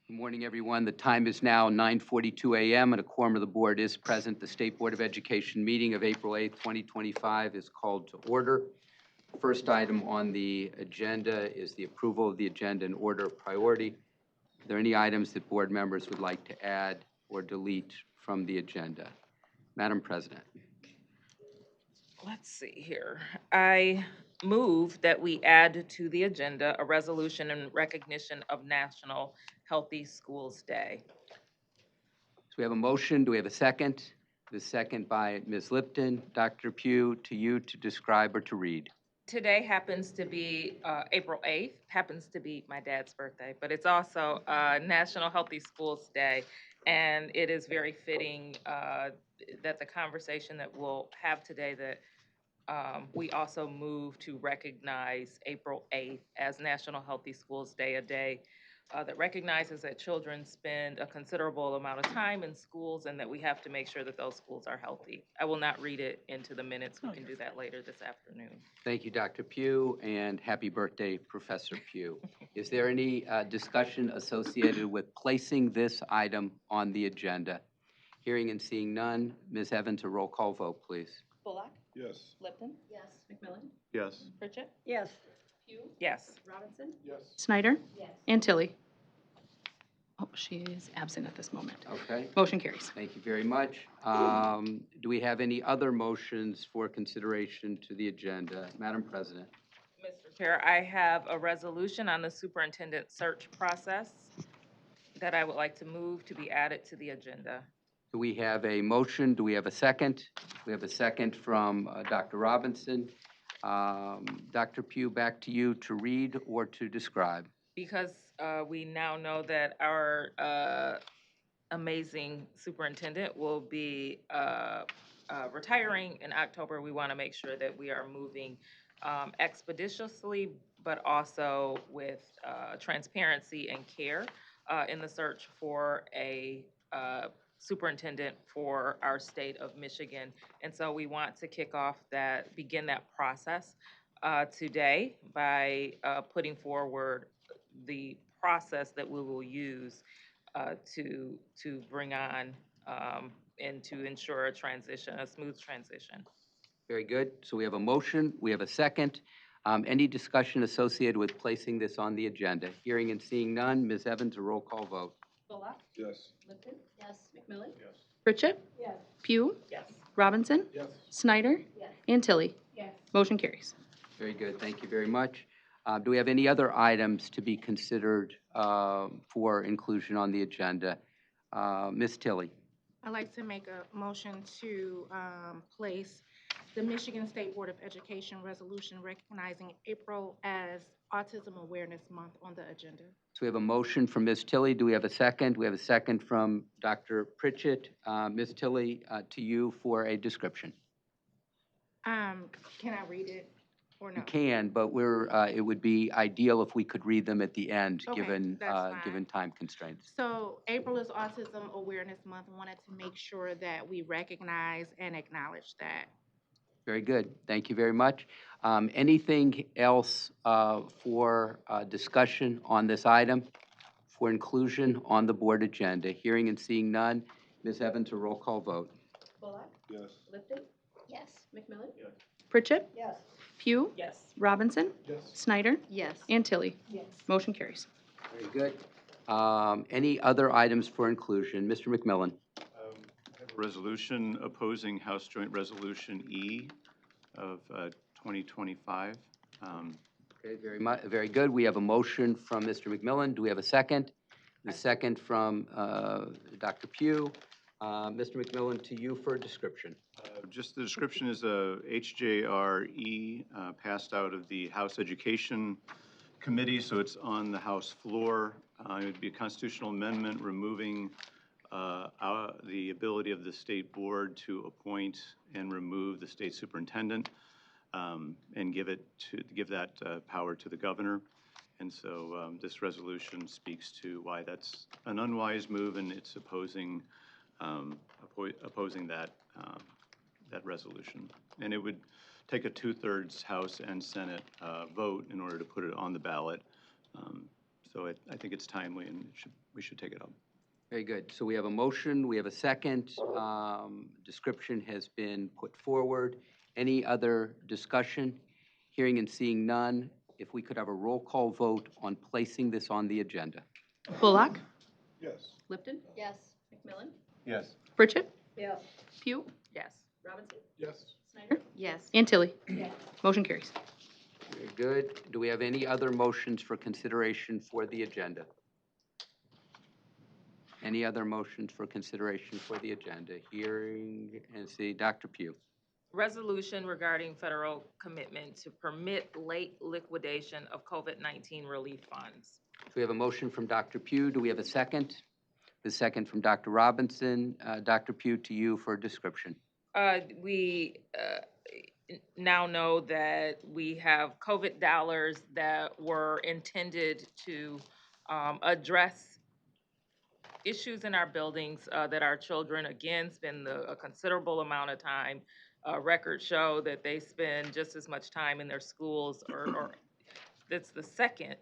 Good morning, everyone. The time is now 9:42 a.m. and a quorum of the board is present. The State Board of Education meeting of April 8th, 2025 is called to order. First item on the agenda is the approval of the agenda in order of priority. Are there any items that board members would like to add or delete from the agenda? Madam President. Let's see here. I move that we add to the agenda a resolution in recognition of National Healthy Schools Day. So we have a motion. Do we have a second? The second by Ms. Lipton. Dr. Pugh, to you to describe or to read. Today happens to be April 8th, happens to be my dad's birthday, but it's also National Healthy Schools Day. And it is very fitting that the conversation that we'll have today that we also move to recognize April 8th as National Healthy Schools Day, a day that recognizes that children spend a considerable amount of time in schools and that we have to make sure that those schools are healthy. I will not read it into the minutes. We can do that later this afternoon. Thank you, Dr. Pugh, and happy birthday, Professor Pugh. Is there any discussion associated with placing this item on the agenda? Hearing and seeing none, Ms. Evans, a roll call vote, please. Bullock? Yes. Lipton? Yes. McMillan? Yes. Pritchett? Yes. Pugh? Yes. Robinson? Yes. Snyder? Yes. And Tilly. Oh, she is absent at this moment. Okay, Motion carries. thank you very much. Do we have any other motions for consideration to the agenda? Madam President. Mr. Chair, I have a resolution on the superintendent search process that I would like to move to be added to the agenda. Do we have a motion? Do we have a second? We have a second from Dr. Robinson. Dr. Pugh, back to you to read or to describe. Because we now know that our amazing superintendent will be retiring in October, we want to make sure that we are moving expeditiously, but also with transparency and care in the search for a superintendent for our state of Michigan. And so we want to begin that process today by putting forward the process that we will use to bring on and to ensure a smooth transition. Very good. So we have a motion. We have a second. Any discussion associated with placing this on the agenda? Hearing and seeing none, Ms. Evans, a roll call vote. Bullock? Yes. Lipton? Yes. McMillan? Yes. Pritchett? Yes. Pugh? Yes. Robinson? Yes. Snyder? Yes. And Tilly. Yes. Motion carries. Very good. Thank you very much. Do we have any other items to be considered for inclusion on the agenda? Ms. Tilly. I'd like to make a motion to place the Michigan State Board of Education resolution recognizing April as Autism Awareness Month on the agenda. So we have a motion from Ms. Tilly. Do we have a second? We have a second from Dr. Pritchett. Ms. Tilly, to you for a description. Can I read it or no? You can, but it would be ideal if we could read them at the end, Okay, given that's fine. given time constraints. So April is Autism Awareness Month. I wanted to make sure that we recognize and acknowledge that. Very good. Thank you very much. Anything else for discussion on this item for inclusion on the board agenda? Hearing and seeing none, Ms. Evans, a roll call vote. Bullock? Yes. Lipton? Yes. McMillan? Yes. Pritchett? Yes. Pugh? Yes. Robinson? Yes. Snyder? Yes. And Tilly. Yes. Motion carries. Very good. Any other items for inclusion? Mr. McMillan. Resolution opposing House Joint Resolution E of 2025. Okay, very good. We have a motion from Mr. McMillan. Do we have a second? The second from Dr. Pugh. Mr. McMillan, to you for a description. Just the description is a HJRE passed out of the House Education Committee, so it's on the House floor. It would be a constitutional amendment removing the ability of the state board to appoint and remove the state superintendent and give that power to the governor. And so this resolution speaks to why that's an unwise move, and it's opposing that resolution. And it would take a 2/3 House and Senate vote in order to put it on the ballot. So I think it's timely and we should take it up. Very good. So we have a motion, we have a second. Description has been put forward. Any other discussion? Hearing and seeing none, if we could have a roll call vote on placing this on the agenda. Bullock, Yes. Lipton, Yes. McMillan? Yes. Pritchett, Yes. Pugh, Yes. Robinson? Yes. Snyder? yes, and Tilly. Yes. Motion carries. Very good. Do we have any other motions for consideration for the agenda? Any other motions for consideration for the agenda? Hearing and see, Dr. Pugh. Resolution regarding federal commitment to permit late liquidation of COVID-19 relief funds. So we have a motion from Dr. Pugh. Do we have a second? The second from Dr. Robinson. Dr. Pugh, to you for a description. We now know that we have COVID dollars that were intended to address issues in our buildings that our children, again, spend a considerable amount of time. Records show that they spend just as much time in their schools, or that's the second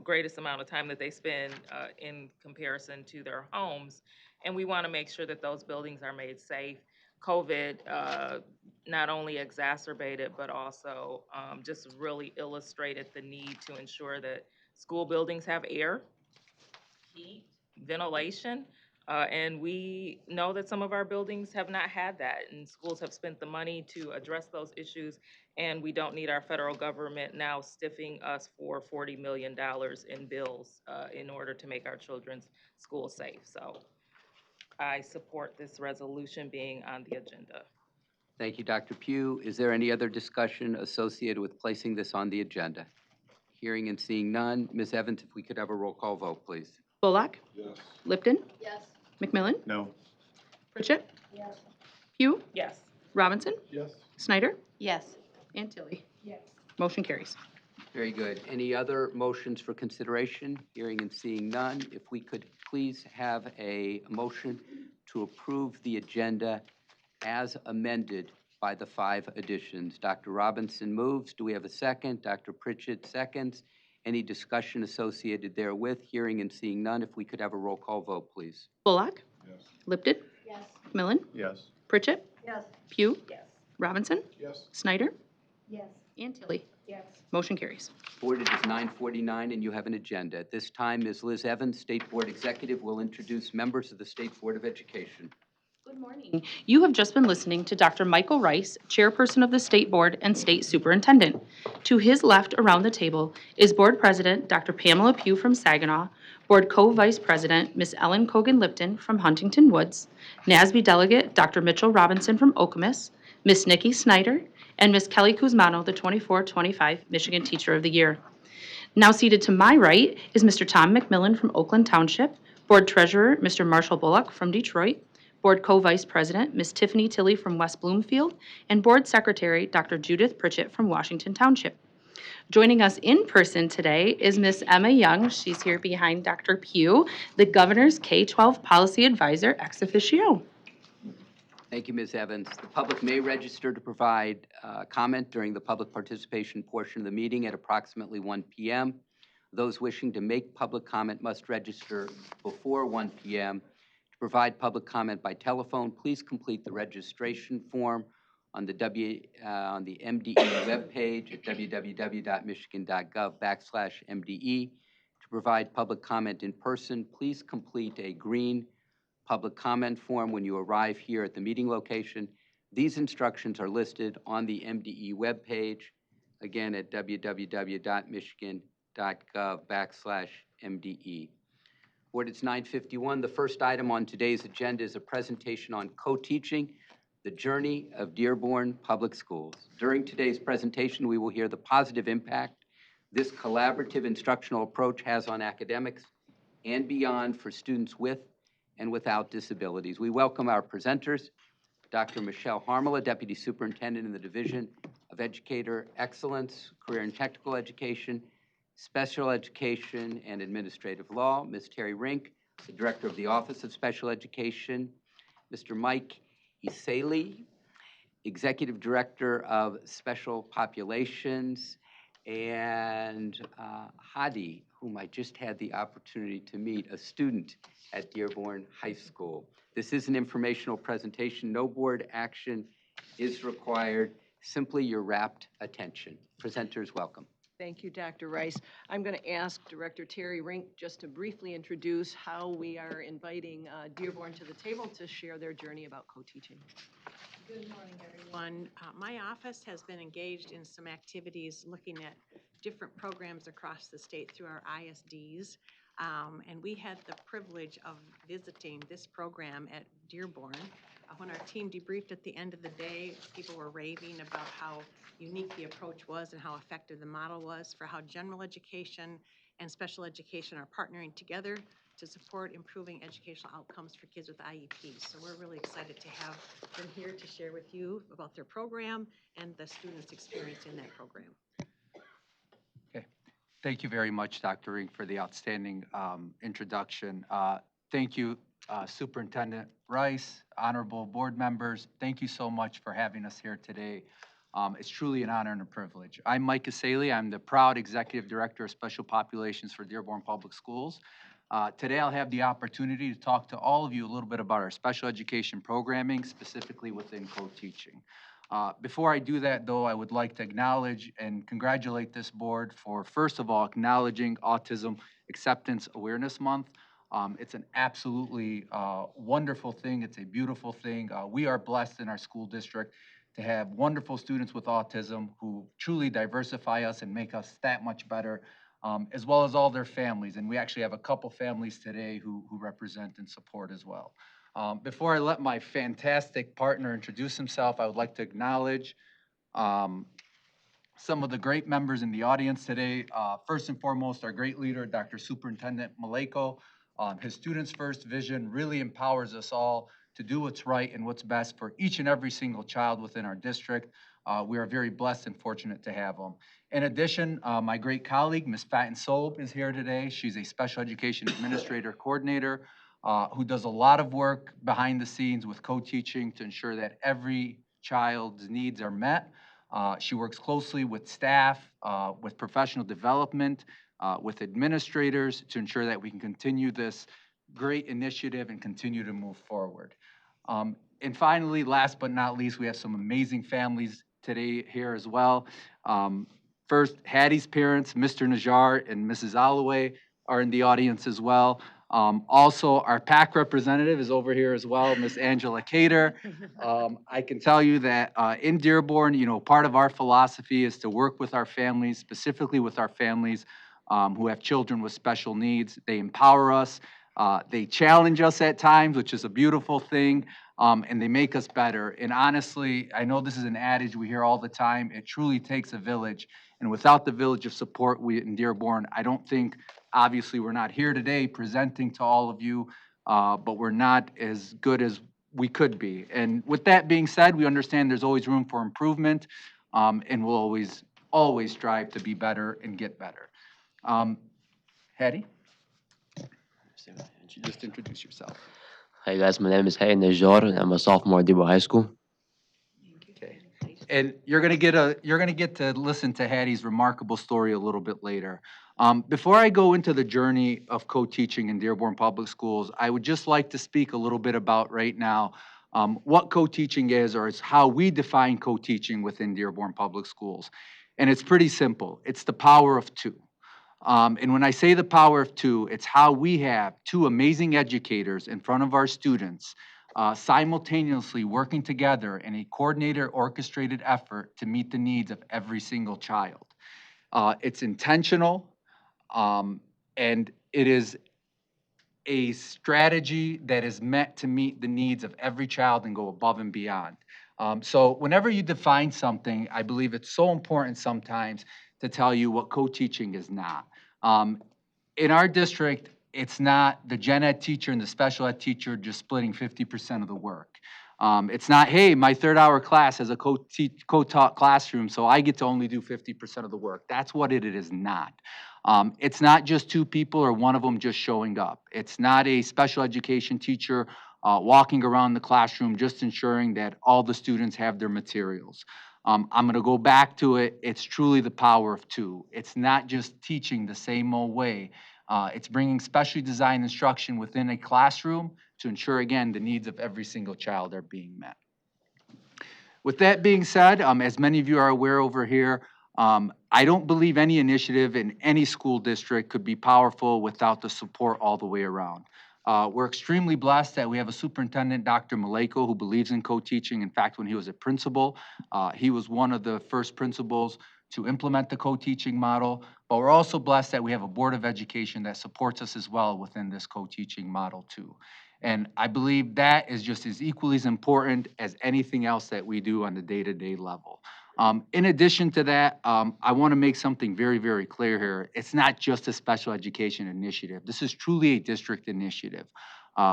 greatest amount of time that they spend in comparison to their homes. And we want to make sure that those buildings are made safe. COVID not only exacerbated, but also just really illustrated the need to ensure that school buildings have air, heat, ventilation, and we know that some of our buildings have not had that, and schools have spent the money to address those issues, and we don't need our federal government now stiffing us for $40 million in bills in order to make our children's schools safe. So I support this resolution being on the agenda. Thank you, Dr. Pugh. Is there any other discussion associated with placing this on the agenda? Hearing and seeing none. Ms. Evans, if we could have a roll call vote, please. Bullock, Yes. Lipton, Yes. McMillan, No. Pritchett, Yes. Pugh, Yes. Robinson, Yes. Snyder, Yes. and Tilly. Yes. Motion carries. Very good. Any other motions for consideration? Hearing and seeing none. If we could please have a motion to approve the agenda as amended by the 5 additions. Dr. Robinson moves. Do we have a second? Dr. Pritchett seconds. Any discussion associated therewith? Hearing and seeing none. If we could have a roll call vote, please. Bullock, Yes. Lipton, Yes. McMillan, Yes. Pritchett, Yes. Pugh, Yes. Robinson, Yes. Snyder, Yes. and Tilly. Yes. Motion carries. Board, it is 9:49 and you have an agenda. At this time, Ms. Liz Evans, State Board Executive, will introduce members of the State Board of Education. Good morning. You have just been listening to Dr. Michael Rice, Chairperson of the State Board and State Superintendent. To his left around the table is Board President Dr. Pamela Pugh from Saginaw, Board Co-Vice President Ms. Ellen Cogan-Lipton from Huntington Woods, NASB Delegate Dr. Mitchell Robinson from Okemos, Ms. Nikki Snyder, and Ms. Kelly Kuzmano, the 24-25 Michigan Teacher of the Year. Now seated to my right is Mr. Tom McMillan from Oakland Township, Board Treasurer Mr. Marshall Bullock from Detroit, Board Co-Vice President Ms. Tiffany Tilly from West Bloomfield, and Board Secretary Dr. Judith Pritchett from Washington Township. Joining us in person today is Ms. Emma Young. She's here behind Dr. Pugh, the Governor's K-12 Policy Advisor ex officio. Thank you, Ms. Evans. The public may register to provide comment during the public participation portion of the meeting at approximately 1 p.m. Those wishing to make public comment must register before 1 p.m. To provide public comment by telephone, please complete the registration form on the MDE webpage at www.michigan.gov/MDE. To provide public comment in person, please complete a green public comment form when you arrive here at the meeting location. These instructions are listed on the MDE webpage, again at www.michigan.gov/MDE. Board, it's 9:51. The first item on today's agenda is a presentation on co-teaching, the journey of Dearborn Public Schools. During today's presentation, we will hear the positive impact this collaborative instructional approach has on academics and beyond for students with and without disabilities. We welcome our presenters, Dr. Michelle Harmala, Deputy Superintendent in the Division of Educator Excellence, Career and Technical Education, Special Education and Administrative Law, Ms. Terry Rink, the Director of the Office of Special Education, Mr. Mike Isali, Executive Director of Special Populations, and Hadi, whom I just had the opportunity to meet, a student at Dearborn High School. This is an informational presentation. No board action is required, simply your rapt attention. Presenters, welcome. Thank you, Dr. Rice. I'm going to ask Director Terry Rink just to briefly introduce how we are inviting Dearborn to the table to share their journey about co-teaching. Good morning, everyone. My office has been engaged in some activities looking at different programs across the state through our ISDs. And we had the privilege of visiting this program at Dearborn. When our team debriefed at the end of the day, people were raving about how unique the approach was and how effective the model was for how general education and special education are partnering together to support improving educational outcomes for kids with IEPs. So we're really excited to have them here to share with you about their program and the students' experience in that program. Okay. Thank you very much, Dr. Rink, for the outstanding introduction. Thank you, Superintendent Rice, honorable board members. Thank you so much for having us here today. It's truly an honor and a privilege. I'm Mike Casaley. I'm the proud Executive Director of Special Populations for Dearborn Public Schools. Today, I'll have the opportunity to talk to all of you a little bit about our special education programming, specifically within co-teaching. Before I do that, though, I would like to acknowledge and congratulate this board for, first of all, acknowledging Autism Acceptance Awareness Month. It's an absolutely wonderful thing. It's a beautiful thing. We are blessed in our school district to have wonderful students with autism who truly diversify us and make us that much better, as well as all their families. And we actually have a couple families today who represent and support as well. Before I let my fantastic partner introduce himself, I would like to acknowledge some of the great members in the audience today. First and foremost, our great leader, Dr. Superintendent Maleko. His Students First vision really empowers us all to do what's right and what's best for each and every single child within our district. We are very blessed and fortunate to have him. In addition, my great colleague, Ms. Fatten Soap, is here today. She's a special education administrator coordinator who does a lot of work behind the scenes with co-teaching to ensure that every child's needs are met. She works closely with staff, with professional development, with administrators to ensure that we can continue this great initiative and continue to move forward. And finally, last but not least, we have some amazing families today here as well. First, Hattie's parents, Mr. Najjar and Mrs. Alloway, are in the audience as well. Also, our PAC representative is over here as well, Miss Angela Cater. I can tell you that in Dearborn, you know, part of our philosophy is to work with our families, specifically with our families who have children with special needs. They empower us. They challenge us at times, which is a beautiful thing, and they make us better. And honestly, I know this is an adage we hear all the time. It truly takes a village. And without the village of support we in Dearborn, I don't think, obviously, we're not here today presenting to all of you, but we're not as good as we could be. And with that being said, we understand there's always room for improvement, and we'll always strive to be better and get better. Hattie? Just introduce yourself. Hi guys, my name is Hayden Najjar and I'm a sophomore at Dearborn High School. Okay. And you're gonna get to listen to Hattie's remarkable story a little bit later. Before I go into the journey of co-teaching in Dearborn Public Schools, I would just like to speak a little bit about right now what co-teaching is, or it's how we define co-teaching within Dearborn Public Schools. And it's pretty simple. It's the power of two. And when I say the power of two, it's how we have two amazing educators in front of our students simultaneously working together in a coordinated, orchestrated effort to meet the needs of every single child. It's intentional, and it is a strategy that is meant to meet the needs of every child and go above and beyond. So whenever you define something, I believe it's so important sometimes to tell you what co-teaching is not. In our district, it's not the gen ed teacher and the special ed teacher just splitting 50% of the work. It's not, hey, my third hour class has a co-taught classroom, so I get to only do 50% of the work. That's what it is not. It's not just two people or one of them just showing up. It's not a special education teacher walking around the classroom just ensuring that all the students have their materials. I'm going to go back to it. It's truly the power of two. It's not just teaching the same old way. It's bringing specially designed instruction within a classroom to ensure, again, the needs of every single child are being met. With that being said, as many of you are aware over here, I don't believe any initiative in any school district could be powerful without the support all the way around. We're extremely blessed that we have a superintendent, Dr. Maleko, who believes in co-teaching. In fact, when he was a principal, he was one of the first principals to implement the co-teaching model. But we're also blessed that we have a Board of Education that supports us as well within this co-teaching model too. And I believe that is just as equally as important as anything else that we do on the day-to-day level. In addition to that, I want to make something very, very clear here. It's not just a special education initiative. This is truly a district initiative.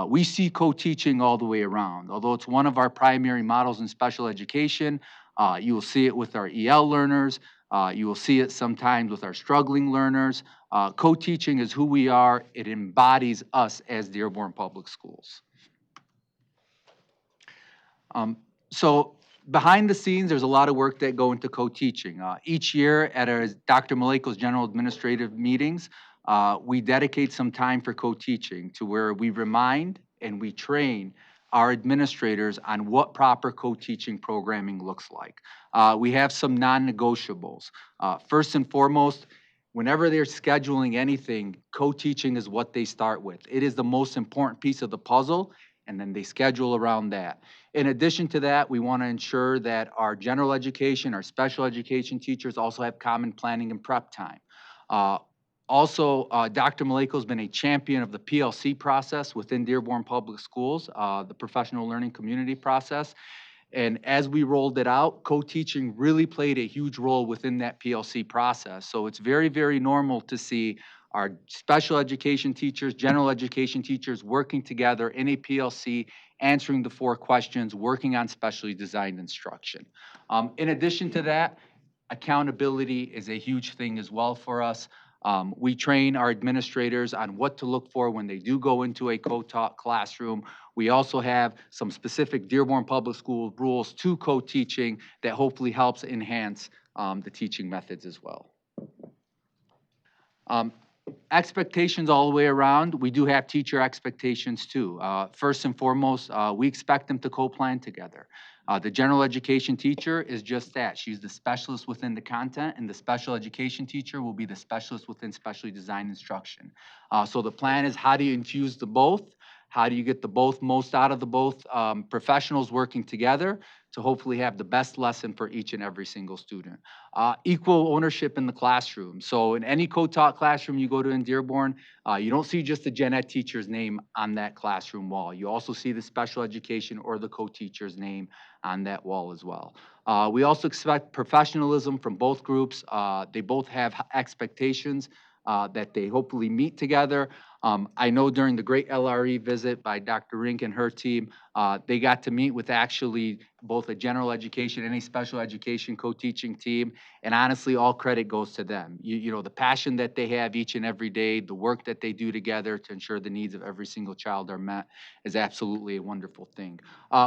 We see co-teaching all the way around. Although it's one of our primary models in special education, you will see it with our EL learners. You will see it sometimes with our struggling learners. Co-teaching is who we are. It embodies us as Dearborn Public Schools. So behind the scenes, there's a lot of work that go into co-teaching. Each year at our Dr. Maleko's general administrative meetings, we dedicate some time for co-teaching to where we remind and we train our administrators on what proper co-teaching programming looks like. We have some non-negotiables. First and foremost, whenever they're scheduling anything, co-teaching is what they start with. It is the most important piece of the puzzle, and then they schedule around that. In addition to that, we want to ensure that our general education, our special education teachers also have common planning and prep time. Dr. Maleko's been a champion of the PLC process within Dearborn Public Schools, the professional learning community process. And as we rolled it out, co-teaching really played a huge role within that PLC process. So it's very, very normal to see our special education teachers, general education teachers working together in a PLC, answering the 4 questions, working on specially designed instruction. In addition to that, accountability is a huge thing as well for us. We train our administrators on what to look for when they do go into a co-taught classroom. We also have some specific Dearborn Public School rules to co-teaching that hopefully helps enhance the teaching methods as well. Expectations all the way around. We do have teacher expectations too. First and foremost, we expect them to co-plan together. The general education teacher is just that. She's the specialist within the content, and the special education teacher will be the specialist within specially designed instruction. So the plan is, how do you infuse the both? How do you get the most out of the both professionals working together to hopefully have the best lesson for each and every single student? Equal ownership in the classroom. So in any co-taught classroom you go to in Dearborn, you don't see just the gen ed teacher's name on that classroom wall. You also see the special education or the co-teacher's name on that wall as well. We also expect professionalism from both groups. They both have expectations that they hopefully meet together. I know during the great LRE visit by Dr. Rink and her team, they got to meet with actually both a general education and a special education co-teaching team. And honestly, all credit goes to them. You know, the passion that they have each and every day, the work that they do together to ensure the needs of every single child are met is absolutely a wonderful thing.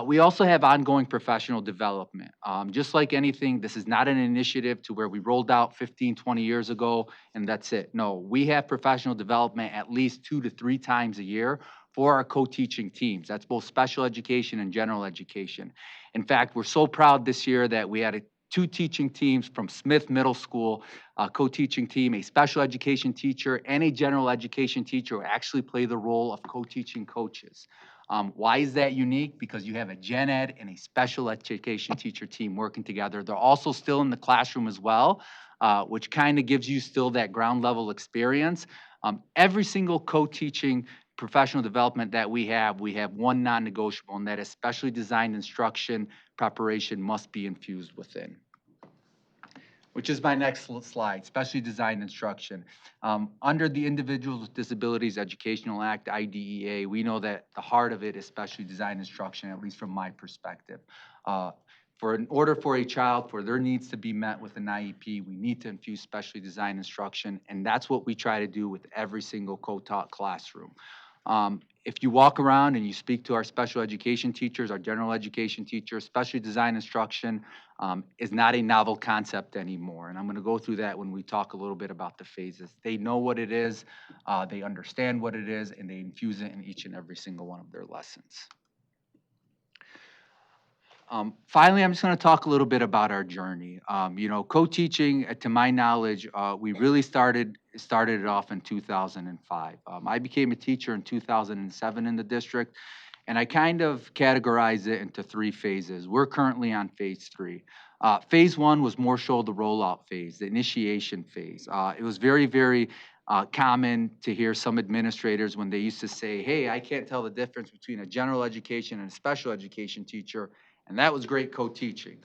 We also have ongoing professional development. Just like anything, this is not an initiative to where we rolled out 15, 20 years ago and that's it. No, we have professional development at least 2 to 3 times a year for our co-teaching teams. That's both special education and general education. In fact, we're so proud this year that we had 2 teaching teams from Smith Middle School, a co-teaching team, a special education teacher, and a general education teacher who actually play the role of co-teaching coaches. Why is that unique? Because you have a gen ed and a special education teacher team working together. They're also still in the classroom as well, which kind of gives you still that ground level experience. Every single co-teaching professional development that we have one non-negotiable, and that is specially designed instruction preparation must be infused within. Which is my next slide, specially designed instruction. Under the Individuals with Disabilities Educational Act, IDEA, we know that the heart of it is specially designed instruction, at least from my perspective. In order for a child, for their needs to be met with an IEP, we need to infuse specially designed instruction, and that's what we try to do with every single co-taught classroom. If you walk around and you speak to our special education teachers, our general education teachers, special design instruction is not a novel concept anymore. And I'm going to go through that when we talk a little bit about the phases. They know what it is, they understand what it is, and they infuse it in each and every single one of their lessons. Finally, I'm just going to talk a little bit about our journey. Co-teaching, to my knowledge, we really started it off in 2005. I became a teacher in 2007 in the district, and I kind of categorize it into 3 phases. We're currently on phase 3. Phase 1 was more so the rollout phase, the initiation phase. It was very, very common to hear some administrators when they used to say, hey, I can't tell the difference between a general education and a special education teacher. And that was great co-teaching.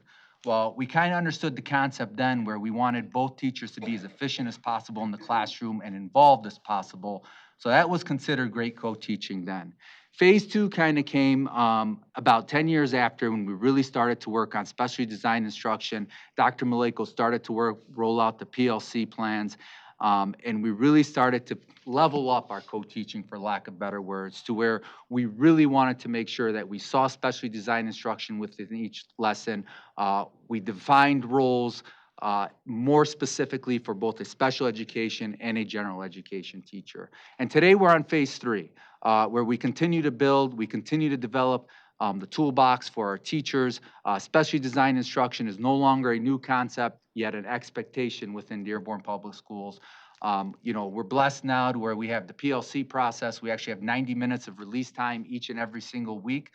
Well, we kind of understood the concept then where we wanted both teachers to be as efficient as possible in the classroom and involved as possible. So that was considered great co-teaching then. Phase 2 kind of came about 10 years after when we really started to work on specially designed instruction. Dr. Maleko started to roll out the PLC plans. And we really started to level up our co-teaching, for lack of better words, to where we really wanted to make sure that we saw specially designed instruction within each lesson. We defined roles more specifically for both a special education and a general education teacher. And today we're on phase 3, where we continue to build, we continue to develop the toolbox for our teachers. Specially designed instruction is no longer a new concept, yet an expectation within Dearborn Public Schools. We're blessed now to where we have the PLC process. We actually have 90 minutes of release time each and every single week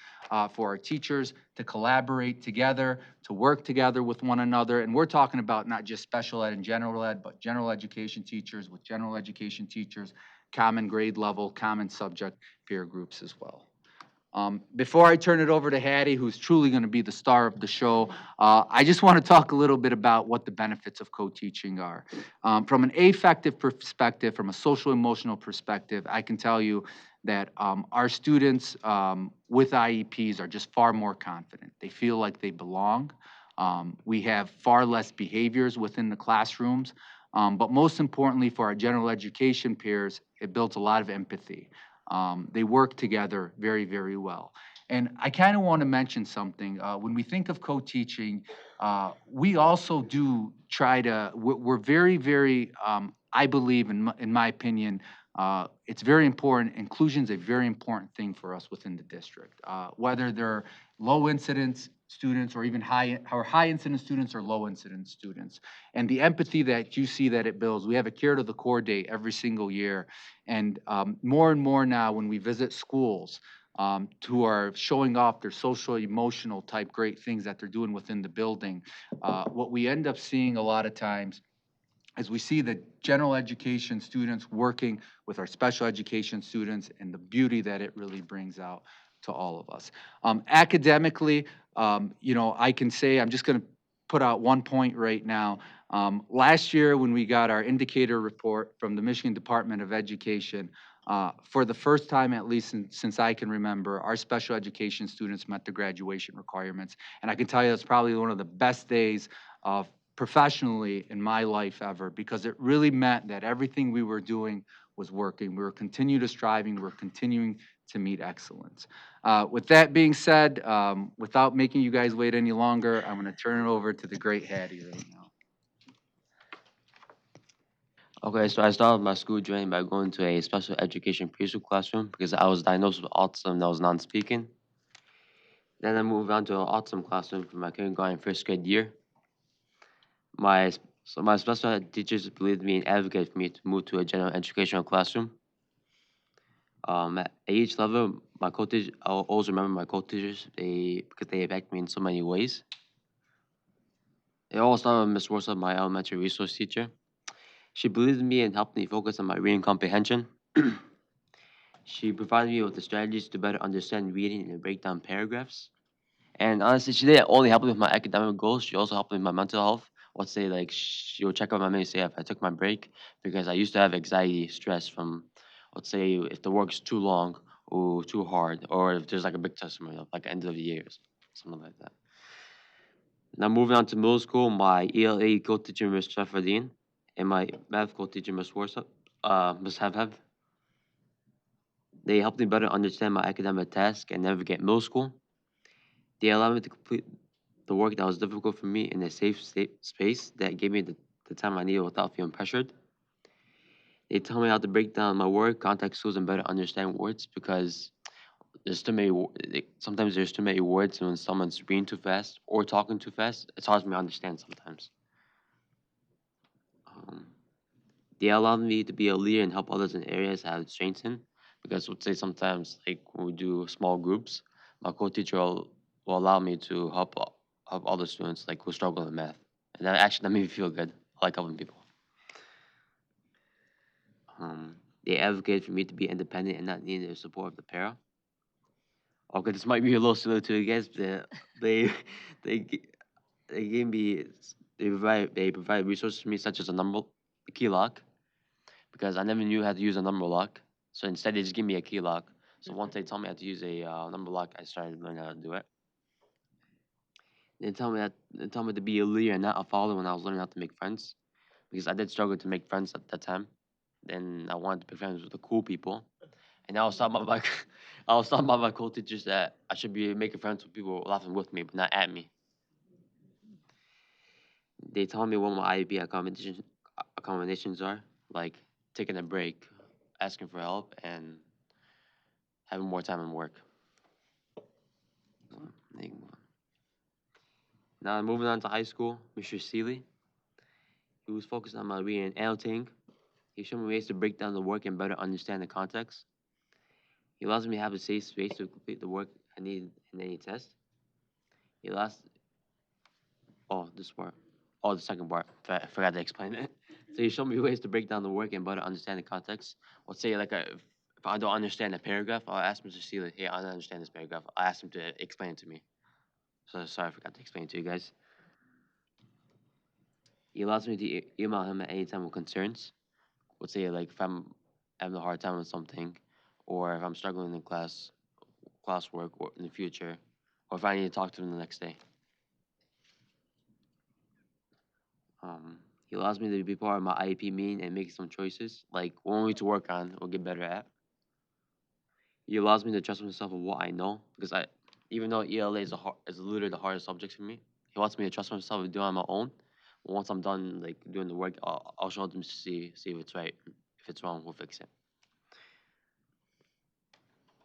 for our teachers to collaborate together, to work together with one another. And we're talking about not just special ed and general ed, but general education teachers with general education teachers, common grade level, common subject peer groups as well. Before I turn it over to Hattie, who's truly going to be the star of the show, I just want to talk a little bit about what the benefits of co-teaching are. From an affective perspective, from a social emotional perspective, I can tell you that our students with IEPs are just far more confident. They feel like they belong. We have far less behaviors within the classrooms. But most importantly, for our general education peers, it builds a lot of empathy. They work together very, very well. And I kind of want to mention something. When we think of co-teaching, we also do try to, we're very, very, I believe, in my opinion, it's very important. Inclusion is a very important thing for us within the district. Whether they're low incidence students or even high incidence students or low incidence students. And the empathy that you see that it builds, we have a Care to the Core Day every single year. And more and more now when we visit schools who are showing off their social, emotional type great things that they're doing within the building, what we end up seeing a lot of times as we see the general education students working with our special education students and the beauty that it really brings out to all of us. Academically, I can say, I'm just going to put out one point right now. Last year, when we got our indicator report from the Michigan Department of Education, for the first time, at least since I can remember, our special education students met the graduation requirements. And I can tell you that's probably one of the best days of professionally in my life ever, because it really meant that everything we were doing was working. We were continuing to striving, we were continuing to meet excellence. With that being said, without making you guys wait any longer, I'm going to turn it over to the great Hattie right now. Okay, so I started my school journey by going to a special education preschool classroom because I was diagnosed with autism and I was non-speaking. Then I moved on to an autism classroom for my kindergarten first grade year. My special ed teachers believed me and advocated for me to move to a general educational classroom. At each level, my co-teachers, I'll always remember my co-teachers because they affect me in so many ways. It all started with Miss Warsaw, my elementary resource teacher. She believed in me and helped me focus on my reading comprehension. She provided me with the strategies to better understand reading and break down paragraphs. And honestly, she didn't only help me with my academic goals, she also helped me with my mental health. Let's say, like, she would check out my menu, say if I took my break, because I used to have anxiety, stress from, let's say, if the work's too long or too hard, or if there's like a big test coming up, like end of the year, something like that. Now moving on to middle school, my ELA co-teacher, Ms. Sheffardine, and my math co-teacher, Ms. Warsaw, Ms. Have. They helped me better understand my academic task and navigate middle school. They allowed me to complete the work that was difficult for me in a safe space that gave me the time I needed without feeling pressured. They tell me how to break down my work, context clues, and better understand words because there's too many. Sometimes there's too many words, and when someone's reading too fast or talking too fast, it's hard for me to understand sometimes. Um, they allowed me to be a leader and help others in areas I have strengths in. Because let's say sometimes, like when we do small groups, my co-teacher will allow me to help other students like who struggle in math, and that made me feel good. I like helping people. They advocate for me to be independent and not need the support of the para. Okay, this might be a little silly to you guys, but they they gi- they gave me they provide resources for me such as a key lock because I never knew how to use a number lock. So instead, they just give me a key lock. So once they told me how to use a number lock, I started learning how to do it. They told me to be a leader and not a follower when I was learning how to make friends because I did struggle to make friends at that time. Then I wanted to be friends with the cool people. And I was talking about my, I was talking about my cool teachers that I should be making friends with people laughing with me, but not at me. They told me what my IEP accommodations are, like taking a break, asking for help, and having more time in work. Now moving on to high school, Mr. Seeley, he was focused on my reading and annotating. He showed me ways to break down the work and better understand the context. He allows me to have a safe space to complete the work I need in any test. He allows this part. Oh, the second part. I forgot to explain it. So he showed me ways to break down the work and better understand the context. Let's say if I don't understand a paragraph, I'll ask Mr. Seeley, hey, I don't understand this paragraph. I'll ask him to explain it to me. So sorry, I forgot to explain it to you guys. He allows me to email him at any time with concerns. Let's say like if I'm having a hard time with something, or if I'm struggling in classwork, or in the future, or if I need to talk to him the next day. He allows me to be part of my IEP meeting and make some choices, like what we need to work on or get better at. He allows me to trust myself with what I know, because even though ELA is literally the hardest subject for me, he wants me to trust myself and do it on my own. But once I'm done, like doing the work, I'll show them to see if it's right. If it's wrong, we'll fix it.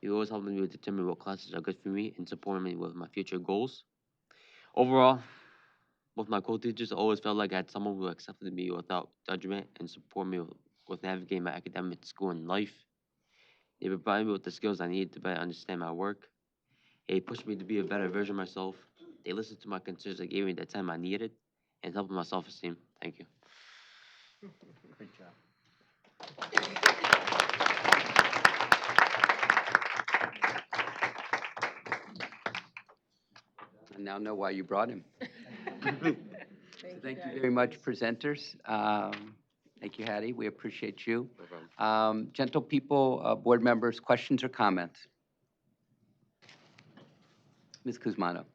He always helped me to determine what classes are good for me and support me with my future goals. Overall, both my co-teachers always felt like I had someone who accepted me without judgment and support me with navigating my academic school and life. They provided me with the skills I needed to better understand my work. They pushed me to be a better version of myself. They listened to my concerns and gave me the time I needed and helped with my self-esteem. Thank you. Great job. I now know why you brought him. Thank you very much, presenters. Thank you, Hattie. We appreciate you. No problem. Gentle people, board members, questions or comments? Ms. Kuzmano.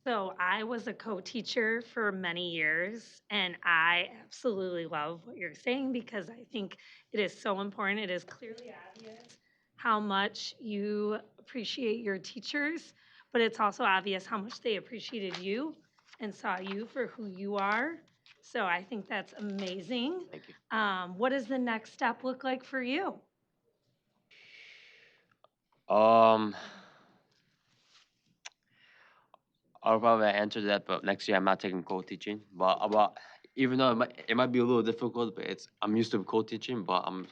So I was a co-teacher for many years, and I absolutely love what you're saying because I think it is so important. It is clearly obvious how much you appreciate your teachers, but it's also obvious how much they appreciated you and saw you for who you are. So I think that's amazing. Thank you. What does the next step look like for you? Um, I'll probably answer that, but next year I'm not taking co-teaching. But even though it might be a little difficult, but I'm used to co-teaching. But I'm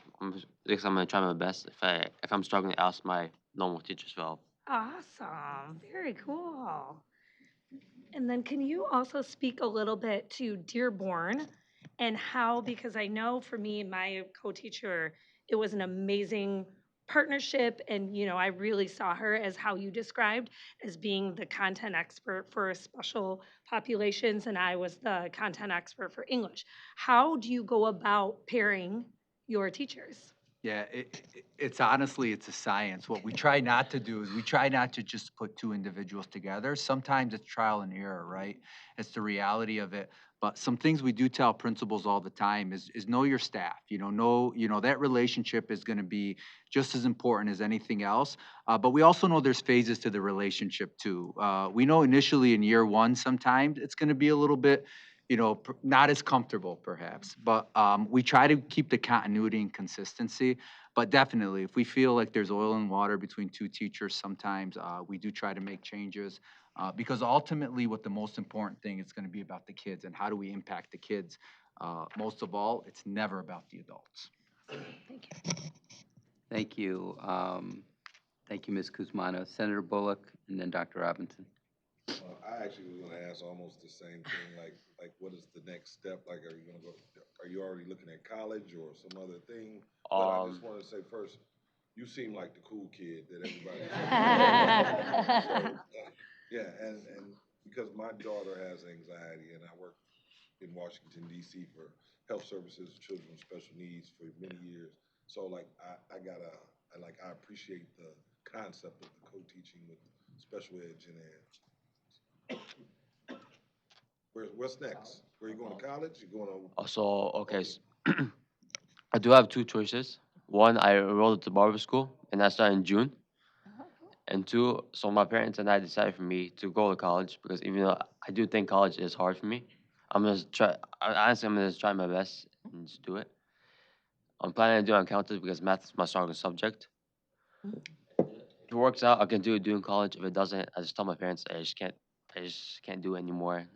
gonna try my best. If I'm struggling, ask my normal teachers for help. Awesome. Very cool. And then can you also speak a little bit to Dearborn and how, because I know for me, my co-teacher, it was an amazing partnership. And, I really saw her as how you described as being the content expert for special populations, and I was the content expert for English. How do you go about pairing your teachers? Yeah, it's honestly, it's a science. What we try not to do is we try not to just put two individuals together. Sometimes it's trial and error, right? It's the reality of it. But some things we do tell principals all the time is know your staff. That relationship is going to be just as important as anything else. But we also know there's phases to the relationship too. We know initially in year one, sometimes it's going to be a little bit, not as comfortable perhaps. But we try to keep the continuity and consistency. But definitely, if we feel like there's oil and water between two teachers, sometimes we do try to make changes. Because ultimately, what the most important thing is going to be about the kids and how do we impact the kids. Most of all, it's never about the adults. Thank you. Thank you, Ms. Kuzmano. Senator Bullock, and then Dr. Robinson. I actually was gonna ask almost the same thing, like what is the next step? Like, are you already looking at college or some other thing? But I just wanna say first, you seem like the cool kid that everybody. Yeah, and because my daughter has anxiety and I work in Washington DC for health services, children with special needs for many years. So like, I appreciate the concept of the co-teaching with special ed, gen ed. What's next? Where you going to college? You going to? So, okay, I do have two choices. One, I enrolled at the barber school, and I started in June. And two, so my parents and I decided for me to go to college because even though I do think college is hard for me, I'm gonna try. Honestly, I'm gonna just try my best and just do it. I'm planning on doing accounting because math is my strongest subject. If it works out, I can do it during college. If it doesn't, I just tell my parents I just can't do it anymore.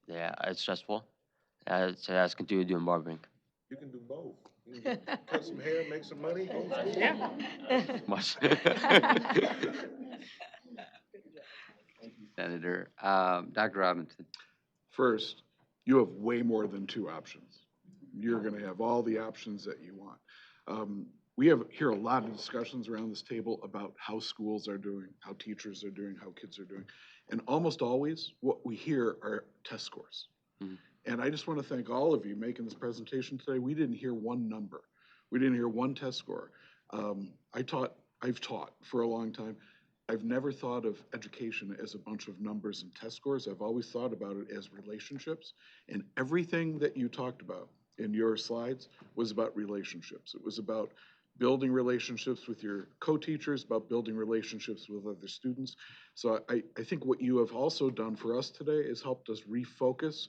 Yeah, it's stressful. So I just continue doing barbering. You can do both. You can cut some hair, make some money, go to school. Yeah. Much. Senator. Dr. Robinson. First, you have way more than two options. You're going to have all the options that you want. We hear a lot of discussions around this table about how schools are doing, how teachers are doing, how kids are doing. And almost always, what we hear are test scores. Mhm. And I just want to thank all of you making this presentation today. We didn't hear one number. We didn't hear one test score. I've taught for a long time. I've never thought of education as a bunch of numbers and test scores. I've always thought about it as relationships. And everything that you talked about in your slides was about relationships. It was about building relationships with your co-teachers, about building relationships with other students. So I think what you have also done for us today is helped us refocus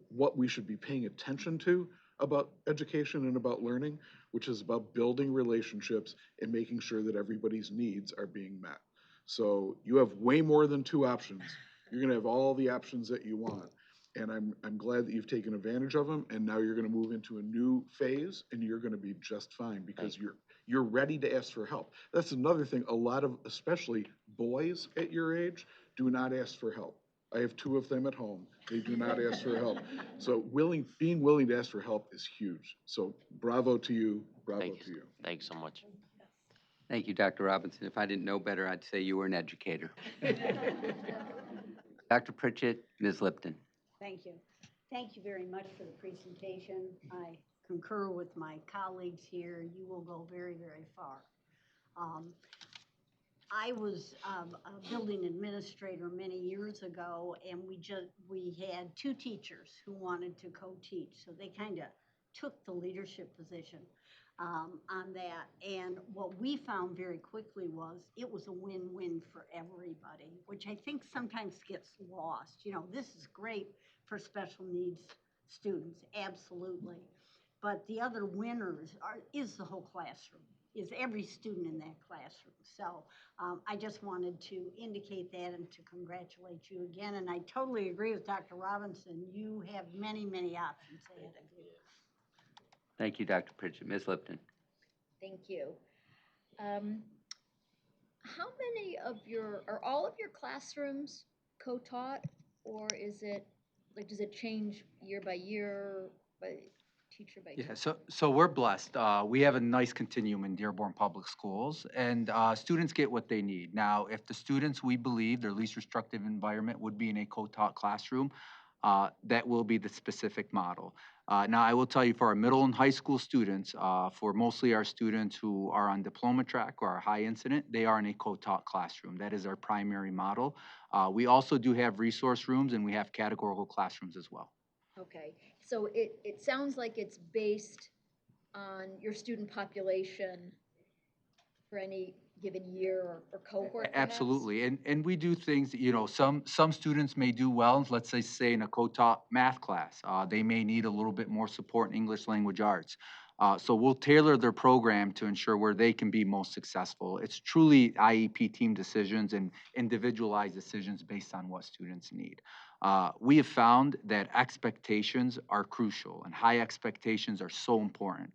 what we should be paying attention to about education and about learning, which is about building relationships and making sure that everybody's needs are being met. So you have way more than two options. You're gonna have all the options that you want. And I'm glad that you've taken advantage of them, and now you're gonna move into a new phase, and you're gonna be just fine because you're ready to ask for help. That's another thing, a lot of, especially boys at your age, do not ask for help. I have two of them at home. They do not ask for help. So being willing to ask for help is huge. So bravo to you, bravo to you. Thank you so much. Thank you, Dr. Robinson. If I didn't know better, I'd say you were an educator. Dr. Pritchett, Ms. Lipton. Thank you. Thank you very much for the presentation. I concur with my colleagues here. You will go very, very far. I was a building administrator many years ago, and we had two teachers who wanted to co-teach, so they kind of took the leadership position on that. And what we found very quickly was it was a win-win for everybody, which I think sometimes gets lost. This is great for special needs students, absolutely. But the other winners is the whole classroom, is every student in that classroom. So I just wanted to indicate that and to congratulate you again. And I totally agree with Dr. Robinson. You have many, many options ahead of you. Thank you, Dr. Pritchett. Ms. Lipton. Thank you. How many are all of your classrooms co-taught, or is it, does it change year by year, by teacher by teacher? Yeah, so we're blessed. We have a nice continuum in Dearborn Public Schools, and students get what they need. Now, if the students, we believe, their least restrictive environment would be in a co-taught classroom, that will be the specific model. Now, I will tell you for our middle and high school students, for mostly our students who are on diploma track or are high incident, they are in a co-taught classroom. That is our primary model. We also do have resource rooms, and we have categorical classrooms as well. Okay, so it sounds like it's based on your student population for any given year or cohort, perhaps? Absolutely, and we do things, some students may do well, let's say in a co-taught math class. They may need a little bit more support in English language arts. So we'll tailor their program to ensure where they can be most successful. It's truly IEP team decisions and individualized decisions based on what students need. We have found that expectations are crucial, and high expectations are so important.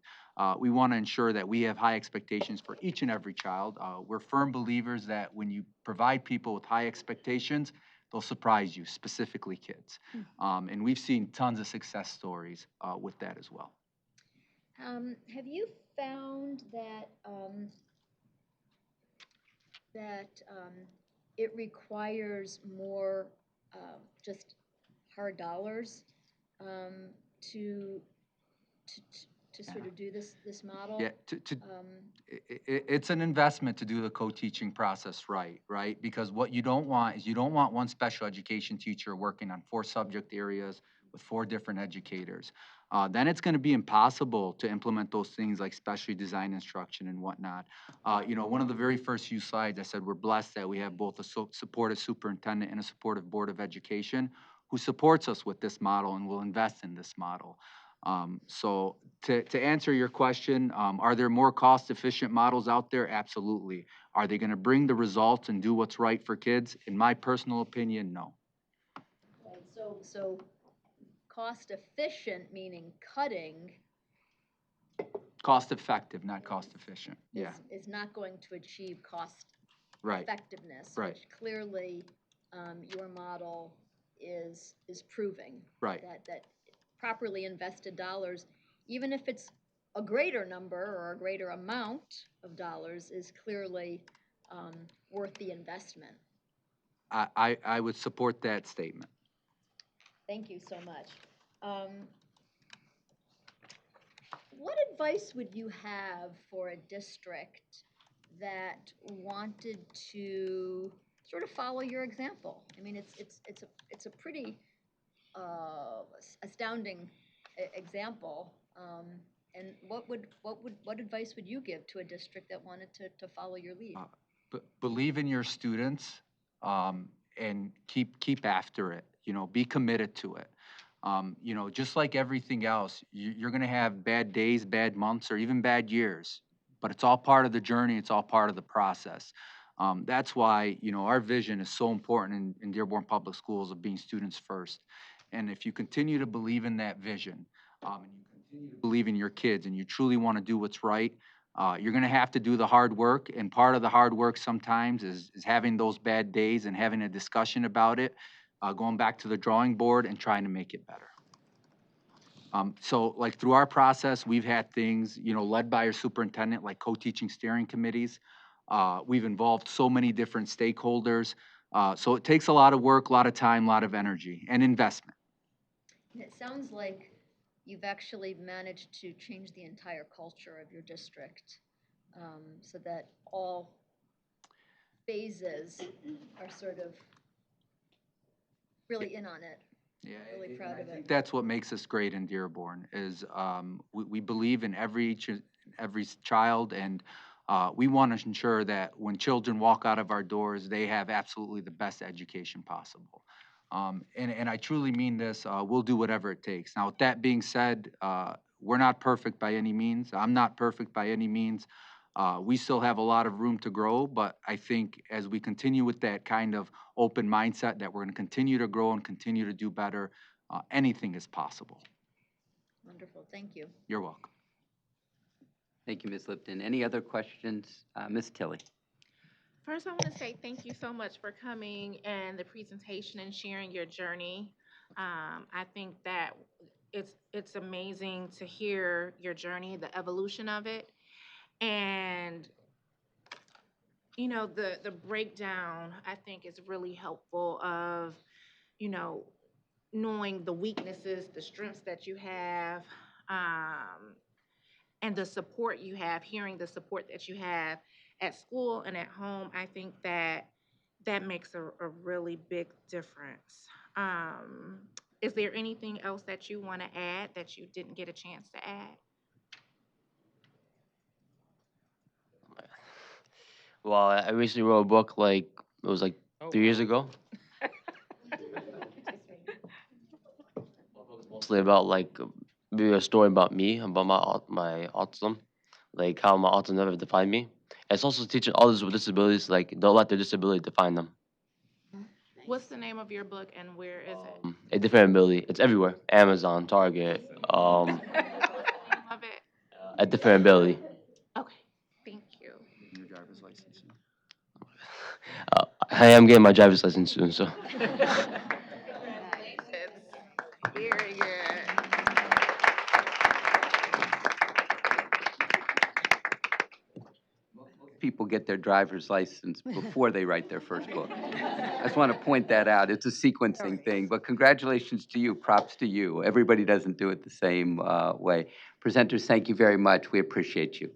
We want to ensure that we have high expectations for each and every child. We're firm believers that when you provide people with high expectations, they'll surprise you, specifically kids. And we've seen tons of success stories with that as well. Have you found that it requires more just hard dollars to sort of do this model? Yeah, Um, it's an investment to do the co-teaching process right? Because what you don't want is you don't want one special education teacher working on 4 subject areas with 4 different educators. Then it's going to be impossible to implement those things like specially designed instruction and whatnot. One of the very first few slides, I said we're blessed that we have both a supportive superintendent and a supportive board of education who supports us with this model and will invest in this model. So to answer your question, are there more cost-efficient models out there? Absolutely. Are they going to bring the results and do what's right for kids? In my personal opinion, no. right, so cost efficient, meaning cutting, Cost-effective, not cost-efficient. Yeah, is not going to achieve cost right, effectiveness, right. which clearly your model is proving. Right. That properly invested dollars, even if it's a greater number or a greater amount of dollars, is clearly worth the investment. I would support that statement. Thank you so much. What advice would you have for a district that wanted to sort of follow your example? I mean, it's a pretty astounding example. And what advice would you give to a district that wanted to follow your lead? Believe in your students, and keep after it. Be committed to it. Just like everything else, you're going to have bad days, bad months, or even bad years. But it's all part of the journey. It's all part of the process. That's why our vision is so important in Dearborn Public Schools of being students first. And if you continue to believe in that vision, and you continue to believe in your kids, and you truly want to do what's right, you're going to have to do the hard work. And part of the hard work sometimes is having those bad days and having a discussion about it, going back to the drawing board and trying to make it better. So like through our process, we've had things, led by our superintendent, like co-teaching steering committees. We've involved so many different stakeholders. So it takes a lot of work, a lot of time, a lot of energy and investment. And it sounds like you've actually managed to change the entire culture of your district, so that all phases are sort of really in on it. Yeah, really proud of it. That's what makes us great in Dearborn is we believe in every child, and we want to ensure that when children walk out of our doors, they have absolutely the best education possible. And I truly mean this. We'll do whatever it takes. Now, with that being said, we're not perfect by any means. I'm not perfect by any means. We still have a lot of room to grow, but I think as we continue with that kind of open mindset that we're going to continue to grow and continue to do better, anything is possible. Wonderful, thank you. You're welcome. Thank you, Ms. Lipton. Any other questions? Ms. Tilley? First, I want to say thank you so much for coming and the presentation and sharing your journey. I think that it's amazing to hear your journey, the evolution of it, and the breakdown. I think is really helpful of knowing the weaknesses, the strengths that you have, and the support you have. Hearing the support that you have at school and at home, I think that makes a really big difference. Is there anything else that you want to add that you didn't get a chance to add? Well, I recently wrote a book, like, it was like 3 years ago. Mostly about, like, maybe a story about me, about my autism, like how my autism never defined me. It's also teaching others with disabilities, like, don't let their disability define them. What's the name of your book and where is it? A different ability. It's everywhere. Amazon, Target, What's the name of it? a different ability. Okay, thank you. Your driver's license. I am getting my driver's license soon, so. Very good. People get their driver's license before they write their first book. I just want to point that out. It's a sequencing thing, but congratulations to you. Props to you. Everybody doesn't do it the same way. Presenters, thank you very much. We appreciate you.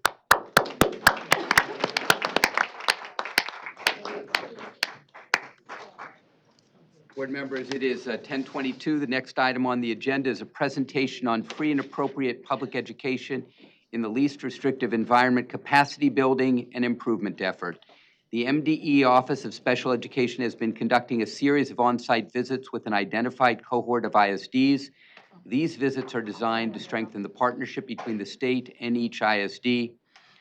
Board members, it is 10:22. The next item on the agenda is a presentation on free and appropriate public education in the least restrictive environment, capacity building, and improvement effort. The MDE Office of Special Education has been conducting a series of on-site visits with an identified cohort of ISDs. These visits are designed to strengthen the partnership between the state and each ISD.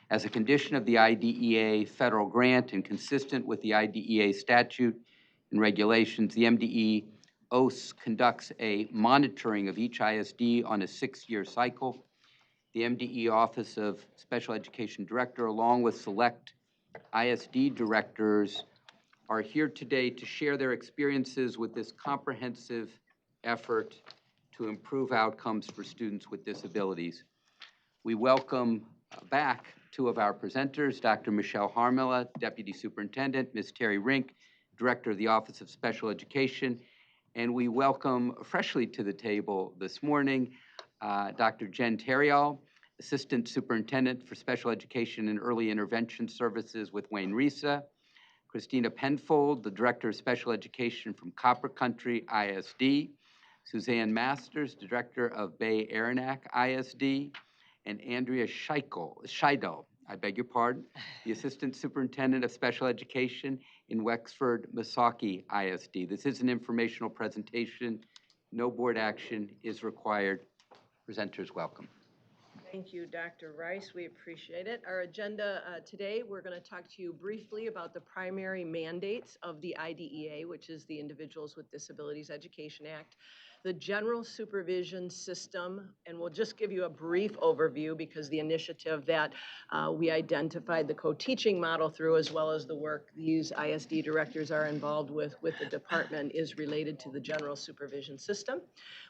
As a condition of the IDEA federal grant and consistent with the IDEA statute and regulations, the MDE OS conducts a monitoring of each ISD on a 6-year cycle. The MDE Office of Special Education Director, along with select ISD directors, are here today to share their experiences with this comprehensive effort to improve outcomes for students with disabilities. We welcome back two of our presenters, Dr. Michelle Harmela, Deputy Superintendent, Ms. Terry Rink, Director of the Office of Special Education, and we welcome freshly to the table this morning Dr. Jen Terriall, Assistant Superintendent for Special Education and Early Intervention Services with Wayne Risa, Christina Penfold, the Director of Special Education from Copper Country ISD, Suzanne Masters, Director of Bay Aranac ISD, and Andrea Scheidel, I beg your pardon, the Assistant Superintendent of Special Education in Wexford Missaukee ISD. This is an informational presentation. No board action is required. Presenters, welcome. Thank you, Dr. Rice. We appreciate it. Our agenda today, we're going to talk to you briefly about the primary mandates of the IDEA, which is the Individuals with Disabilities Education Act, the general supervision system, and we'll just give you a brief overview because the initiative that we identified the co-teaching model through, as well as the work these ISD directors are involved with the department, is related to the general supervision system.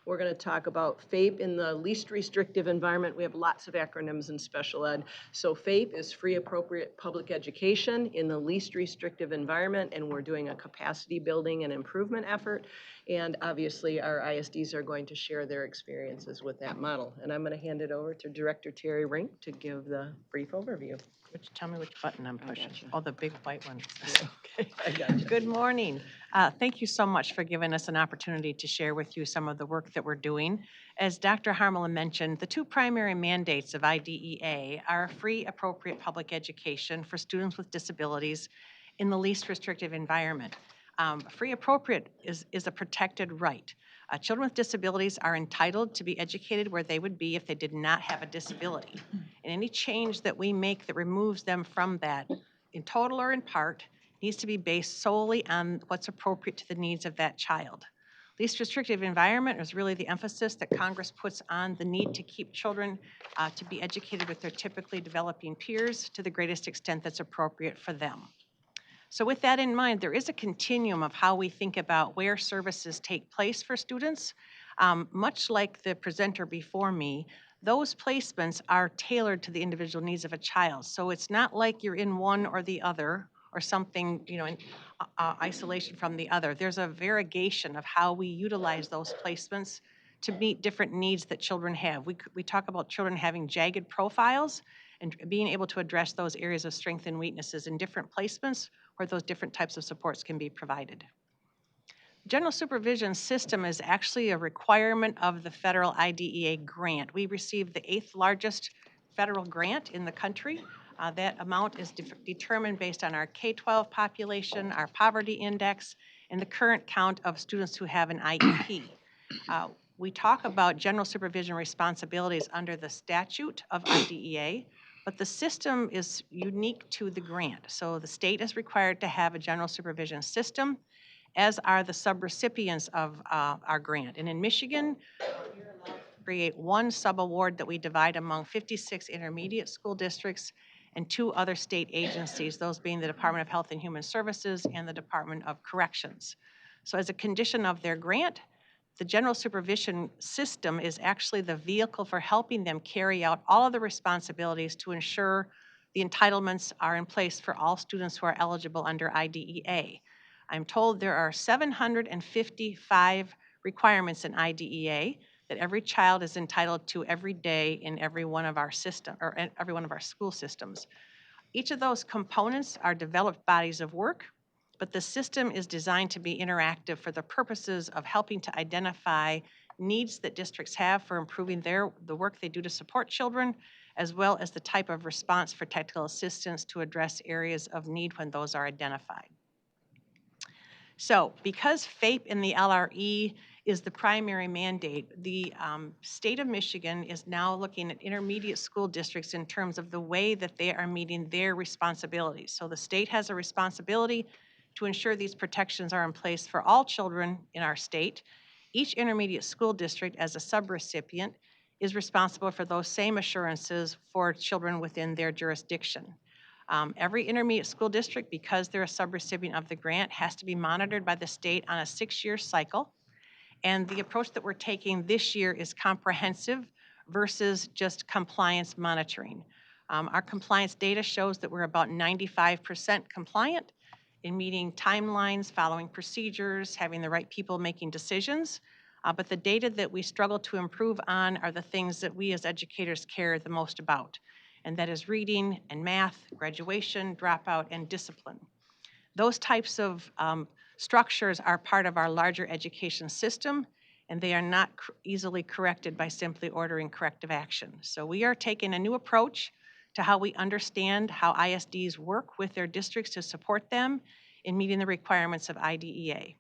We're going to talk about FAPE in the least restrictive environment. We have lots of acronyms in special ed. So FAPE is free appropriate public education in the least restrictive environment, and we're doing a capacity building and improvement effort. And obviously, our ISDs are going to share their experiences with that model. And I'm going to hand it over to Director Terry Rink to give the brief overview. Tell me which button I'm pushing. gotcha. Oh, the big white one. Okay, I got you. Good morning. Thank you so much for giving us an opportunity to share with you some of the work that we're doing. As Dr. Harmela mentioned, the two primary mandates of IDEA are free, appropriate public education for students with disabilities in the least restrictive environment. Free appropriate is a protected right. Children with disabilities are entitled to be educated where they would be if they did not have a disability. And any change that we make that removes them from that, in total or in part, needs to be based solely on what's appropriate to the needs of that child. Least restrictive environment is really the emphasis that Congress puts on the need to keep children to be educated with their typically developing peers to the greatest extent that's appropriate for them. So with that in mind, there is a continuum of how we think about where services take place for students. Much like the presenter before me, those placements are tailored to the individual needs of a child. So it's not like you're in one or the other or something, in isolation from the other. There's a variegation of how we utilize those placements to meet different needs that children have. We talk about children having jagged profiles and being able to address those areas of strength and weaknesses in different placements where those different types of supports can be provided. General supervision system is actually a requirement of the federal IDEA grant. We received the 8th largest federal grant in the country. That amount is determined based on our K-12 population, our poverty index, and the current count of students who have an IEP. We talk about general supervision responsibilities under the statute of IDEA, but the system is unique to the grant. So the state is required to have a general supervision system, as are the subrecipients of our grant. And in Michigan, we're allowed to create one subaward that we divide among 56 intermediate school districts and 2 other state agencies, those being the Department of Health and Human Services and the Department of Corrections. So as a condition of their grant, the general supervision system is actually the vehicle for helping them carry out all of the responsibilities to ensure the entitlements are in place for all students who are eligible under IDEA. I'm told there are 755 requirements in IDEA that every child is entitled to every day in every one of our system, or in every one of our school systems. Each of those components are developed bodies of work, but the system is designed to be interactive for the purposes of helping to identify needs that districts have for improving the work they do to support children, as well as the type of response for technical assistance to address areas of need when those are identified. So because FAPE in the LRE is the primary mandate, the state of Michigan is now looking at intermediate school districts in terms of the way that they are meeting their responsibilities. So the state has a responsibility to ensure these protections are in place for all children in our state. Each intermediate school district, as a subrecipient, is responsible for those same assurances for children within their jurisdiction. Every intermediate school district, because they're a subrecipient of the grant, has to be monitored by the state on a 6-year cycle. And the approach that we're taking this year is comprehensive versus just compliance monitoring. Our compliance data shows that we're about 95% compliant in meeting timelines, following procedures, having the right people making decisions. But the data that we struggle to improve on are the things that we as educators care the most about, and that is reading and math, graduation, dropout, and discipline. Those types of structures are part of our larger education system, and they are not easily corrected by simply ordering corrective action. So we are taking a new approach to how we understand how ISDs work with their districts to support them in meeting the requirements of IDEA.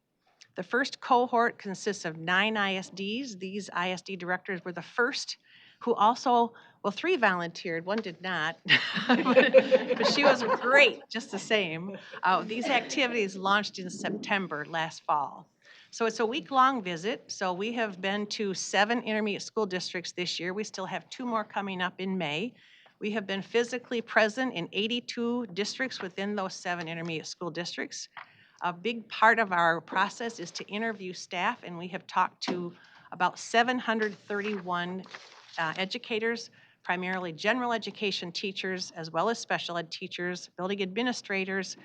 The first cohort consists of 9 ISDs. These ISD directors were the first who also, well, 3 volunteered, 1 did not, but she was great just the same. These activities launched in September last fall. So it's a week-long visit. So we have been to 7 intermediate school districts this year. We still have 2 more coming up in May. We have been physically present in 82 districts within those 7 intermediate school districts. A big part of our process is to interview staff, and we have talked to about 731 educators, primarily general education teachers, as well as special ed teachers, building administrators,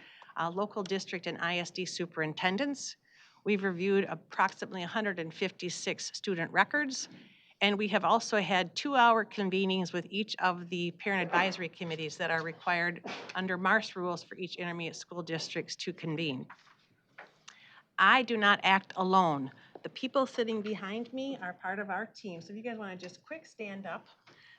local district and ISD superintendents. We've reviewed approximately 156 student records, and we have also had 2-hour convenings with each of the parent advisory committees that are required under MARS rules for each intermediate school districts to convene. I do not act alone. The people sitting behind me are part of our team. So if you guys want to just quick stand up.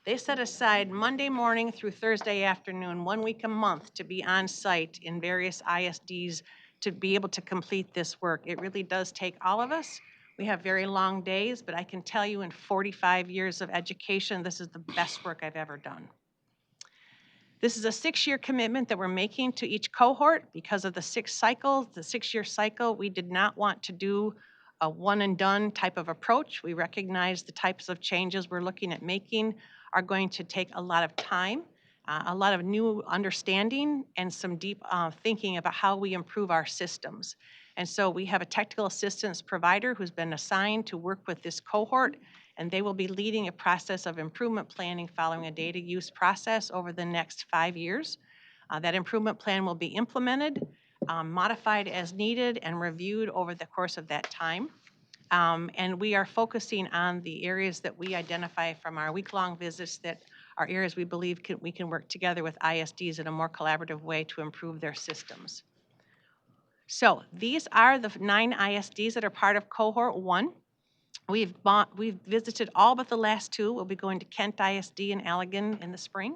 They set aside Monday morning through Thursday afternoon, 1 week a month, to be on site in various ISDs to be able to complete this work. It really does take all of us. We have very long days, but I can tell you in 45 years of education, this is the best work I've ever done. This is a 6-year commitment that we're making to each cohort because of the 6-year cycle. We did not want to do a one and done type of approach. We recognize the types of changes we're looking at making are going to take a lot of time, a lot of new understanding, and some deep thinking about how we improve our systems. And so we have a technical assistance provider who's been assigned to work with this cohort, and they will be leading a process of improvement planning following a data use process over the next 5 years. That improvement plan will be implemented, modified as needed, and reviewed over the course of that time. And we are focusing on the areas that we identify from our week-long visits that are areas we believe we can work together with ISDs in a more collaborative way to improve their systems. So these are the 9 ISDs that are part of cohort 1. We've visited all but the last 2. We'll be going to Kent ISD and Allegan in the spring.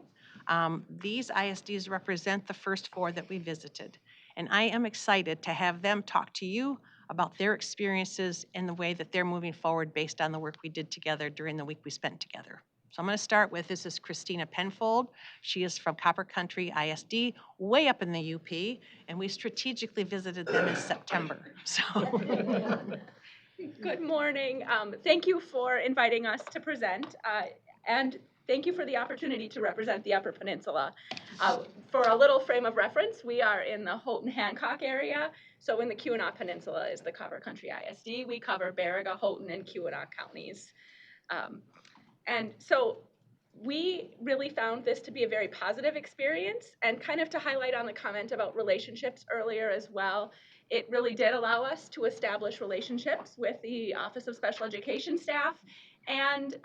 These ISDs represent the first 4 that we visited. And I am excited to have them talk to you about their experiences and the way that they're moving forward based on the work we did together during the week we spent together. So I'm going to start with, this is Christina Penfold. She is from Copper Country ISD, way up in the UP, and we strategically visited them in September. So. Good morning. Thank you for inviting us to present, and thank you for the opportunity to represent the Upper Peninsula. For a little frame of reference, we are in the Houghton-Hancock area, so in the Keweenaw Peninsula is the Copper Country ISD. We cover Baraga, Houghton, and Keweenaw counties. And so we really found this to be a very positive experience, and kind of to highlight on the comment about relationships earlier as well, it really did allow us to establish relationships with the Office of Special Education staff and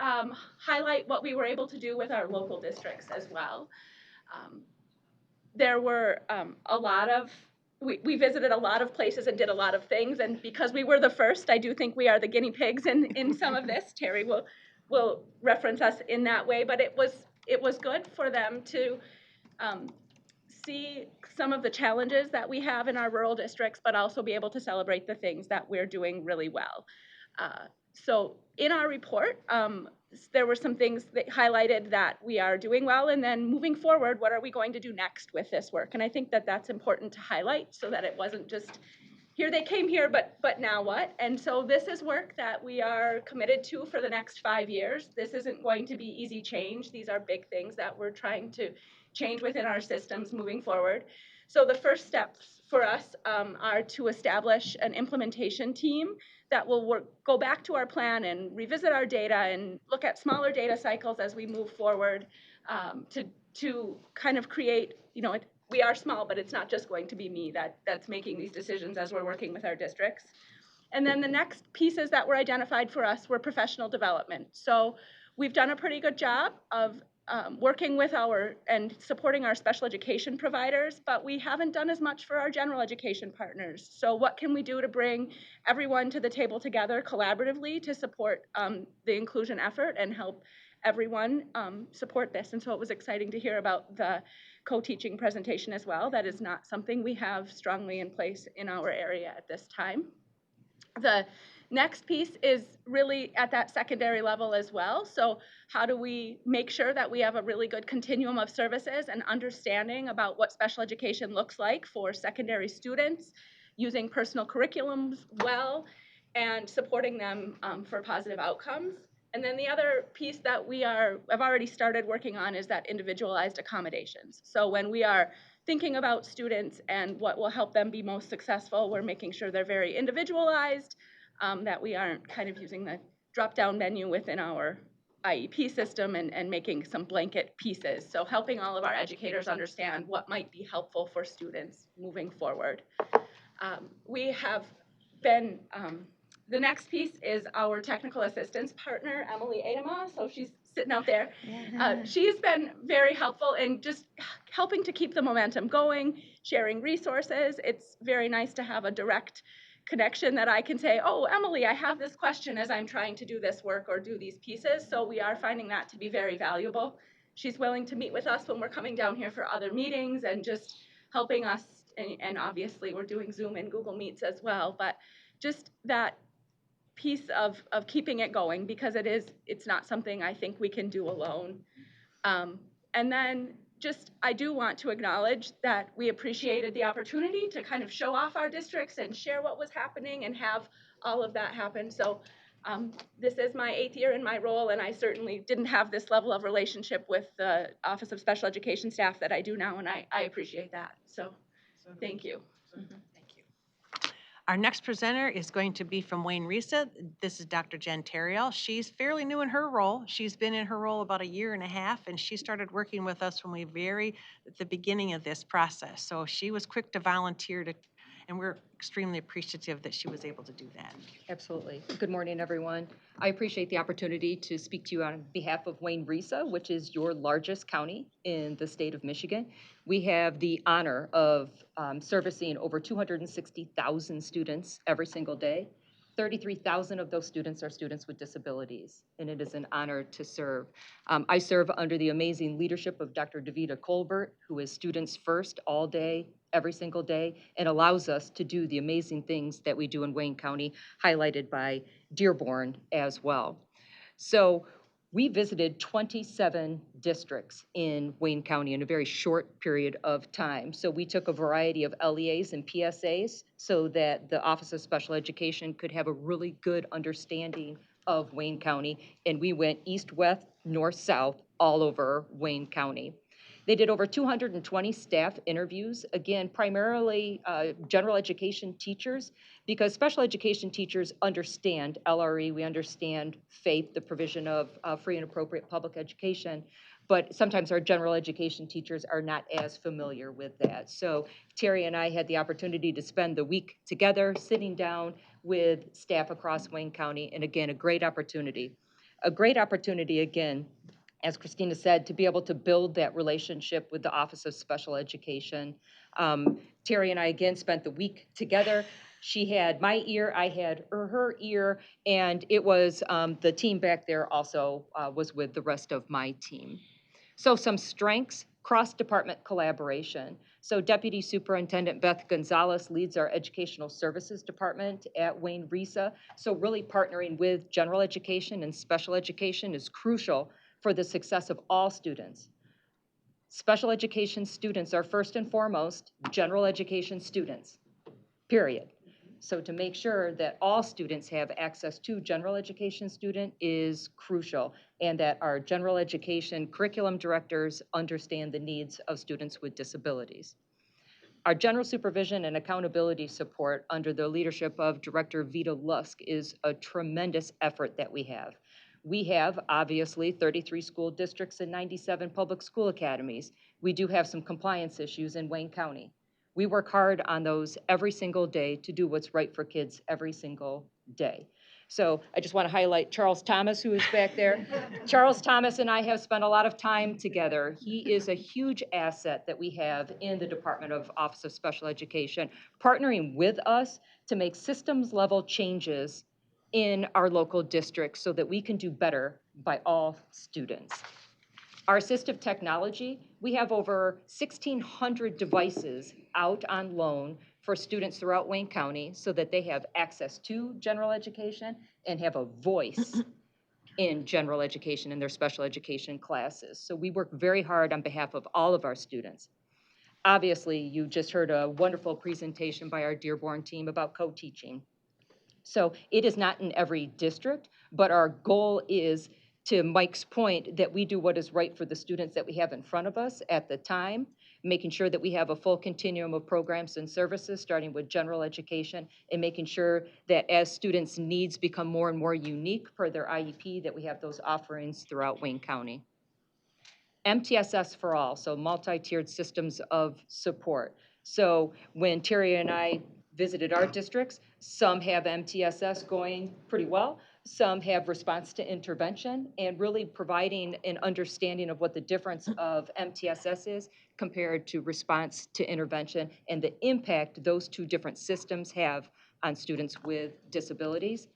highlight what we were able to do with our local districts as well. There were a lot of, we visited a lot of places and did a lot of things, and because we were the first, I do think we are the guinea pigs in some of this. Terry will reference us in that way, but it was good for them to see some of the challenges that we have in our rural districts, but also be able to celebrate the things that we're doing really well. So in our report, there were some things that highlighted that we are doing well, and then moving forward, what are we going to do next with this work? And I think that that's important to highlight so that it wasn't just, here they came here, but now what? And so this is work that we are committed to for the next 5 years. This isn't going to be easy change. These are big things that we're trying to change within our systems moving forward. So the first steps for us are to establish an implementation team that will go back to our plan and revisit our data and look at smaller data cycles as we move forward to kind of create, we are small, but it's not just going to be me that's making these decisions as we're working with our districts. And then the next pieces that were identified for us were professional development. So we've done a pretty good job of working with and supporting our special education providers, but we haven't done as much for our general education partners. So what can we do to bring everyone to the table together collaboratively to support the inclusion effort and help everyone support this? And so it was exciting to hear about the co-teaching presentation as well. That is not something we have strongly in place in our area at this time. The next piece is really at that secondary level as well. So how do we make sure that we have a really good continuum of services and understanding about what special education looks like for secondary students, using personal curriculums well, and supporting them for positive outcomes. And then the other piece that we have already started working on is that individualized accommodations. So when we are thinking about students and what will help them be most successful, we're making sure they're very individualized, that we aren't kind of using the drop-down menu within our IEP system and making some blanket pieces. So helping all of our educators understand what might be helpful for students moving forward. We have been, the next piece is our technical assistance partner, Emily Adema. So she's sitting out there. She's been very helpful in just helping to keep the momentum going, sharing resources. It's very nice to have a direct connection that I can say, oh, Emily, I have this question as I'm trying to do this work or do these pieces. So we are finding that to be very valuable. She's willing to meet with us when we're coming down here for other meetings and just helping us. And obviously we're doing Zoom and Google Meets as well, but just that piece of keeping it going, because it's not something I think we can do alone. And then just, I do want to acknowledge that we appreciated the opportunity to kind of show off our districts and share what was happening and have all of that happen. So this is my 8th year in my role, and I certainly didn't have this level of relationship with the Office of Special Education staff that I do now, and I appreciate that. So thank you. Our next presenter is going to be from Wayne Risa. This is Dr. Jen Terriel. She's fairly new in her role. She's been in her role about 1.5 years, and she started working with us when we at the beginning of this process. So she was quick to volunteer to and we're extremely appreciative that she was able to do that. Absolutely. Good morning, everyone. I appreciate the opportunity to speak to you on behalf of Wayne-Riesa, which is your largest county in the state of Michigan. We have the honor of servicing over 260,000 students every single day. 33,000 of those students are students with disabilities, and it is an honor to serve. I serve under the amazing leadership of Dr. Davida Colbert, who is students first all day, every single day, and allows us to do the amazing things that we do in Wayne County, highlighted by Dearborn as well. So we visited 27 districts in Wayne County in a very short period of time. So we took a variety of LEAs and PSAs so that the Office of Special Education could have a really good understanding of Wayne County. And we went east, west, north, south, all over Wayne County. They did over 220 staff interviews, again, primarily general education teachers, because special education teachers understand LRE, we understand FAPE, the provision of free and appropriate public education, but sometimes our general education teachers are not as familiar with that. So Terry and I had the opportunity to spend the week together, sitting down with staff across Wayne County, and again, a great opportunity. A great opportunity, again, as Christina said, to be able to build that relationship with the Office of Special Education. Terry and I again spent the week together. She had my ear, I had her ear, and it was the team back there also was with the rest of my team. So some strengths, cross-department collaboration. So Deputy Superintendent Beth Gonzalez leads our Educational Services Department at Wayne-Riesa. So really partnering with general education and special education is crucial for the success of all students. Special education students are first and foremost general education students, period. So to make sure that all students have access to general education student is crucial, and that our general education curriculum directors understand the needs of students with disabilities. Our general supervision and accountability support under the leadership of Director Vita Lusk is a tremendous effort that we have. We have, obviously, 33 school districts and 97 public school academies. We do have some compliance issues in Wayne County. We work hard on those every single day to do what's right for kids every single day. So I just want to highlight Charles Thomas, who is back there. Charles Thomas and I have spent a lot of time together. He is a huge asset that we have in the Department of Office of Special Education, partnering with us to make systems level changes in our local districts so that we can do better by all students. Our assistive technology, we have over 1,600 devices out on loan for students throughout Wayne County so that they have access to general education and have a voice in general education in their special education classes. So we work very hard on behalf of all of our students. Obviously, you just heard a wonderful presentation by our Dearborn team about co-teaching. So it is not in every district, but our goal is, to Mike's point, that we do what is right for the students that we have in front of us at the time, making sure that we have a full continuum of programs and services, starting with general education, and making sure that as students' needs become more and more unique per their IEP, that we have those offerings throughout Wayne County. MTSS for all, so multi-tiered systems of support. So when Terry and I visited our districts, some have MTSS going pretty well, some have response to intervention, and really providing an understanding of what the difference of MTSS is compared to response to intervention and the impact those two different systems have on students with disabilities,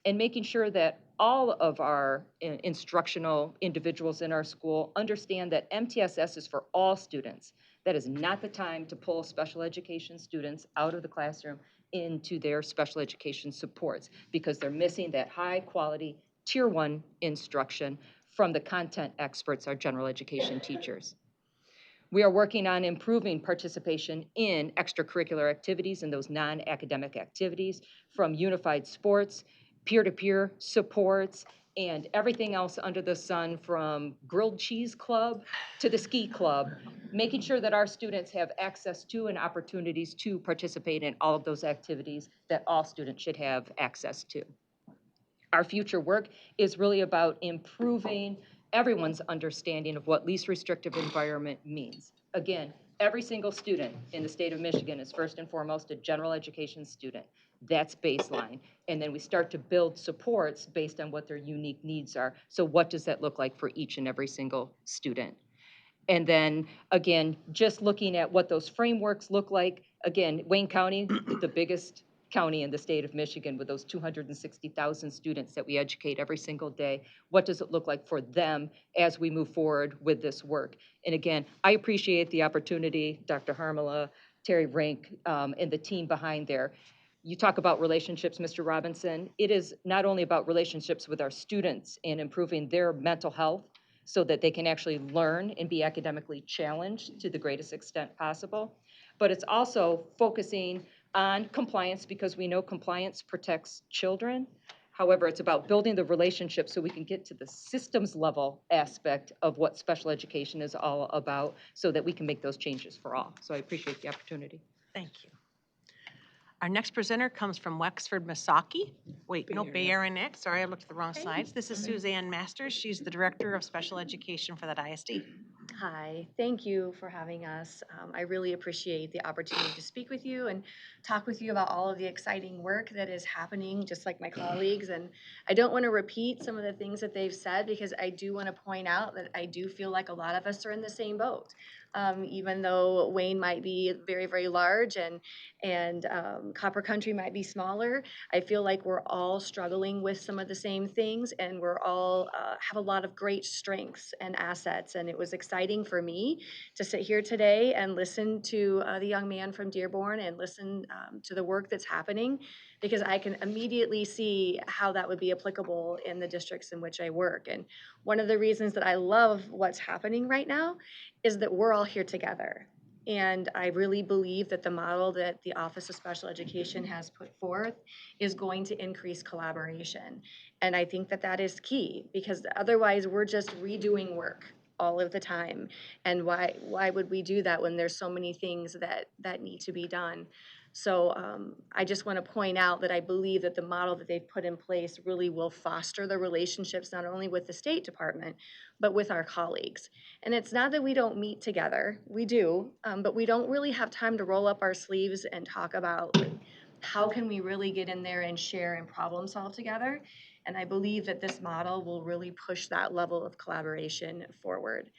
and making sure that all of our instructional individuals in our school understand that MTSS is for all students. That is not the time to pull special education students out of the classroom into their special education supports, because they're missing that high quality tier 1 instruction from the content experts, our general education teachers. We are working on improving participation in extracurricular activities and those non-academic activities, from unified sports, peer-to-peer supports, and everything else under the sun, from grilled cheese club to the ski club, making sure that our students have access to and opportunities to participate in all of those activities that all students should have access to. Our future work is really about improving everyone's understanding of what least restrictive environment means. Again, Every single student in the state of Michigan is first and foremost a general education student. That's baseline. And then we start to build supports based on what their unique needs are. So what does that look like for each and every single student? And then, again, just looking at what those frameworks look like, again, Wayne County, the biggest county in the state of Michigan with those 260,000 students that we educate every single day. What does it look like for them as we move forward with this work? And again, I appreciate the opportunity, Dr. Harmala, Terry Rink, and the team behind there. You talk about relationships, Mr. Robinson. It is not only about relationships with our students and improving their mental health so that they can actually learn and be academically challenged to the greatest extent possible, but it's also focusing on compliance because we know compliance protects children. However, it's about building the relationship so we can get to the systems level aspect of what special education is all about so that we can make those changes for all. So I appreciate the opportunity. Thank you. Our next presenter comes from Wexford, Misaki. Wait, no, Bay Area next. Sorry, I looked at the wrong slides. This is Suzanne Masters. She's the Director of Special Education for that ISD. Hi, thank you for having us. I really appreciate the opportunity to speak with you and talk with you about all of the exciting work that is happening, just like my colleagues. And I don't want to repeat some of the things that they've said because I do want to point out that I do feel like a lot of us are in the same boat. Even though Wayne might be very, very large and Copper Country might be smaller, I feel like we're all struggling with some of the same things, and we're all have a lot of great strengths and assets. And it was exciting for me to sit here today and listen to the young man from Dearborn and listen to the work that's happening, because I can immediately see how that would be applicable in the districts in which I work. And one of the reasons that I love what's happening right now is that we're all here together. And I really believe that the model that the Office of Special Education has put forth is going to increase collaboration. And I think that that is key, because otherwise we're just redoing work all of the time. And why would we do that when there's so many things that need to be done? So I just want to point out that I believe that the model that they've put in place really will foster the relationships not only with the State Department, but with our colleagues. And it's not that we don't meet together, we do, but we don't really have time to roll up our sleeves and talk about how can we really get in there and share and problem solve together. And I believe that this model will really push that level of collaboration forward.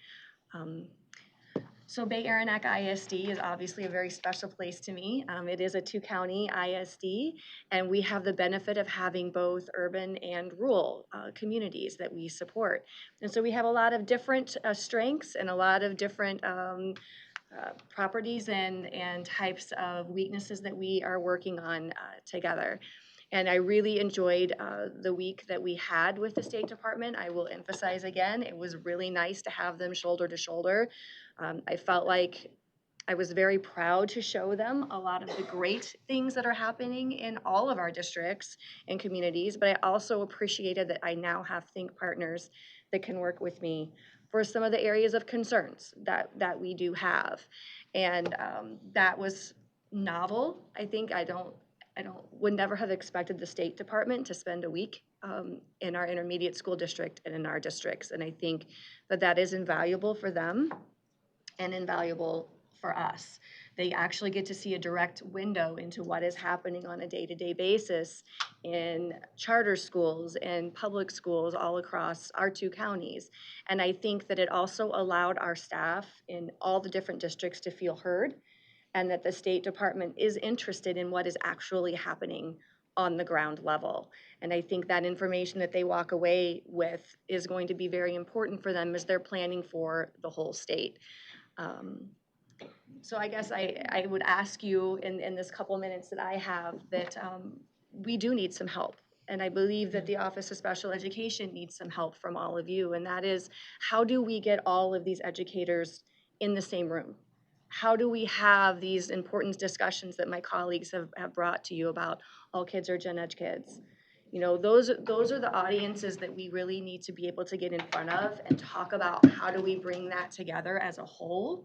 So Bay Aranac ISD is obviously a very special place to me. It is a 2-county ISD, and we have the benefit of having both urban and rural communities that we support. And so we have a lot of different strengths and a lot of different properties and types of weaknesses that we are working on together. And I really enjoyed the week that we had with the State Department. I will emphasize again, it was really nice to have them shoulder to shoulder. I felt like I was very proud to show them a lot of the great things that are happening in all of our districts and communities, but I also appreciated that I now have think partners that can work with me for some of the areas of concerns that we do have. And that was novel. I think I would never have expected the State Department to spend a week in our intermediate school district and in our districts. And I think that that is invaluable for them and invaluable for us. They actually get to see a direct window into what is happening on a day-to-day basis in charter schools and public schools all across our 2 counties. And I think that it also allowed our staff in all the different districts to feel heard, and that the State Department is interested in what is actually happening on the ground level. And I think that information that they walk away with is going to be very important for them as they're planning for the whole state. So I guess I would ask you in this couple minutes that I have that we do need some help. And I believe that the Office of Special Education needs some help from all of you. And that is, how do we get all of these educators in the same room? How do we have these important discussions that my colleagues have brought to you about all kids are gen ed kids? You know, those are the audiences that we really need to be able to get in front of and talk about how do we bring that together as a whole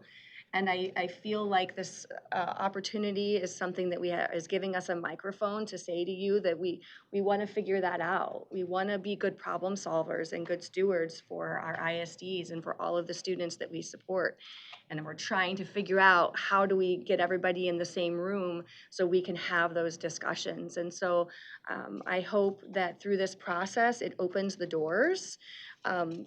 And I feel like this opportunity is something that is giving us a microphone to say to you that we want to figure that out. We want to be good problem solvers and good stewards for our ISDs and for all of the students that we support. And we're trying to figure out how do we get everybody in the same room so we can have those discussions. And so I hope that through this process, it opens the doors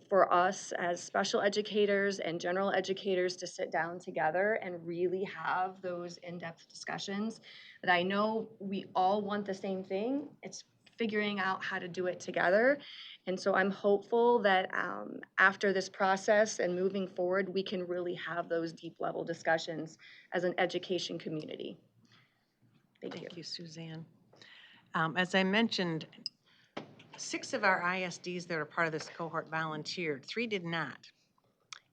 for us as special educators and general educators to sit down together and really have those in-depth discussions. But I know we all want the same thing. It's figuring out how to do it together. And so I'm hopeful that after this process and moving forward, we can really have those deep level discussions as an education community. Thank you. Thank you, Suzanne. As I mentioned, 6 of our ISDs that are part of this cohort volunteered. 3 did not.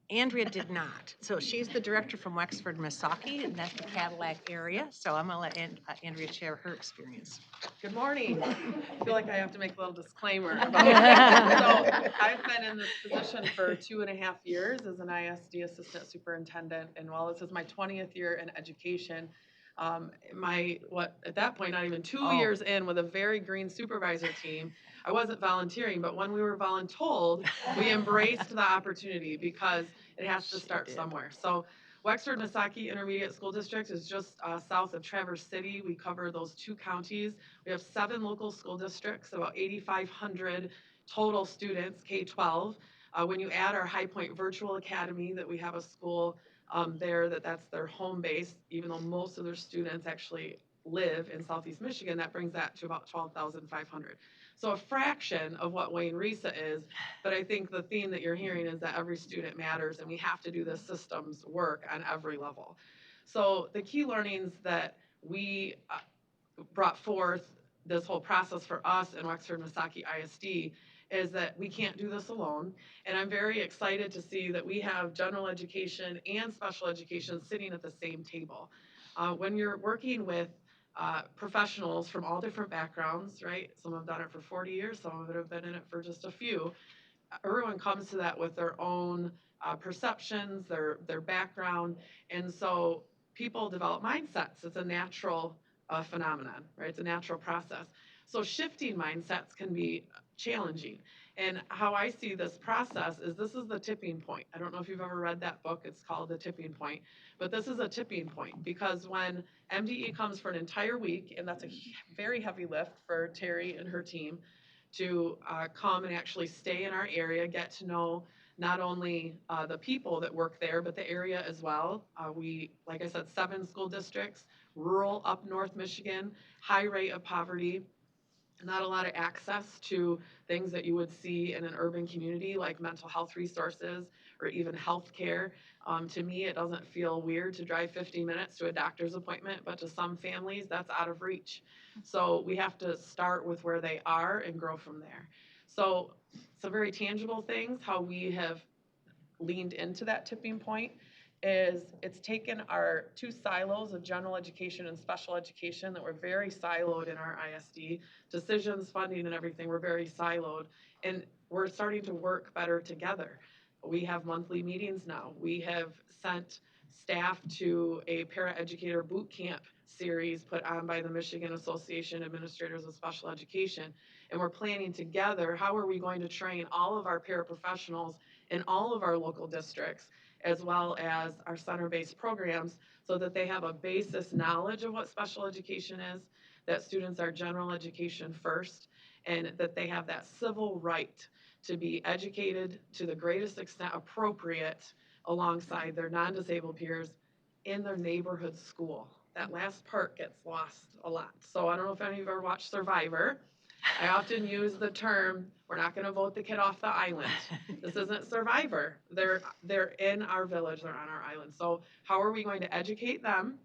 Andrea did not. So she's the director from Wexford, Missaukee, and that's the Cadillac area. So I'm going to let Andrea share her experience. Good morning. I feel like I have to make a little disclaimer about it. So I've been in this position for 2.5 years as an ISD assistant superintendent, and while this is my 20th year in education, at that point, not even 2 years in with a very green supervisor team, I wasn't volunteering, but when we were voluntold, we embraced the opportunity because it has to start somewhere. So Wexford Missaukee Intermediate School District is just south of Traverse City. We cover those 2 counties. We have 7 local school districts, about 8,500 total students, K-12. When you add our High Point Virtual Academy, that we have a school there that's their home base, even though most of their students actually live in Southeast Michigan, that brings that to about 12,500. So a fraction of what Wayne Risa is, but I think the theme that you're hearing is that every student matters and we have to do this systems work on every level. So the key learnings that we brought forth this whole process for us in Wexford Missaukee ISD is that we can't do this alone. And I'm very excited to see that we have general education and special education sitting at the same table. When you're working with professionals from all different backgrounds, right? Some have done it for 40 years, some of it have been in it for just a few. Everyone comes to that with their own perceptions, their background, and so people develop mindsets. It's a natural phenomenon, right? It's a natural process. So shifting mindsets can be challenging. And how I see this process is this is the tipping point. I don't know if you've ever read that book. It's called The Tipping Point. But this is a tipping point because when MDE comes for an entire week, and that's a very heavy lift for Terry and her team to come and actually stay in our area, get to know not only the people that work there, but the area as well. We, like I said, 7 school districts, rural up North Michigan, high rate of poverty, not a lot of access to things that you would see in an urban community like mental health resources or even health care. To me, it doesn't feel weird to drive 50 minutes to a doctor's appointment, but to some families, that's out of reach. So we have to start with where they are and grow from there. So some very tangible things, how we have leaned into that tipping point is it's taken our 2 silos of general education and special education that were very siloed in our ISD. Decisions, funding, and everything were very siloed. And we're starting to work better together. We have monthly meetings now. We have sent staff to a paraeducator boot camp series put on by the Michigan Association Administrators of Special Education. And we're planning together, how are we going to train all of our paraprofessionals in all of our local districts, as well as our center-based programs, so that they have a basis knowledge of what special education is, that students are general education first, and that they have that civil right to be educated to the greatest extent appropriate alongside their non-disabled peers in their neighborhood school. That last part gets lost a lot. So I don't know if any of you have ever watched Survivor. I often use the term, we're not going to vote the kid off the island. This isn't Survivor. They're in our village, they're on our island. So how are we going to educate them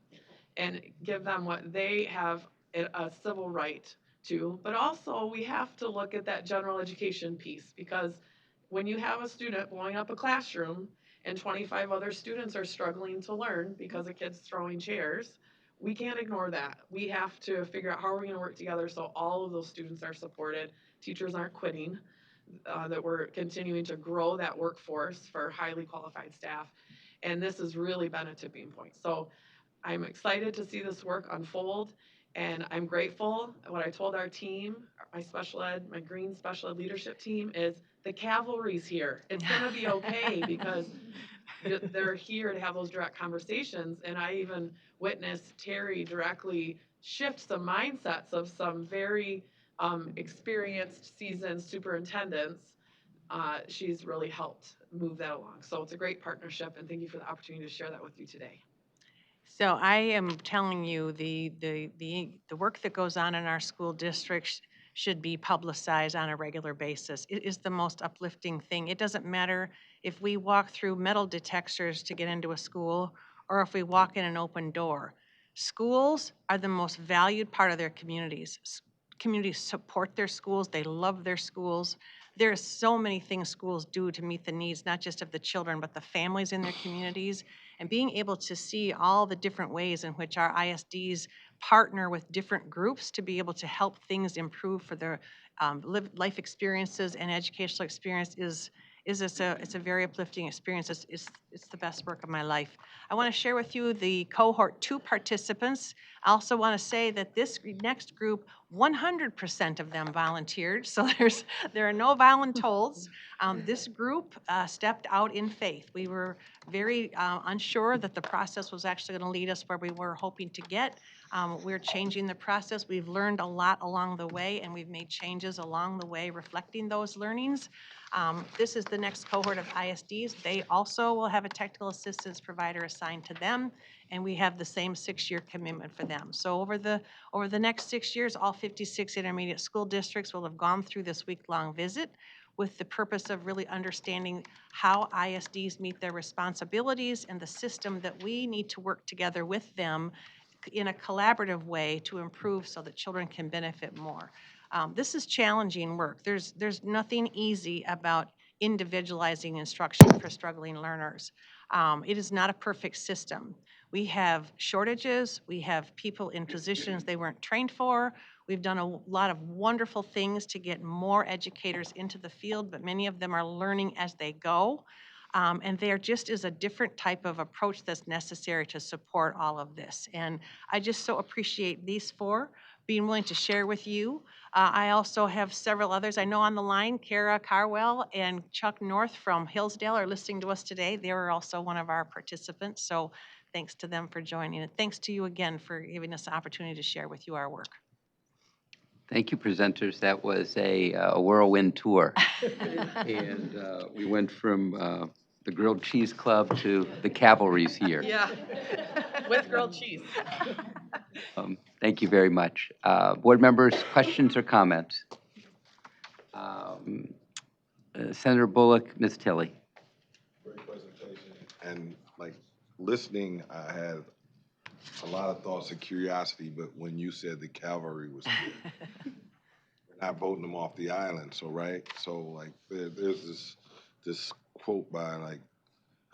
and give them what they have a civil right to? But also we have to look at that general education piece, because when you have a student blowing up a classroom and 25 other students are struggling to learn because a kid's throwing chairs, we can't ignore that. We have to figure out how are we going to work together so all of those students are supported, teachers aren't quitting, that we're continuing to grow that workforce for highly qualified staff. And this has really been a tipping point. So I'm excited to see this work unfold, and I'm grateful. What I told our team, my special ed, my green special ed leadership team, is the cavalry's here. It's gonna be okay because they're here to have those direct conversations. And I even witnessed Terry directly shift some mindsets of some very experienced, seasoned superintendents. She's really helped move that along. So it's a great partnership, and thank you for the opportunity to share that with you today. So I am telling you, the work that goes on in our school districts should be publicized on a regular basis. It is the most uplifting thing. It doesn't matter if we walk through metal detectors to get into a school or if we walk in an open door. Schools are the most valued part of their communities. Communities support their schools. They love their schools. There are so many things schools do to meet the needs, not just of the children, but the families in their communities. And being able to see all the different ways in which our ISDs partner with different groups to be able to help things improve for their life experiences and educational experience it's a very uplifting experience. It's the best work of my life. I want to share with you the cohort 2 participants. I also want to say that this next group, 100% of them volunteered, so there are no voluntold. This group stepped out in faith. We were very unsure that the process was actually going to lead us where we were hoping to get. We're changing the process. We've learned a lot along the way, and we've made changes along the way reflecting those learnings. This is the next cohort of ISDs. They also will have a technical assistance provider assigned to them, and we have the same 6-year commitment for them. So over the next 6 years, all 56 intermediate school districts will have gone through this week-long visit with the purpose of really understanding how ISDs meet their responsibilities and the system that we need to work together with them in a collaborative way to improve so that children can benefit more. This is challenging work. There's nothing easy about individualizing instruction for struggling learners. It is not a perfect system. We have shortages. We have people in positions they weren't trained for. We've done a lot of wonderful things to get more educators into the field, but many of them are learning as they go. And there just is a different type of approach that's necessary to support all of this. And I just so appreciate these 4 being willing to share with you. I also have several others. I know on the line, Kara Carwell and Chuck North from Hillsdale are listening to us today. They were also one of our participants. So thanks to them for joining. And thanks to you again for giving us the opportunity to share with you our work. Thank you, presenters. That was a whirlwind tour. And we went from the Grilled Cheese Club to the Cavalry's here. Yeah, with grilled cheese. Thank you very much. Board members, questions or comments? Senator Bullock, Ms. Tilley. Great presentation. And like listening, I had a lot of thoughts and curiosity, but when you said the cavalry was here, we're not voting them off the island, so right? So like there's this quote by like,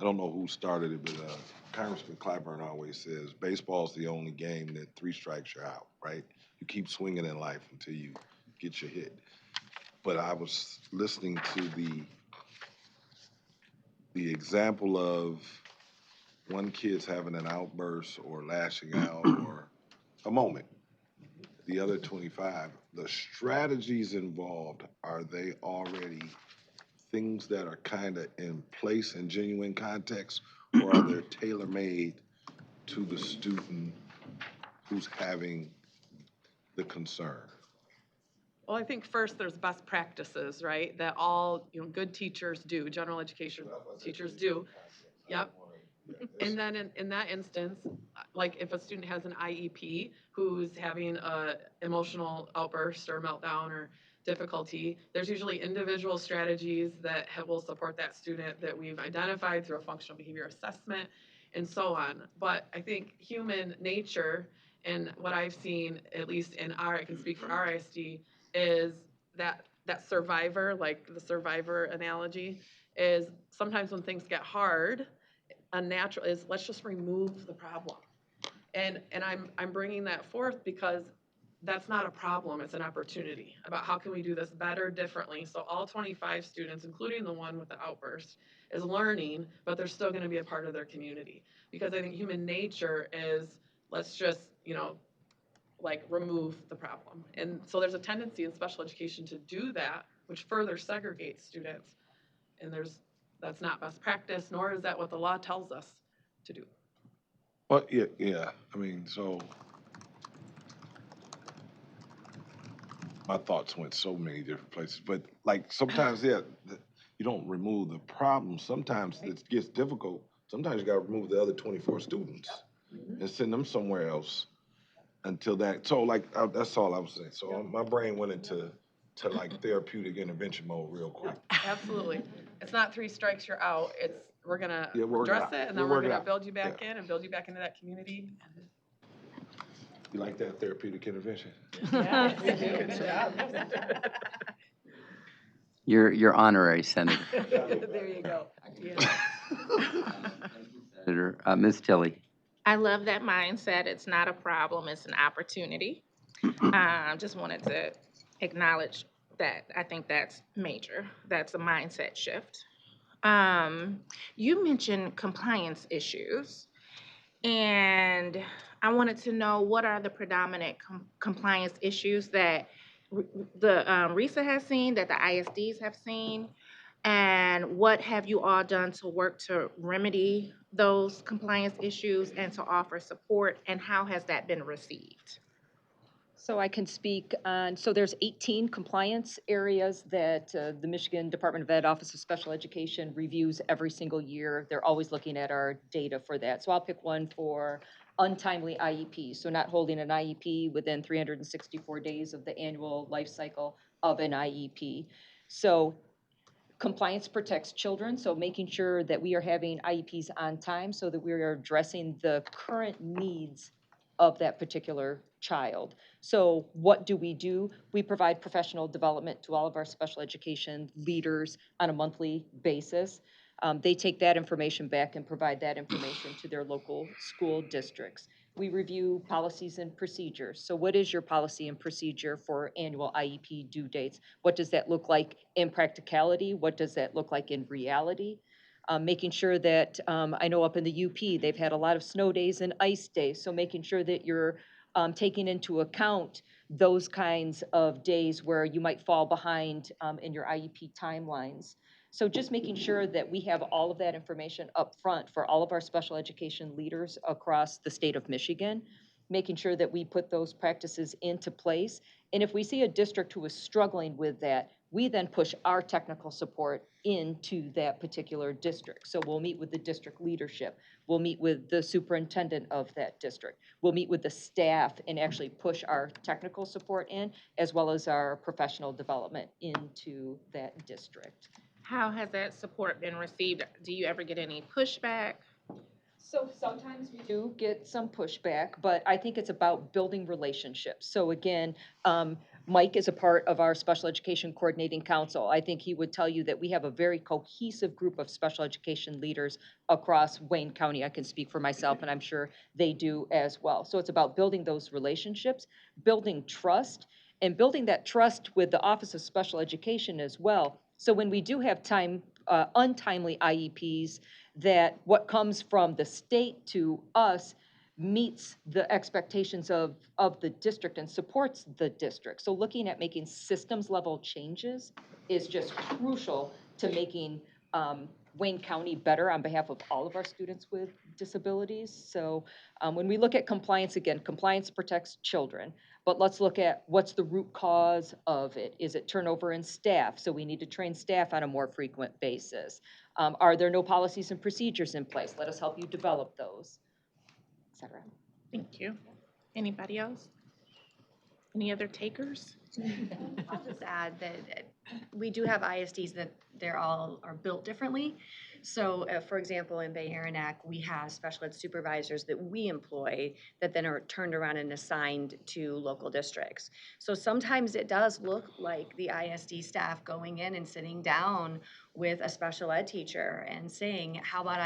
I don't know who started it, but Congressman Claiborne always says, baseball's the only game that 3 strikes you're out, right? You keep swinging in life until you get your hit. But I was listening to the example of one kid's having an outburst or lashing out or a moment. The other 25, the strategies involved, are they already things that are kind of in place in genuine context, or are they tailor-made to the student who's having the concern? Well, I think first there's best practices, right? That all good teachers do, general education teachers do. Yep. And then in that instance, like if a student has an IEP who's having a emotional outburst or meltdown or difficulty, there's usually individual strategies that will support that student that we've identified through a functional behavior assessment and so on. But I think human nature and what I've seen, at least in I can speak for our ISD, is that survivor, like the survivor analogy, is sometimes when things get hard, unnatural is let's just remove the problem. And I'm bringing that forth because that's not a problem, it's an opportunity about how can we do this better, differently. So all 25 students, including the one with the outburst, is learning, but they're still gonna be a part of their community. Because I think human nature is, let's just, like remove the problem. And so there's a tendency in special education to do that, which further segregates students. And that's not best practice, nor is that what the law tells us to do. Well, yeah. I mean, so my thoughts went so many different places, but like sometimes, you don't remove the problem. Sometimes it gets difficult. Sometimes you got to remove the other 24 students and send them somewhere else until that. So like that's all I was saying. So my brain went into like therapeutic intervention mode real quick. Absolutely. It's not 3 strikes, you're out. It's, we're gonna we'll address it, and then we're gonna out. build you back in and build you back into that community. You like that therapeutic intervention? Yes, we do. Good job. You're honorary senator. There you go. Senator, Ms. Tilley. I love that mindset. It's not a problem, it's an opportunity. Just wanted to acknowledge that. I think that's major. That's a mindset shift. You mentioned compliance issues, and I wanted to know what are the predominant compliance issues that the RISA has seen, that the ISDs have seen, and what have you all done to work to remedy those compliance issues and to offer support, and how has that been received? So I can speak on, so there's 18 compliance areas that the Michigan Department of Ed Office of Special Education reviews every single year. They're always looking at our data for that. So I'll pick one for untimely IEP. So not holding an IEP within 364 days of the annual life cycle of an IEP. So compliance protects children, so making sure that we are having IEPs on time so that we are addressing the current needs of that particular child. So what do? We provide professional development to all of our special education leaders on a monthly basis. They take that information back and provide that information to their local school districts. We review policies and procedures. So what is your policy and procedure for annual IEP due dates? What does that look like in practicality? What does that look like in reality? Making sure that, I know up in the UP, they've had a lot of snow days and ice days, so making sure that you're taking into account those kinds of days where you might fall behind in your IEP timelines. So just making sure that we have all of that information up front for all of our special education leaders across the state of Michigan, making sure that we put those practices into place. And if we see a district who is struggling with that, we then push our technical support into that particular district. So we'll meet with the district leadership. We'll meet with the superintendent of that district. We'll meet with the staff and actually push our technical support in, as well as our professional development into that district. How has that support been received? Do you ever get any pushback? So sometimes we do get some pushback, but I think it's about building relationships. So again, Mike is a part of our Special Education Coordinating Council. I think he would tell you that we have a very cohesive group of special education leaders across Wayne County. I can speak for myself, and I'm sure they do as well. So it's about building those relationships, building trust, and building that trust with the Office of Special Education as well. So when we do have untimely IEPs, that what comes from the state to us meets the expectations of the district and supports the district. So looking at making systems level changes is just crucial to making Wayne County better on behalf of all of our students with disabilities. So when we look at compliance, again, compliance protects children, but let's look at what's the root cause of it. Is it turnover in staff? So we need to train staff on a more frequent basis. Are there no policies and procedures in place? Let us help you develop those, et cetera. Thank you. Anybody else? Any other takers? I'll just add that we do have ISDs that they're all are built differently. So for example, in Bay Aranac, we have special ed supervisors that we employ that then are turned around and assigned to local districts. So sometimes it does look like the ISD staff going in and sitting down with a special ed teacher and saying, how about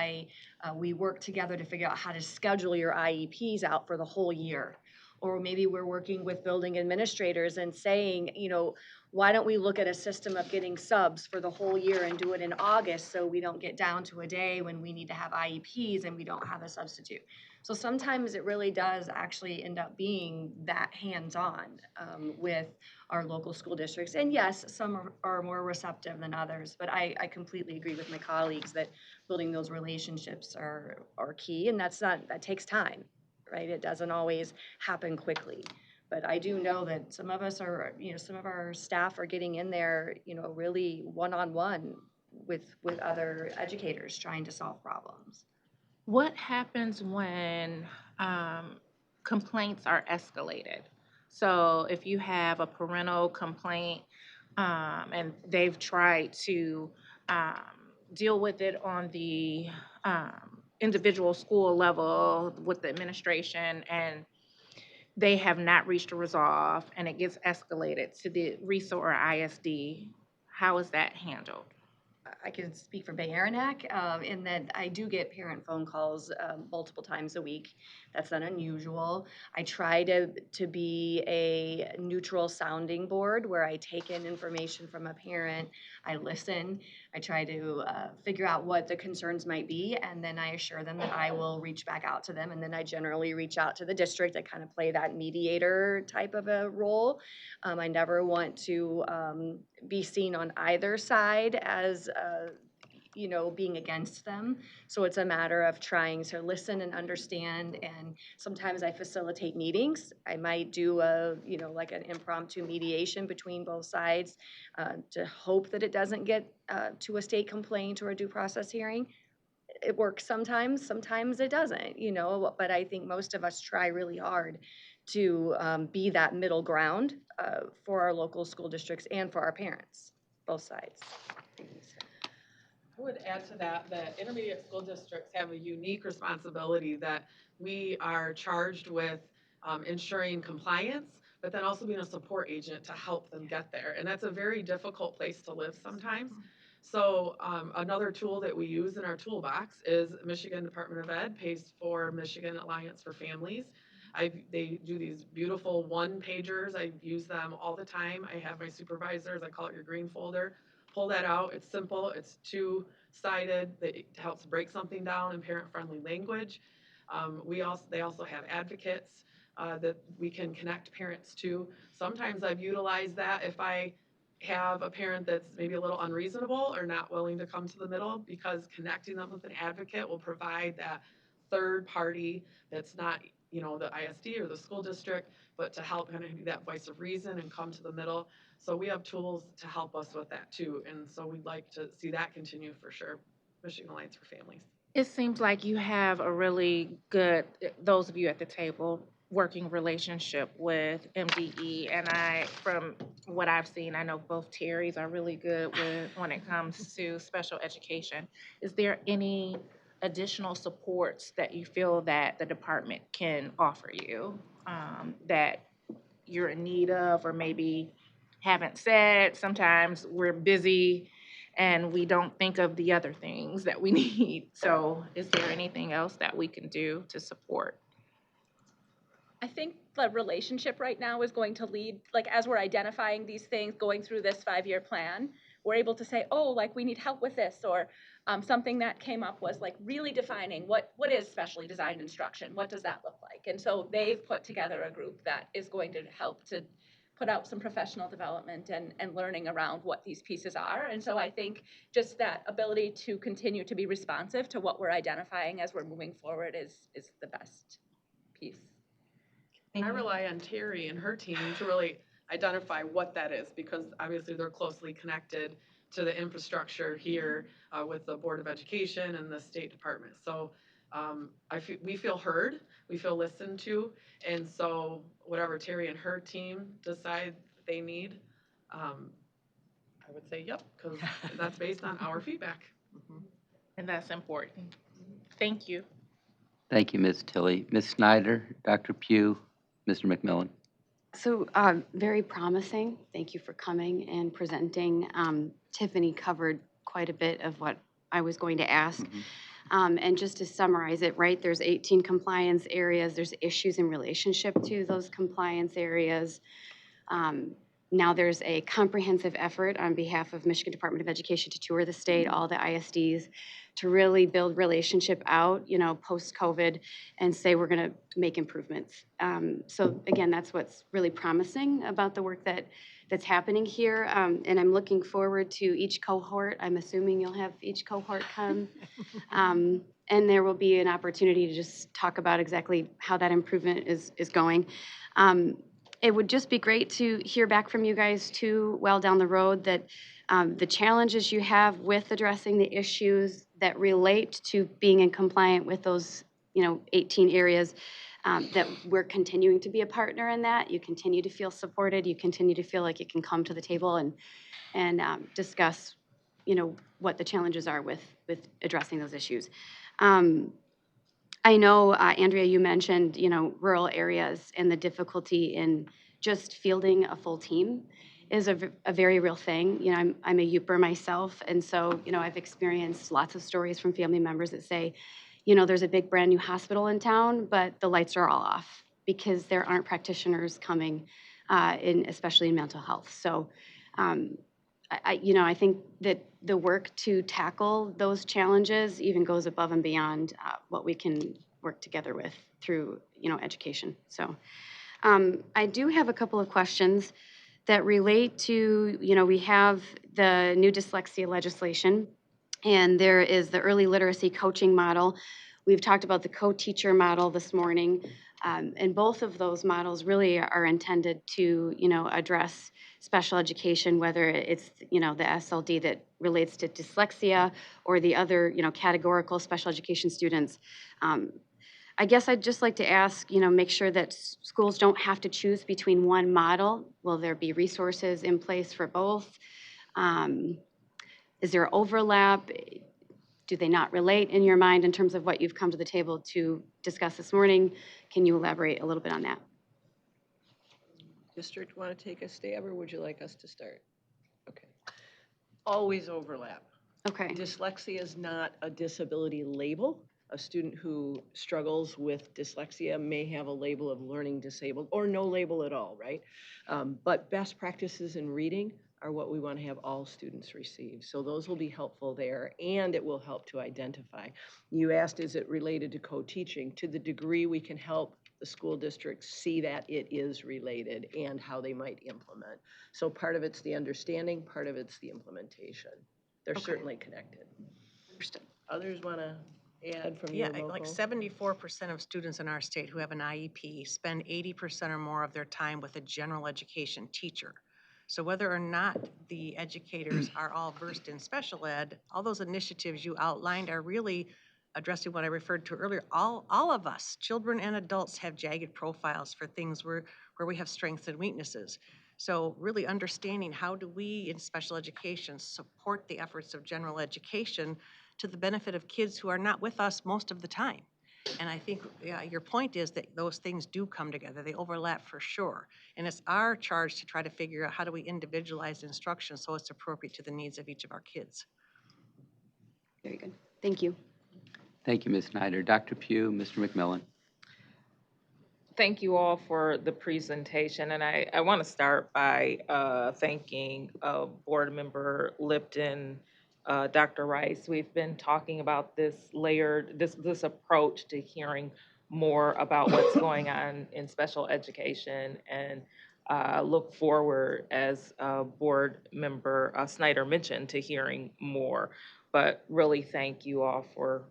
we work together to figure out how to schedule your IEPs out for the whole year? Or maybe we're working with building administrators and saying, why don't we look at a system of getting subs for the whole year and do it in August so we don't get down to a day when we need to have IEPs and we don't have a substitute. So sometimes it really does actually end up being that hands-on with our local school districts. And yes, some are more receptive than others, but I completely agree with my colleagues that building those relationships are key, and that takes time, right? It doesn't always happen quickly. But I do know that some of us are, some of our staff are getting in there, really one-on-one with other educators trying to solve problems. What happens when complaints are escalated? So if you have a parental complaint and they've tried to deal with it on the individual school level with the administration, and they have not reached a resolve, and it gets escalated to the RESA or ISD, how is that handled? I can speak for Bay Aranac in that I do get parent phone calls multiple times a week. That's not unusual. I try to be a neutral sounding board where I take in information from a parent, I listen, I try to figure out what the concerns might be, and then I assure them that I will reach back out to them, and then I generally reach out to the district. I kind of play that mediator type of a role. I never want to be seen on either side as being against them. So it's a matter of trying to listen and understand, and sometimes I facilitate meetings. I might do like an impromptu mediation between both sides to hope that it doesn't get to a state complaint or a due process hearing. It works sometimes it doesn't, but I think most of us try really hard to be that middle ground for our local school districts and for our parents, both sides. I would add to that intermediate school districts have a unique responsibility that we are charged with ensuring compliance, but then also being a support agent to help them get there. And that's a very difficult place to live sometimes. So another tool that we use in our toolbox is Michigan Department of Ed pays for Michigan Alliance for Families. They do these beautiful one-pagers. I use them all the time. I have my supervisors, I call it your green folder. Pull that out. It's simple. It's two-sided. It helps break something down in parent-friendly language. They also have advocates that we can connect parents to. Sometimes I've utilized that if I have a parent that's maybe a little unreasonable or not willing to come to the middle, because connecting them with an advocate will provide that third party that's not, the ISD or the school district, but to help kind of be that voice of reason and come to the middle. So we have tools to help us with that too. And so we'd like to see that continue for sure. Michigan Alliance for Families. It seems like you have a really good, those of you at the table, working relationship with MDE. And from what I've seen, I know both Terrys are really good when it comes to special education. Is there any additional supports that you feel that the department can offer you that you're in need of, or maybe haven't said? Sometimes we're busy and we don't think of the other things that we need. So is there anything else that we can do to support? I think the relationship right now is going to lead, like, as we're identifying these things, going through this 5-year plan, we're able to say, oh, like, we need help with this, or something that came up was like really defining what is specially designed instruction, what does that look like? And so they've put together a group that is going to help to put out some professional development and learning around what these pieces are. And so I think just that ability to continue to be responsive to what we're identifying as we're moving forward is the best piece. And I rely on Terry and her team to really identify what that is, because obviously they're closely connected to the infrastructure here with the Board of Education and the State Department. So we feel heard, we feel listened to, and so whatever Terry and her team decide they need, I would say yep, because that's based on our feedback. And that's important. Thank you. Thank you, Ms. Tilley. Ms. Snyder, Dr. Pugh, Mr. McMillan. So very promising. Thank you for coming and presenting. Tiffany covered quite a bit of what I was going to ask. And just to summarize it, right, there's 18 compliance areas. There's issues in relationship to those compliance areas. Now there's a comprehensive effort on behalf of Michigan Department of Education to tour the state, all the ISDs, to really build relationship out, post-COVID, and say we're going to make improvements. So again, that's what's really promising about the work that's happening here. And I'm looking forward to each cohort. I'm assuming you'll have each cohort come. And there will be an opportunity to just talk about exactly how that improvement is going. It would just be great to hear back from you guys too, well down the road, that the challenges you have with addressing the issues that relate to being in compliant with those, 18 areas, that we're continuing to be a partner in that. You continue to feel supported. You continue to feel like you can come to the table and discuss, what the challenges are with addressing those issues. I know, Andrea, you mentioned, rural areas and the difficulty in just fielding a full team is a very real thing. I'm a Youper myself, and so, I've experienced lots of stories from family members that say, there's a big brand new hospital in town, but the lights are all off because there aren't practitioners coming, especially in mental health. So, I think that the work to tackle those challenges even goes above and beyond what we can work together with through, education. So I do have a couple of questions that relate to, we have the new dyslexia legislation, and there is the early literacy coaching model. We've talked about the co-teacher model this morning, and both of those models really are intended to, address special education, whether it's, the SLD that relates to dyslexia or the other, categorical special education students. I guess I'd just like to ask, make sure that schools don't have to choose between one model. Will there be resources in place for both? Is there overlap? Do they not relate in your mind in terms of what you've come to the table to discuss this morning? Can you elaborate a little bit on that? District want to take a stab, or would you like us to start? Okay. Always overlap. Okay. Dyslexia is not a disability label. A student who struggles with dyslexia may have a label of learning disabled or no label at all, right? But best practices in reading are what we want to have all students receive. So those will be helpful there, and it will help to identify. You asked, is it related to co-teaching? To the degree we can help the school districts see that it is related and how they might implement. So part of it's the understanding, part of it's the implementation. They're certainly connected. Understood. Others want to add from your local? Like 74% of students in our state who have an IEP spend 80% or more of their time with a general education teacher. So whether or not the educators are all versed in special ed, all those initiatives you outlined are really addressing what I referred to earlier. All of us, children and adults, have jagged profiles for things where we have strengths and weaknesses. So really understanding how do we in special education support the efforts of general education to the benefit of kids who are not with us most of the time. And I think your point is that those things do come together. They overlap for sure. And it's our charge to try to figure out how do we individualize instruction so it's appropriate to the needs of each of our kids. Very good. Thank you. Thank you, Ms. Snyder. Dr. Pugh, Mr. McMillan. Thank you all for the presentation, and I want to start by thanking Board Member Lipton, Dr. Rice. We've been talking about this layered, this approach to hearing more about what's going on in special education, and look forward, as Board Member Snyder mentioned, to hearing more. But really thank you all for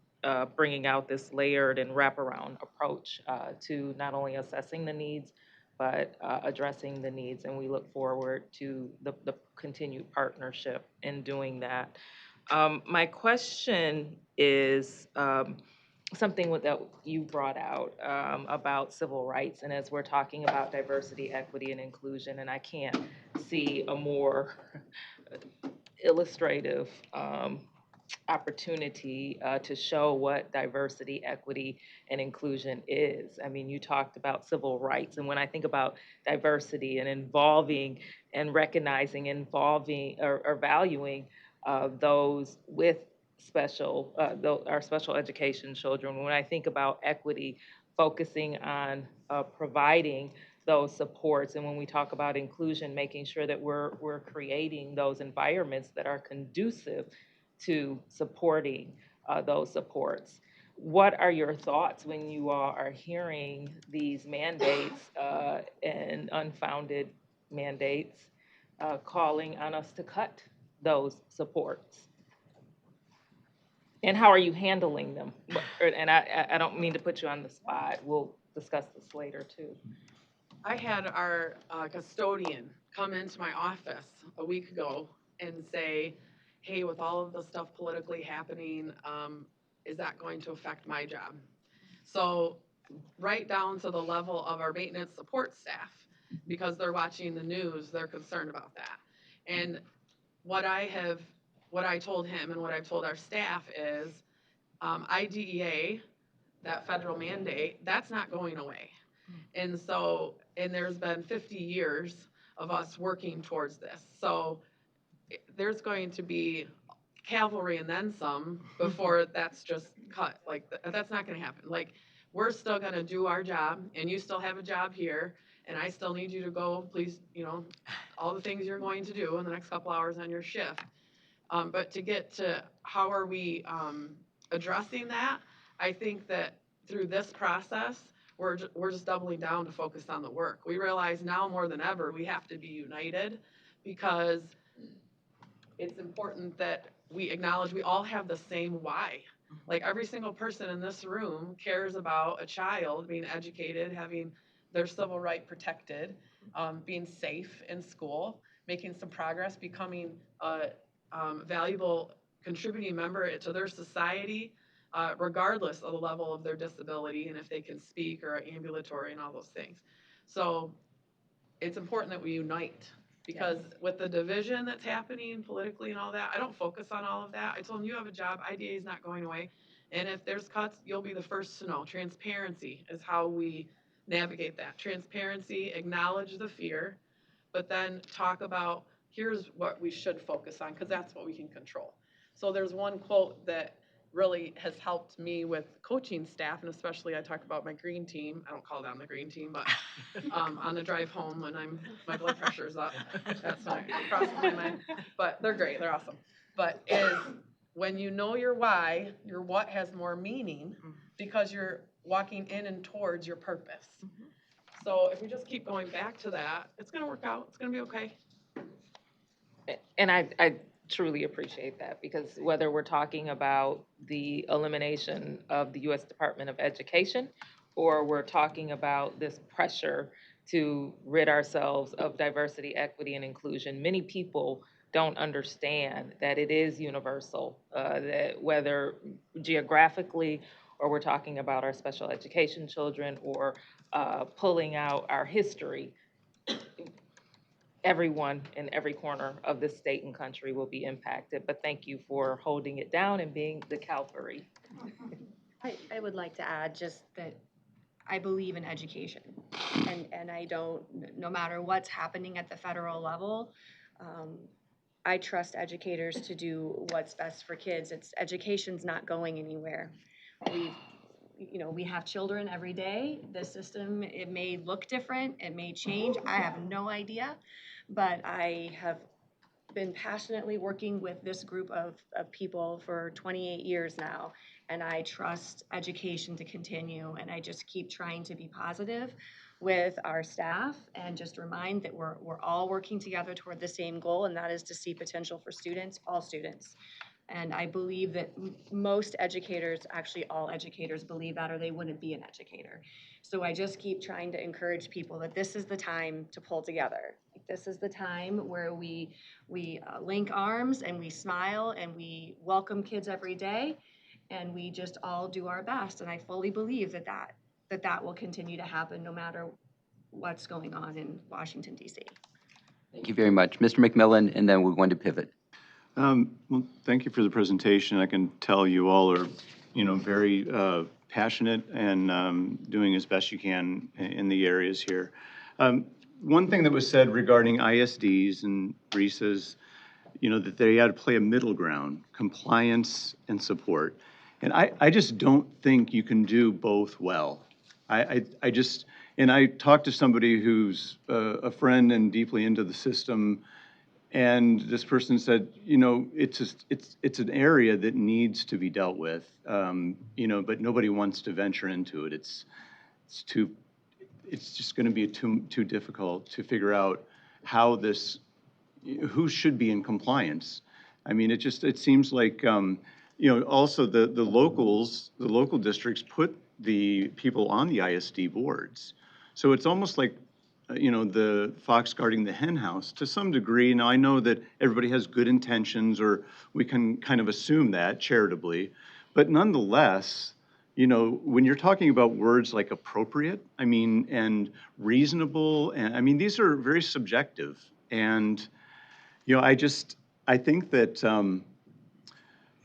bringing out this layered and wraparound approach to not only assessing the needs, but addressing the needs. And we look forward to the continued partnership in doing that. My question is something that you brought out about civil rights. And as we're talking about diversity, equity, and inclusion, and I can't see a more illustrative opportunity to show what diversity, equity, and inclusion is. I mean, you talked about civil rights, and when I think about diversity and involving and recognizing, involving or valuing those with our special education children. When I think about equity, focusing on providing those supports, and when we talk about inclusion, making sure that we're creating those environments that are conducive to supporting those supports. What are your thoughts when you all are hearing these mandates and unfounded mandates calling on us to cut those supports? And how are you handling them? And I don't mean to put you on the spot. We'll discuss this later too. I had our custodian come into my office a week ago and say, hey, with all of the stuff politically happening, is that going to affect my job? So right down to the level of our maintenance support staff, because they're watching the news, they're concerned about that. And what I told him and what I've told our staff is IDEA, that federal mandate, that's not going away. And so, and there's been 50 years of us working towards this. So there's going to be cavalry and then some before that's just cut. Like, that's not going to happen. Like, we're still going to do our job, and you still have a job here, and I still need you to go, please, all the things you're going to do in the next couple hours on your shift. But to get to how are we addressing that, I think that through this process, we're just doubling down to focus on the work. We realize now more than ever we have to be united, because it's important that we acknowledge we all have the same why. Like, every single person in this room cares about a child being educated, having their civil right protected, being safe in school, making some progress, becoming a valuable contributing member to their society, regardless of the level of their disability and if they can speak or are ambulatory and all those things. So it's important that we unite, because with the division that's happening politically and all that, I don't focus on all of that. I told them, you have a job, IDA is not going away. And if there's cuts, you'll be the first to know. Transparency is how we navigate that. Transparency, acknowledge the fear, but then talk about here's what we should focus on, because that's what we can control. So there's one quote that really has helped me with coaching staff, and especially I talk about my green team. I don't call them the green team, but on the drive home when my blood pressure's up, that's when it crosses my mind. But they're great, they're awesome. But when you know your why, your what has more meaning, because you're walking in and towards your purpose. So if we just keep going back to that, it's gonna work out, it's gonna be okay. And I truly appreciate that, because whether we're talking about the elimination of the U.S. Department of Education, or we're talking about this pressure to rid ourselves of diversity, equity, and inclusion, many people don't understand that it is universal, that whether geographically, or we're talking about our special education children, or pulling out our history, everyone in every corner of the state and country will be impacted. But thank you for holding it down and being the cavalry. I would like to add just that I believe in education, and I don't, no matter what's happening at the federal level, I trust educators to do what's best for kids. Education's not going anywhere. We have children every day. The system, it may look different, it may change. I have no idea, but I have been passionately working with this group of people for 28 years now, and I trust education to continue, and I just keep trying to be positive with our staff and just remind that we're all working together toward the same goal, and that is to see potential for students, all students. And I believe that most educators, actually all educators, believe that, or they wouldn't be an educator. So I just keep trying to encourage people that this is the time to pull together. This is the time where we link arms and we smile and we welcome kids every day, and we just all do our best. And I fully believe that will continue to happen no matter what's going on in Washington, D.C. Thank you very much. Mr. McMillan, and then we're going to pivot. Well, thank you for the presentation. I can tell you all are, very passionate and doing as best you can in the areas here. One thing that was said regarding ISDs and RISAs, that they had to play a middle ground, compliance and support. And I just don't think you can do both well. I just, and I talked to somebody who's a friend and deeply into the system, and this person said, it's an area that needs to be dealt with, but nobody wants to venture into it. It's just going to be too difficult to figure out who should be in compliance. I mean, it seems like, also the local districts put the people on the ISD boards. So it's almost like, the fox guarding the hen house to some degree. Now, I know that everybody has good intentions, or we can kind of assume that charitably, but nonetheless, when you're talking about words like appropriate, and reasonable, and these are very subjective. And, I think that,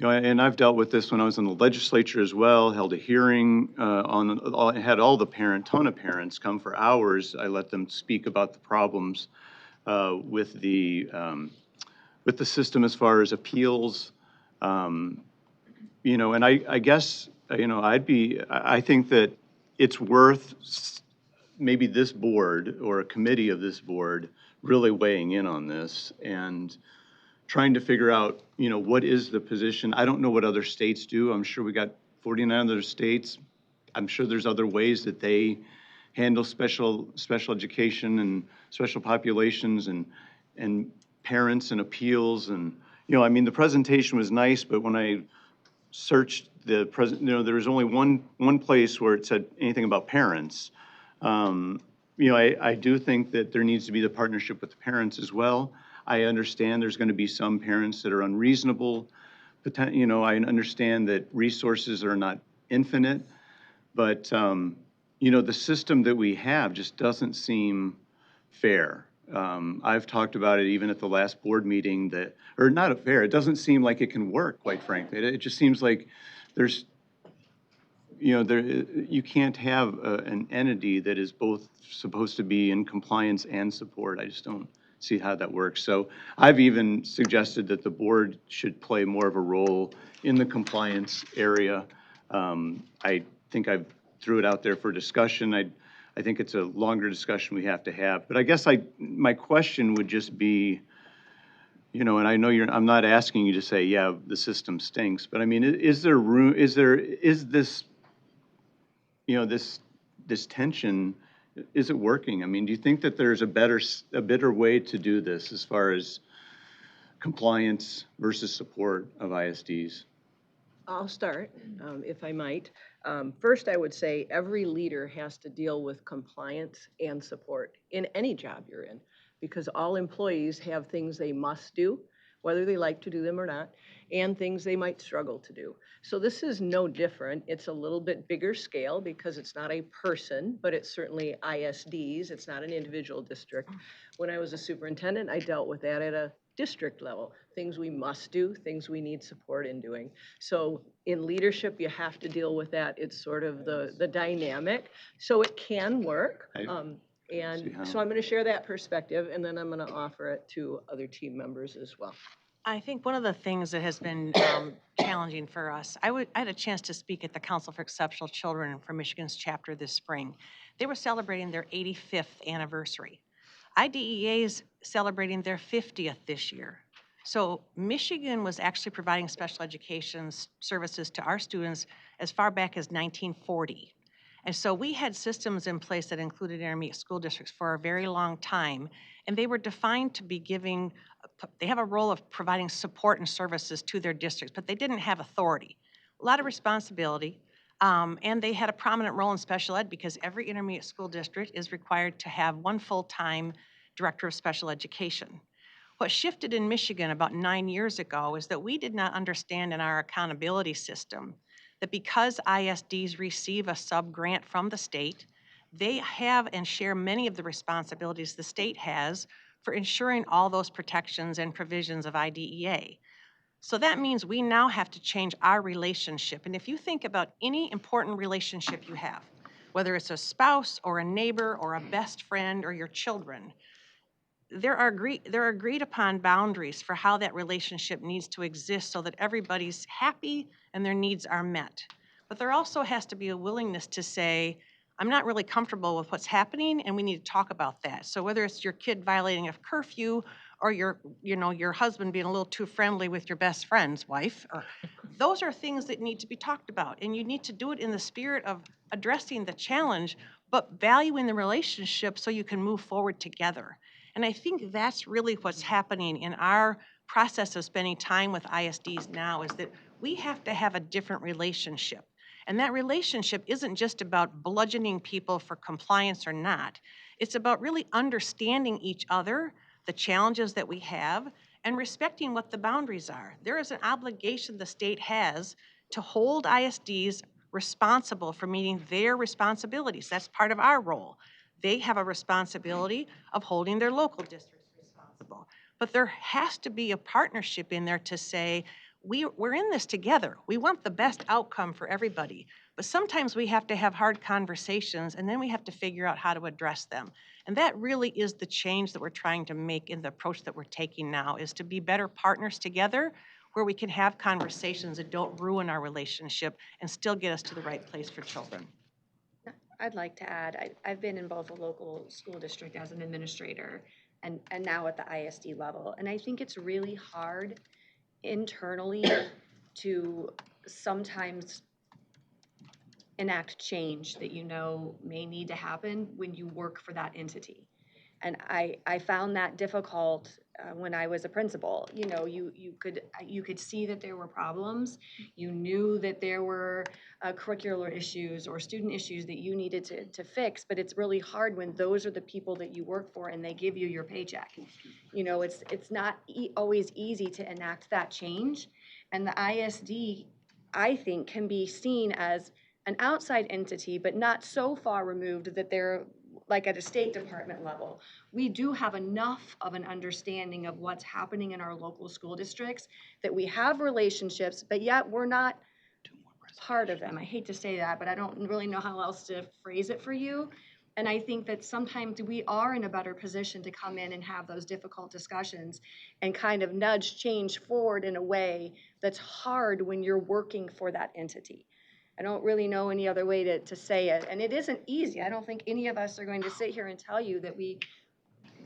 and I've dealt with this when I was in the legislature as well, held a hearing had all the ton of parents come for hours. I let them speak about the problems with the system as far as appeals. And I guess, I think that it's worth maybe this board or a committee of this board really weighing in on this and trying to figure out, what is the position. I don't know what other states do. I'm sure we got 49 other states. I'm sure there's other ways that they handle special education and special populations and parents and appeals. And, the presentation was nice, but when I searched there was only one place where it said anything about parents. I do think that there needs to be the partnership with the parents as well. I understand there's going to be some parents that are unreasonable. I understand that resources are not infinite, but, the system that we have just doesn't seem fair. I've talked about it even at the last board meeting or not fair, it doesn't seem like it can work, quite frankly. It just seems like there's, you can't have an entity that is both supposed to be in compliance and support. I just don't see how that works. So I've even suggested that the board should play more of a role in the compliance area. I think I threw it out there for discussion. I think it's a longer discussion we have to have. But I guess my question would just be, and I know I'm not asking you to say, yeah, the system stinks, but is there room, is this, this tension, is it working? Do you think that there's a better way to do this as far as compliance versus support of ISDs? I'll start, if I might. First, I would say every leader has to deal with compliance and support in any job you're in, because all employees have things they must do, whether they like to do them or not, and things they might struggle to do. So this is no different. It's a little bit bigger scale because it's not a person, but it's certainly ISDs. It's not an individual district. When I was a superintendent, I dealt with that at a district level, things we must do, things we need support in doing. So in leadership, you have to deal with that. It's sort of the dynamic. So it can work. And so I'm going to share that perspective, and then I'm going to offer it to other team members as well. I think one of the things that has been challenging for us, I had a chance to speak at the Council for Exceptional Children for Michigan's chapter this spring. They were celebrating their 85th anniversary. IDEA is celebrating their 50th this year. So Michigan was actually providing special education services to our students as far back as 1940. And so we had systems in place that included intermediate school districts for a very long time, and they were defined to be they have a role of providing support and services to their districts, but they didn't have authority. A lot of responsibility, and they had a prominent role in special ed because every intermediate school district is required to have one full-time director of special education. What shifted in Michigan about 9 years ago is that we did not understand in our accountability system that because ISDs receive a sub-grant from the state, they have and share many of the responsibilities the state has for ensuring all those protections and provisions of IDEA. So that means we now have to change our relationship. And if you think about any important relationship you have, whether it's a spouse or a neighbor or a best friend or your children, there are agreed upon boundaries for how that relationship needs to exist so that everybody's happy and their needs are met. But there also has to be a willingness to say, I'm not really comfortable with what's happening and we need to talk about that. So whether it's your kid violating a curfew or your husband being a little too friendly with your best friend's wife, or those are things that need to be talked about. And you need to do it in the spirit of addressing the challenge, but valuing the relationship so you can move forward together. And I think that's really what's happening in our process of spending time with ISDs now, is that we have to have a different relationship. And that relationship isn't just about bludgeoning people for compliance or not. It's about really understanding each other, the challenges that we have, and respecting what the boundaries are. There is an obligation the state has to hold ISDs responsible for meeting their responsibilities. That's part of our role. They have a responsibility of holding their local districts responsible. But there has to be a partnership in there to say, we're in this together. We want the best outcome for everybody. But sometimes we have to have hard conversations and then we have to figure out how to address them. And that really is the change that we're trying to make in the approach that we're taking now, is to be better partners together where we can have conversations that don't ruin our relationship and still get us to the right place for children. I'd like to add, I've been in both a local school district as an administrator and now at the ISD level. And I think it's really hard internally to sometimes enact change that you know may need to happen when you work for that entity. And I found that difficult when I was a principal. You know, you could see that there were problems. You knew that there were curricular issues or student issues that you needed to fix, but it's really hard when those are the people that you work for and they give you your paycheck. You know, it's not always easy to enact that change. And the ISD, I think, can be seen as an outside entity, but not so far removed that they're like at a State Department level. We do have enough of an understanding of what's happening in our local school districts that we have relationships, but yet we're not part of them. I hate to say that, but I don't really know how else to phrase it for you. And I think that sometimes we are in a better position to come in and have those difficult discussions and kind of nudge change forward in a way that's hard when you're working for that entity. I don't really know any other way to say it. And it isn't easy. I don't think any of us are going to sit here and tell you that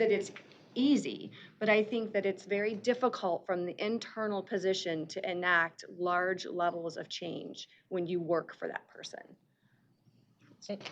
it's easy, but I think that it's very difficult from the internal position to enact large levels of change when you work for that person.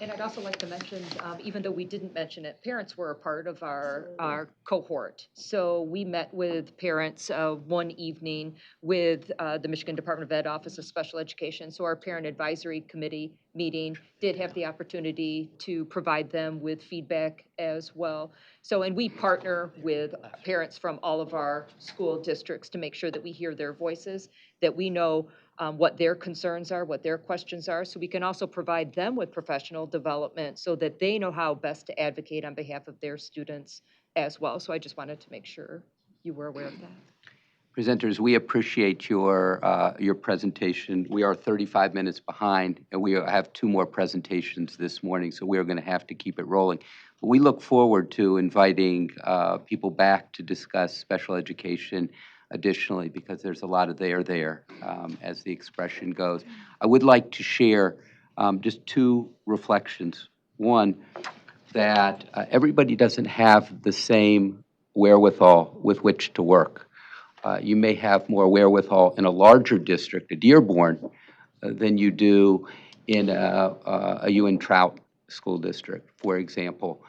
And I'd also like to mention, even though we didn't mention it, parents were a part of our cohort. So we met with parents one evening with the Michigan Department of Ed Office of Special Education. So our parent advisory committee meeting did have the opportunity to provide them with feedback as well. So, and we partner with parents from all of our school districts to make sure that we hear their voices, that we know what their concerns are, what their questions are, so we can also provide them with professional development so that they know how best to advocate on behalf of their students as well. So I just wanted to make sure you were aware of that. Presenters, we appreciate your presentation. We are 35 minutes behind, and we have 2 more presentations this morning, so we are going to have to keep it rolling. But we look forward to inviting people back to discuss special education additionally, because there's a lot of there, as the expression goes. I would like to share just 2 reflections. One, that everybody doesn't have the same wherewithal with which to work. You may have more wherewithal in a larger district, a Dearborn, than you do in a UN Trout school district, for example.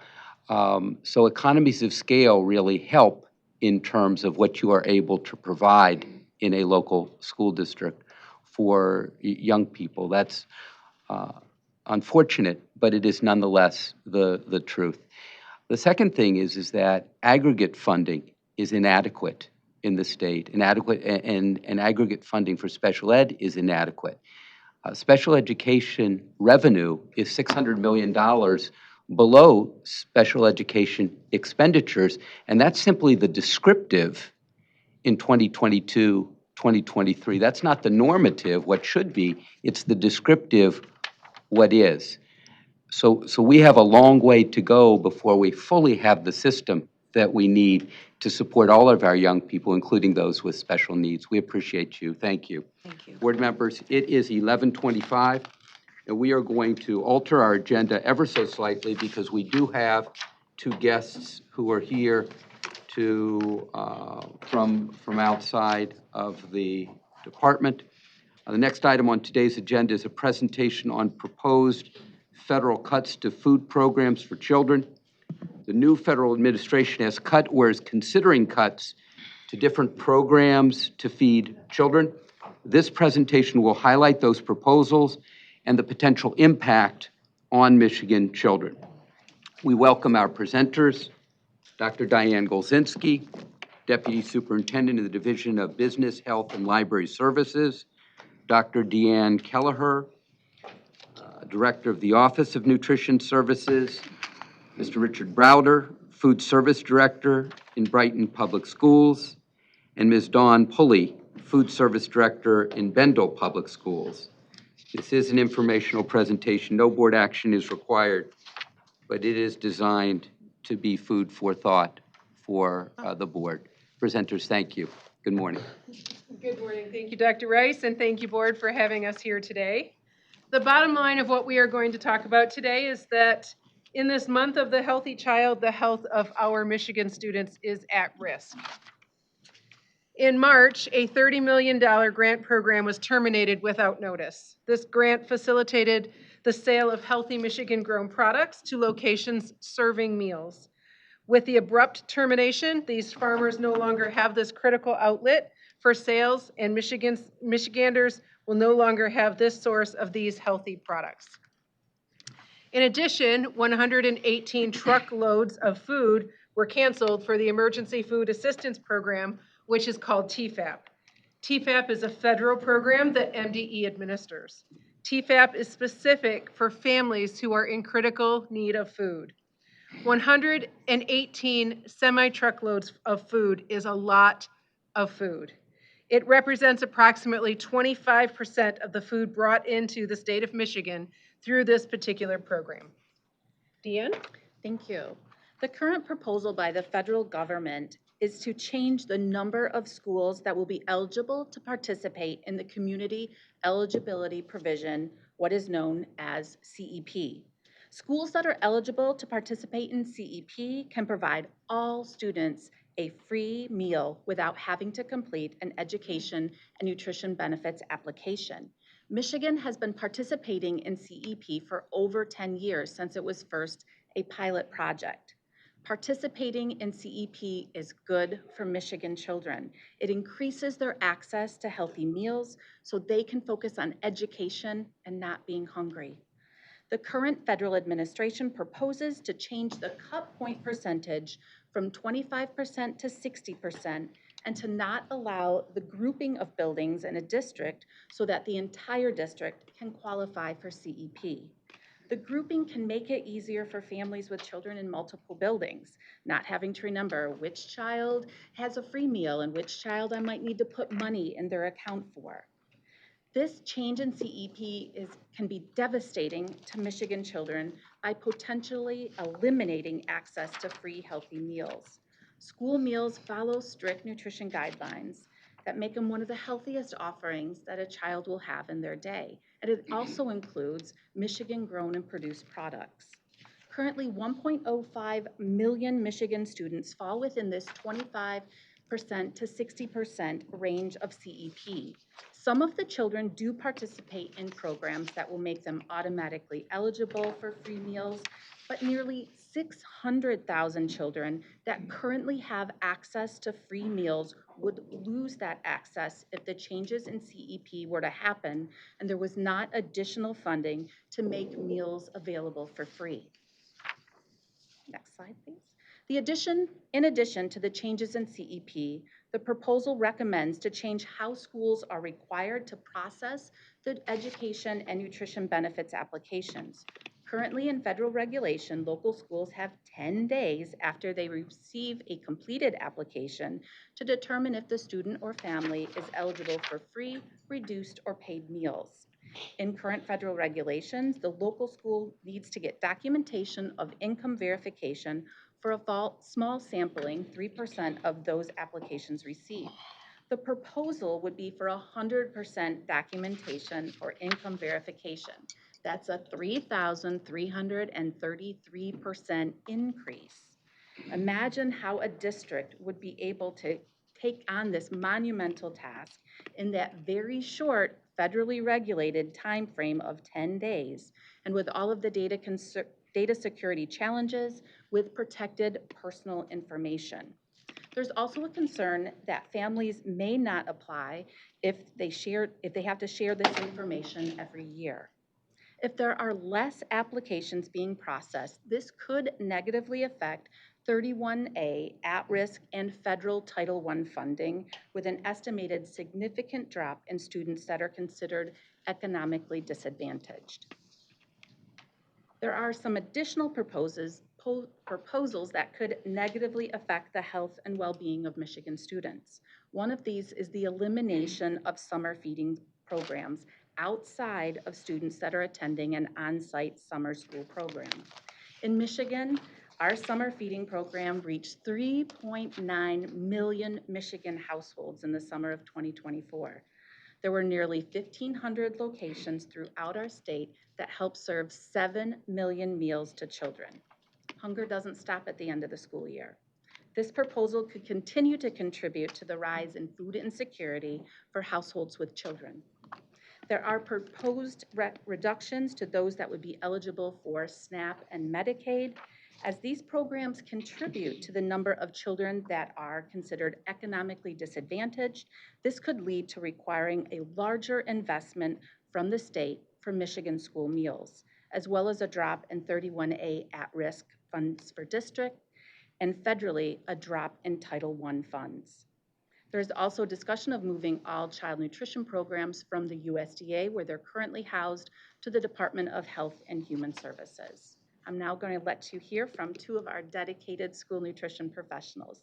So economies of scale really help in terms of what you are able to provide in a local school district for young people. That's unfortunate, but it is nonetheless the truth. The second thing is that aggregate funding is inadequate in the state. Inadequate, and aggregate funding for special ed is inadequate. Special education revenue is $600 million below special education expenditures, and that's simply the descriptive in 2022, 2023. That's not the normative, what should be. It's the descriptive, what is. So we have a long way to go before we fully have the system that we need to support all of our young people, including those with special needs. We appreciate you. Thank you. Thank you. Board members, it is 11:25, and we are going to alter our agenda ever so slightly because we do have two guests who are here from outside of the department. The next item on today's agenda is a presentation on proposed federal cuts to food programs for children. The new federal administration has cut or is considering cuts to different programs to feed children. This presentation will highlight those proposals and the potential impact on Michigan children. We welcome our presenters, Dr. Diane Golzinski, Deputy Superintendent of the Division of Business, Health, and Library Services, Dr. Deanne Kelleher, Director of the Office of Nutrition Services, Mr. Richard Browder, Food Service Director in Brighton Public Schools, and Ms. Dawn Pulley, Food Service Director in Bendel Public Schools. This is an informational presentation. No board action is required, but it is designed to be food for thought for the board. Presenters, thank you. Good morning. Good morning. Thank you, Dr. Rice, and thank you, board, for having us here today. The bottom line of what we are going to talk about today is that in this month of the healthy child, the health of our Michigan students is at risk. In March, a $30 million grant program was terminated without notice. This grant facilitated the sale of healthy Michigan-grown products to locations serving meals. With the abrupt termination, these farmers no longer have this critical outlet for sales, and Michiganders will no longer have this source of these healthy products. In addition, 118 truckloads of food were canceled for the Emergency Food Assistance Program, which is called TFAP. TFAP is a federal program that MDE administers. TFAP is specific for families who are in critical need of food. 118 semi-truckloads of food is a lot of food. It represents approximately 25% of the food brought into the state of Michigan through this particular program. Deanne? Thank you. The current proposal by the federal government is to change the number of schools that will be eligible to participate in the community eligibility provision, what is known as CEP. Schools that are eligible to participate in CEP can provide all students a free meal without having to complete an education and nutrition benefits application. Michigan has been participating in CEP for over 10 years since it was first a pilot project. Participating in CEP is good for Michigan children. It increases their access to healthy meals so they can focus on education and not being hungry. The current federal administration proposes to change the cut point percentage from 25% to 60% and to not allow the grouping of buildings in a district so that the entire district can qualify for CEP. The grouping can make it easier for families with children in multiple buildings, not having to remember which child has a free meal and which child I might need to put money in their account for. This change in CEP can be devastating to Michigan children by potentially eliminating access to free healthy meals. School meals follow strict nutrition guidelines that make them one of the healthiest offerings that a child will have in their day. And it also includes Michigan-grown and produced products. Currently, 1.05 million Michigan students fall within this 25% to 60% range of CEP. Some of the children do participate in programs that will make them automatically eligible for free meals, but nearly 600,000 children that currently have access to free meals would lose that access if the changes in CEP were to happen and there was not additional funding to make meals available for free. Next slide, please. In addition to the changes in CEP, the proposal recommends to change how schools are required to process the education and nutrition benefits applications. Currently in federal regulation, local schools have 10 days after they receive a completed application to determine if the student or family is eligible for free, reduced, or paid meals. In current federal regulations, the local school needs to get documentation of income verification for a small sampling, 3% of those applications received. The proposal would be for 100% documentation or income verification. That's a 3,333% increase. Imagine how a district would be able to take on this monumental task in that very short federally regulated time frame of 10 days, and with all of the data security challenges with protected personal information. There's also a concern that families may not apply if they have to share this information every year. If there are less applications being processed, this could negatively affect 31A at-risk and federal Title I funding, with an estimated significant drop in students that are considered economically disadvantaged. There are some additional proposals that could negatively affect the health and well-being of Michigan students. One of these is the elimination of summer feeding programs outside of students that are attending an on-site summer school program. In Michigan, our summer feeding program reached 3.9 million Michigan households in the summer of 2024. There were nearly 1,500 locations throughout our state that help serve 7 million meals to children. Hunger doesn't stop at the end of the school year. This proposal could continue to contribute to the rise in food insecurity for households with children. There are proposed reductions to those that would be eligible for SNAP and Medicaid, as these programs contribute to the number of children that are considered economically disadvantaged. This could lead to requiring a larger investment from the state for Michigan school meals, as well as a drop in 31A at-risk funds for district, and federally, a drop in Title I funds. There's also discussion of moving all child nutrition programs from the USDA, where they're currently housed, to the Department of Health and Human Services. I'm now going to let you hear from two of our dedicated school nutrition professionals.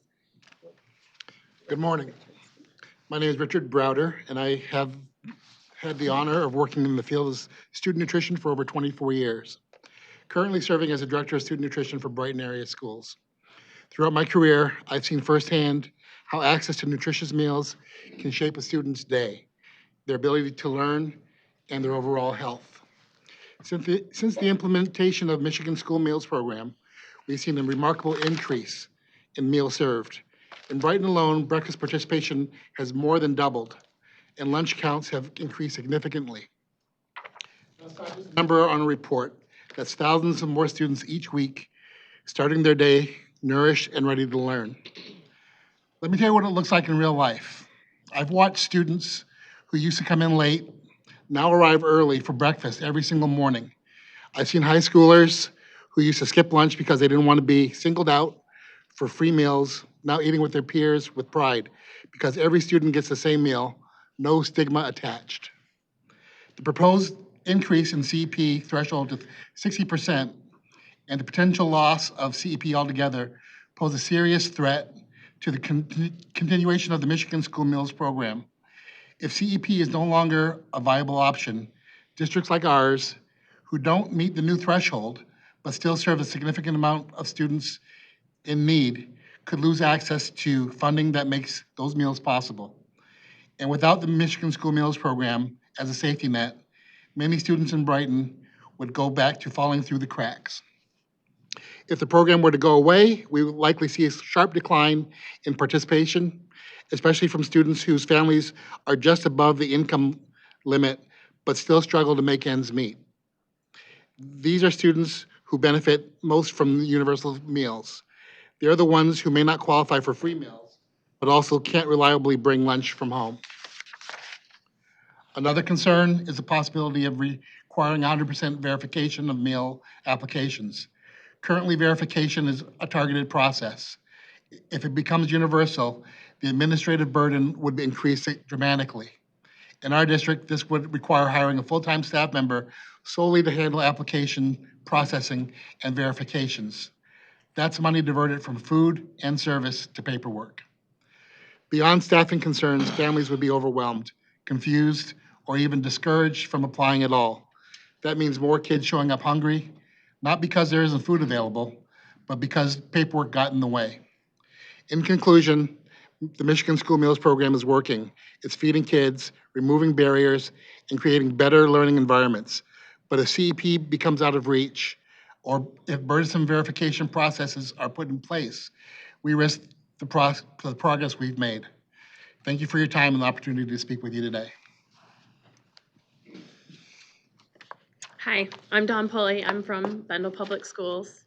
Good morning. My name is Richard Browder, and I have had the honor of working in the field of student nutrition for over 24 years. Currently serving as a director of student nutrition for Brighton area schools. Throughout my career, I've seen firsthand how access to nutritious meals can shape a student's day, their ability to learn, and their overall health. Since the implementation of Michigan School Meals Program, we've seen a remarkable increase in meals served. In Brighton alone, breakfast participation has more than doubled, and lunch counts have increased significantly. Number on a report, that's thousands of more students each week starting their day nourished and ready to learn. Let me tell you what it looks like in real life. I've watched students who used to come in late now arrive early for breakfast every single morning. I've seen high schoolers who used to skip lunch because they didn't want to be singled out for free meals, now eating with their peers with pride because every student gets the same meal, no stigma attached. The proposed increase in CEP threshold to 60% and the potential loss of CEP altogether pose a serious threat to the continuation of the Michigan School Meals Program. If CEP is no longer a viable option, districts like ours, who don't meet the new threshold, but still serve a significant amount of students in need, could lose access to funding that makes those meals possible. And without the Michigan School Meals Program as a safety net, many students in Brighton would go back to falling through the cracks. If the program were to go away, we would likely see a sharp decline in participation, especially from students whose families are just above the income limit, but still struggle to make ends meet. These are students who benefit most from the universal meals. They're the ones who may not qualify for free meals, but also can't reliably bring lunch from home. Another concern is the possibility of requiring 100% verification of meal applications. Currently, verification is a targeted process. If it becomes universal, the administrative burden would increase dramatically. In our district, this would require hiring a full-time staff member solely to handle application processing and verifications. That's money diverted from food and service to paperwork. Beyond staffing concerns, families would be overwhelmed, confused, or even discouraged from applying at all. That means more kids showing up hungry, not because there isn't food available, but because paperwork got in the way. In conclusion, the Michigan School Meals Program is working. It's feeding kids, removing barriers, and creating better learning environments. But if CEP becomes out of reach, or if burdensome verification processes are put in place, we risk the progress we've made. Thank you for your time and the opportunity to speak with you today. Hi, I'm Dawn Pulley. I'm from Bendel Public Schools.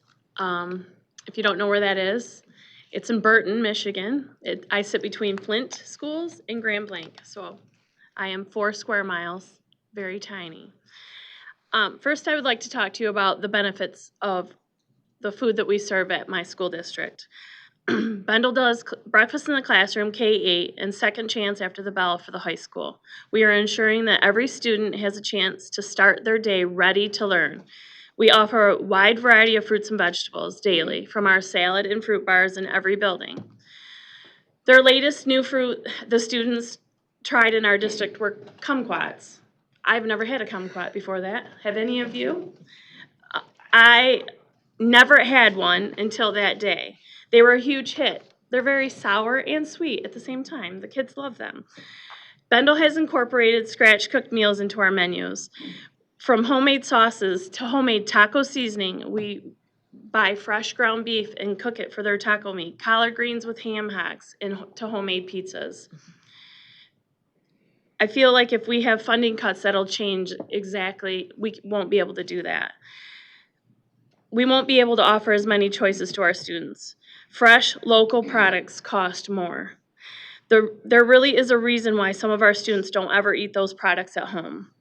If you don't know where that is, it's in Burton, Michigan. I sit between Flint schools and Grand Blanc, so I am 4 square miles, very tiny. First, I would like to talk to you about the benefits of the food that we serve at my school district. Bendel does breakfast in the classroom, K-8, and second chance after the bell for the high school. We are ensuring that every student has a chance to start their day ready to learn. We offer a wide variety of fruits and vegetables daily from our salad and fruit bars in every building. Their latest new fruit the students tried in our district were kumquats. I've never had a kumquat before that. Have any of you? I never had one until that day. They were a huge hit. They're very sour and sweet at the same time. The kids love them. Bendel has incorporated scratch-cooked meals into our menus. From homemade sauces to homemade taco seasoning, we buy fresh ground beef and cook it for their taco meat, collard greens with ham hocks, and to homemade pizzas. I feel like if we have funding cuts, that'll change exactly. We won't be able to do that. We won't be able to offer as many choices to our students. Fresh, local products cost more. There really is a reason why some of our students don't ever eat those products at home.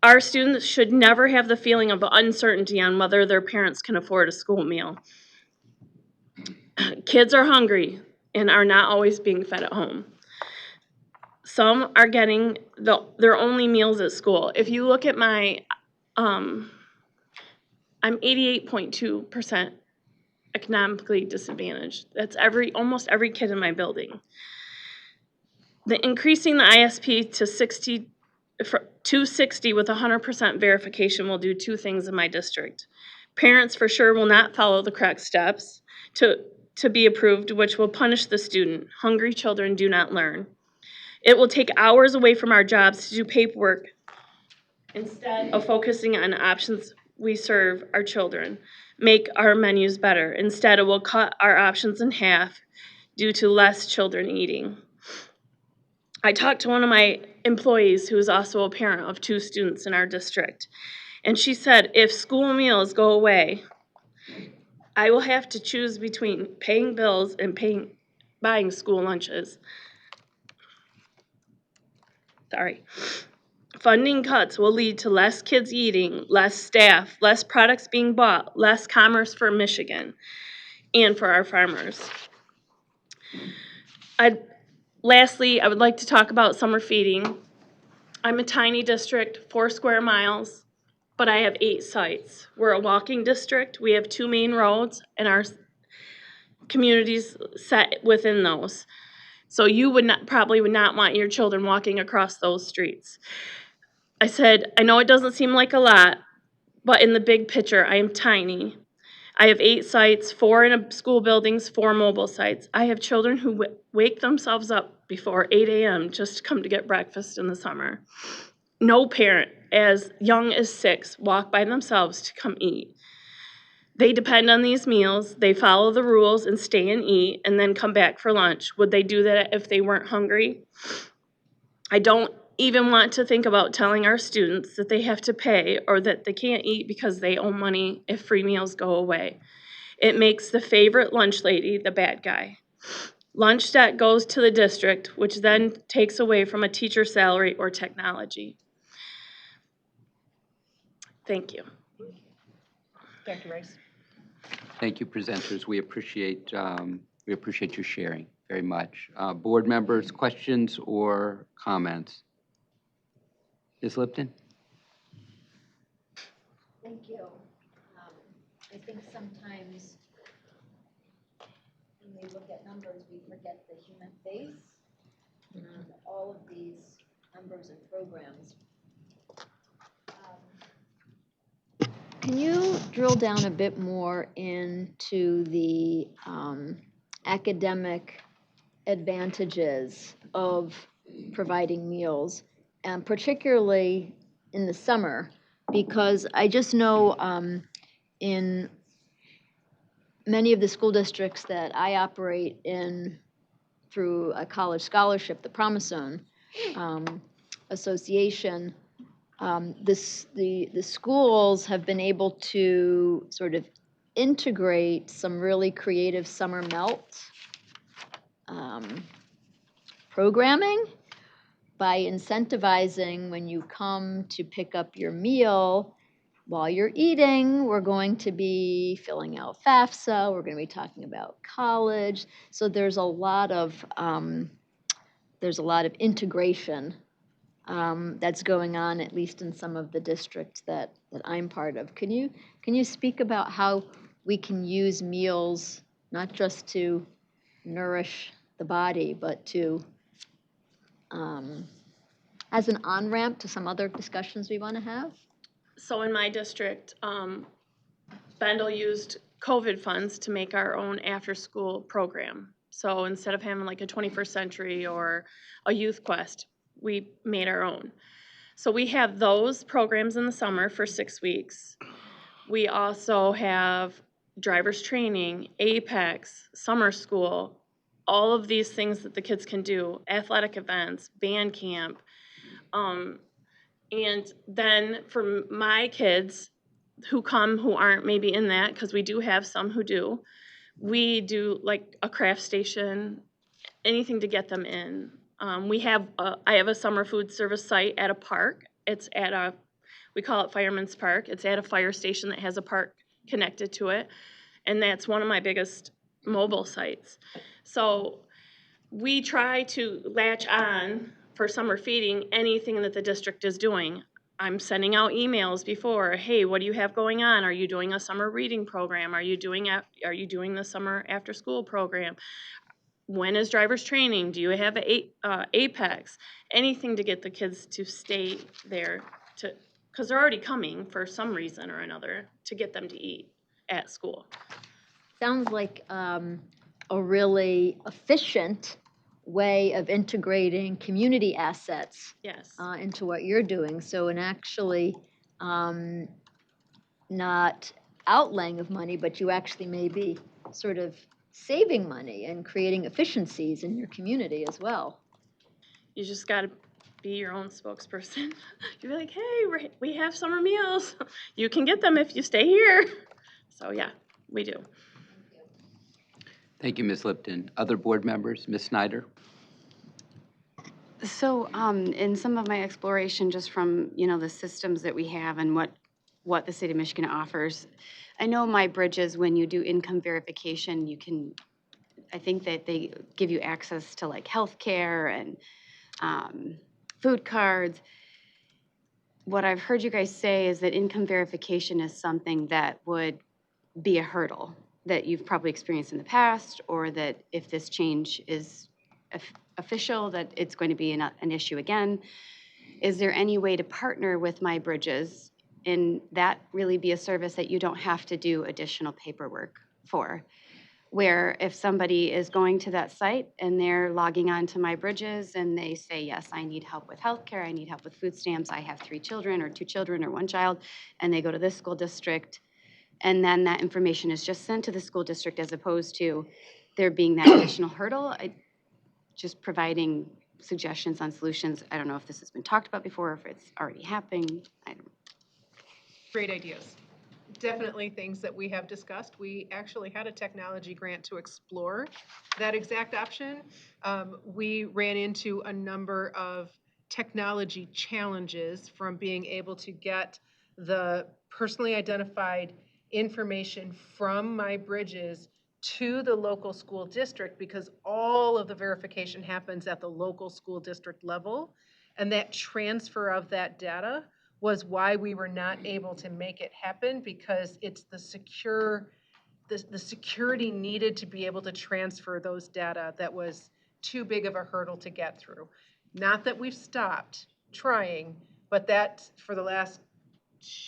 Our students should never have the feeling of uncertainty on whether their parents can afford a school meal. Kids are hungry and are not always being fed at home. Some are getting their only meals at school. If you look at my, I'm 88.2% economically disadvantaged. That's almost every kid in my building. Increasing the ISP to 60 with 100% verification will do 2 things in my district. Parents for sure will not follow the correct steps to be approved, which will punish the student. Hungry children do not learn. It will take hours away from our jobs to do paperwork instead of focusing on options we serve our children, make our menus better. Instead, it will cut our options in half due to less children eating. I talked to one of my employees who is also a parent of 2 students in our district, and she said, if school meals go away, I will have to choose between paying bills and buying school lunches. Sorry. Funding cuts will lead to less kids eating, less staff, less products being bought, less commerce for Michigan and for our farmers. Lastly, I would like to talk about summer feeding. I'm a tiny district, 4 square miles, but I have 8 sites. We're a walking district. We have 2 main roads, and our communities set within those. So you probably would not want your children walking across those streets. I said, I know it doesn't seem like a lot, but in the big picture, I am tiny. I have 8 sites, 4 in school buildings, 4 mobile sites. I have children who wake themselves up before 8 a.m. just to come to get breakfast in the summer. No parent as young as 6 walk by themselves to come eat. They depend on these meals, they follow the rules and stay and eat, and then come back for lunch. Would they do that if they weren't hungry? I don't even want to think about telling our students that they have to pay or that they can't eat because they owe money if free meals go away. It makes the favorite lunch lady the bad guy. Lunch debt goes to the district, which then takes away from a teacher's salary or technology. Thank you. Dr. Rice. Thank you, presenters. We appreciate your sharing very much. Board members, questions or comments? Ms. Lipton? Thank you. I think sometimes when we look at numbers, we forget the human face on all of these numbers and programs. Can you drill down a bit more into the academic advantages of providing meals, and particularly in the summer? Because I just know in many of the school districts that I operate in through a college scholarship, the Promise Zone Association, the schools have been able to sort of integrate some really creative summer melt programming by incentivizing when you come to pick up your meal. While you're eating, we're going to be filling out FAFSA, we're going to be talking about college. So there's a lot of integration that's going on, at least in some of the districts that I'm part of. Can you speak about how we can use meals not just to nourish the body, but to as an on-ramp to some other discussions we want to have? So in my district, Bendel used COVID funds to make our own after-school program. So instead of having like a 21st Century or a Youth Quest, we made our own. So we have those programs in the summer for 6 weeks. We also have driver's training, Apex, summer school, all of these things that the kids can do, athletic events, band camp. And then for my kids who come who aren't maybe in that, because we do have some who do, we do like a craft station, anything to get them in. I have a summer food service site at a park. It's at we call it Fireman's Park. It's at a fire station that has a park connected to it. And that's one of my biggest mobile sites. So we try to latch on for summer feeding anything that the district is doing. I'm sending out emails before, hey, what do you have going on? Are you doing a summer reading program? Are you doing the summer after school program? When is driver's training? Do you have Apex? Anything to get the kids to stay there, because they're already coming for some reason or another, to get them to eat at school. Sounds like a really efficient way of integrating community assets into what you're doing. So, and actually not outlaying of money, but you actually may be sort of saving money and creating efficiencies in your community as well. You just got to be your own spokesperson. You're like, hey, we have summer meals. You can get them if you stay here. So yeah, we do. Thank you, Ms. Lipton. Other board members, Ms. Snyder? So in some of my exploration, just from, the systems that we have and what the state of Michigan offers, I know My Bridges, when you do income verification, I think that they give you access to like healthcare and food cards. What I've heard you guys say is that income verification is something that would be a hurdle that you've probably experienced in the past, or that if this change is official, that it's going to be an issue again. Is there any way to partner with My Bridges and that really be a service that you don't have to do additional paperwork for? Where if somebody is going to that site and they're logging on to My Bridges and they say, yes, I need help with healthcare, I need help with food stamps, I have 3 children or 2 children or 1 child, and they go to this school district, and then that information is just sent to the school district as opposed to there being that additional hurdle. Just providing suggestions on solutions. I don't know if this has been talked about before, or if it's already happening. Great ideas. Definitely things that we have discussed. We actually had a technology grant to explore that exact option. We ran into a number of technology challenges from being able to get the personally identified information from My Bridges to the local school district, because all of the verification happens at the local school district level. And that transfer of that data was why we were not able to make it happen, because it's the security needed to be able to transfer those data that was too big of a hurdle to get through. Not that we've stopped trying, but that for the last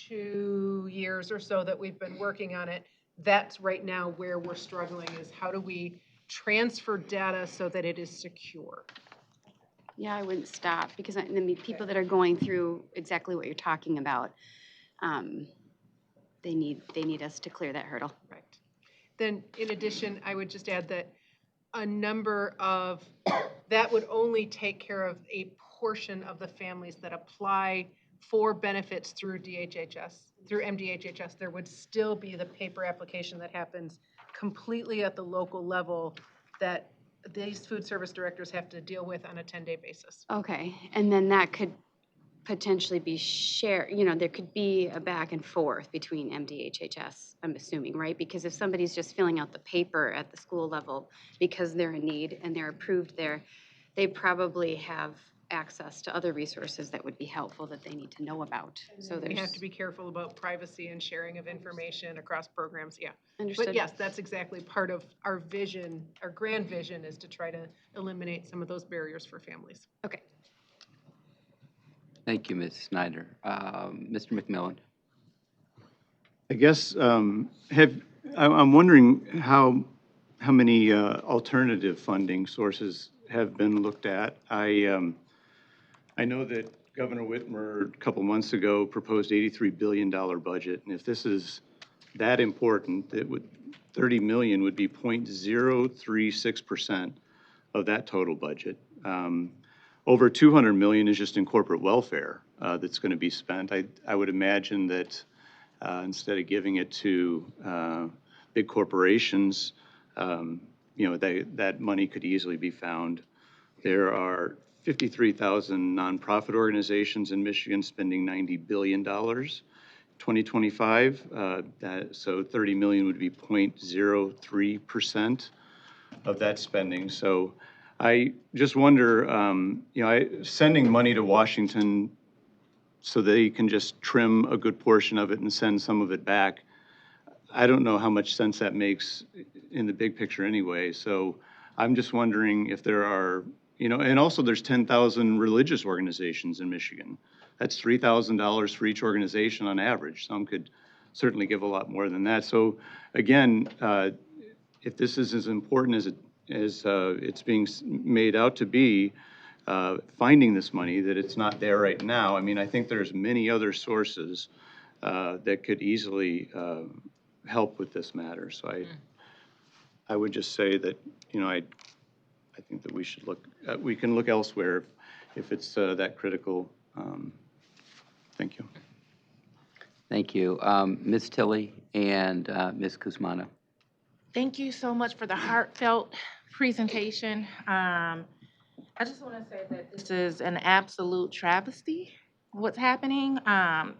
2 years or so that we've been working on it, that's right now where we're struggling, is how do we transfer data so that it is secure? Yeah, I wouldn't stop, because I mean, people that are going through exactly what you're talking about, they need us to clear that hurdle. Right. Then, in addition, I would just add that a number of, that would only take care of a portion of the families that apply for benefits through DHHS, through MDHHS. There would still be the paper application that happens completely at the local level that these food service directors have to deal with on a 10-day basis. Okay, and then that could potentially be shared, there could be a back and forth between MDHHS, I'm assuming, right? Because if somebody's just filling out the paper at the school level because they're in need and they're approved there, they probably have access to other resources that would be helpful that they need to know about. So We have there's, to be careful about privacy and sharing of information across programs, yeah. Understood. But yes, that's exactly part of our vision, our grand vision is to try to eliminate some of those barriers for families. Okay. Thank you, Ms. Snyder. Mr. McMillan? I guess, I'm wondering how many alternative funding sources have been looked at. I know that Governor Whitmer, a couple months ago, proposed $83 billion budget, and if this is that important, it would, 30 million would be 0.036% of that total budget. Over 200 million is just in corporate welfare that's going to be spent. I would imagine that instead of giving it to big corporations, that money could easily be found. There are 53,000 nonprofit organizations in Michigan spending $90 billion. 2025, so 30 million would be 0.03% of that spending. So I just wonder, sending money to Washington so they can just trim a good portion of it and send some of it back, I don't know how much sense that makes in the big picture anyway. So I'm just wondering if there are, and also there's 10,000 religious organizations in Michigan. That's $3,000 for each organization on average. Some could certainly give a lot more than that. So again, if this is as important as it's being made out to be, finding this money, that it's not there right now. I mean, I think there's many other sources that could easily help with this matter. So I would just say that, I think that we should look, we can look elsewhere if it's that critical. Thank you. Thank you. Ms. Tilley and Ms. Kuzmano. Thank you so much for the heartfelt presentation. I just want to say that this is an absolute travesty, what's happening.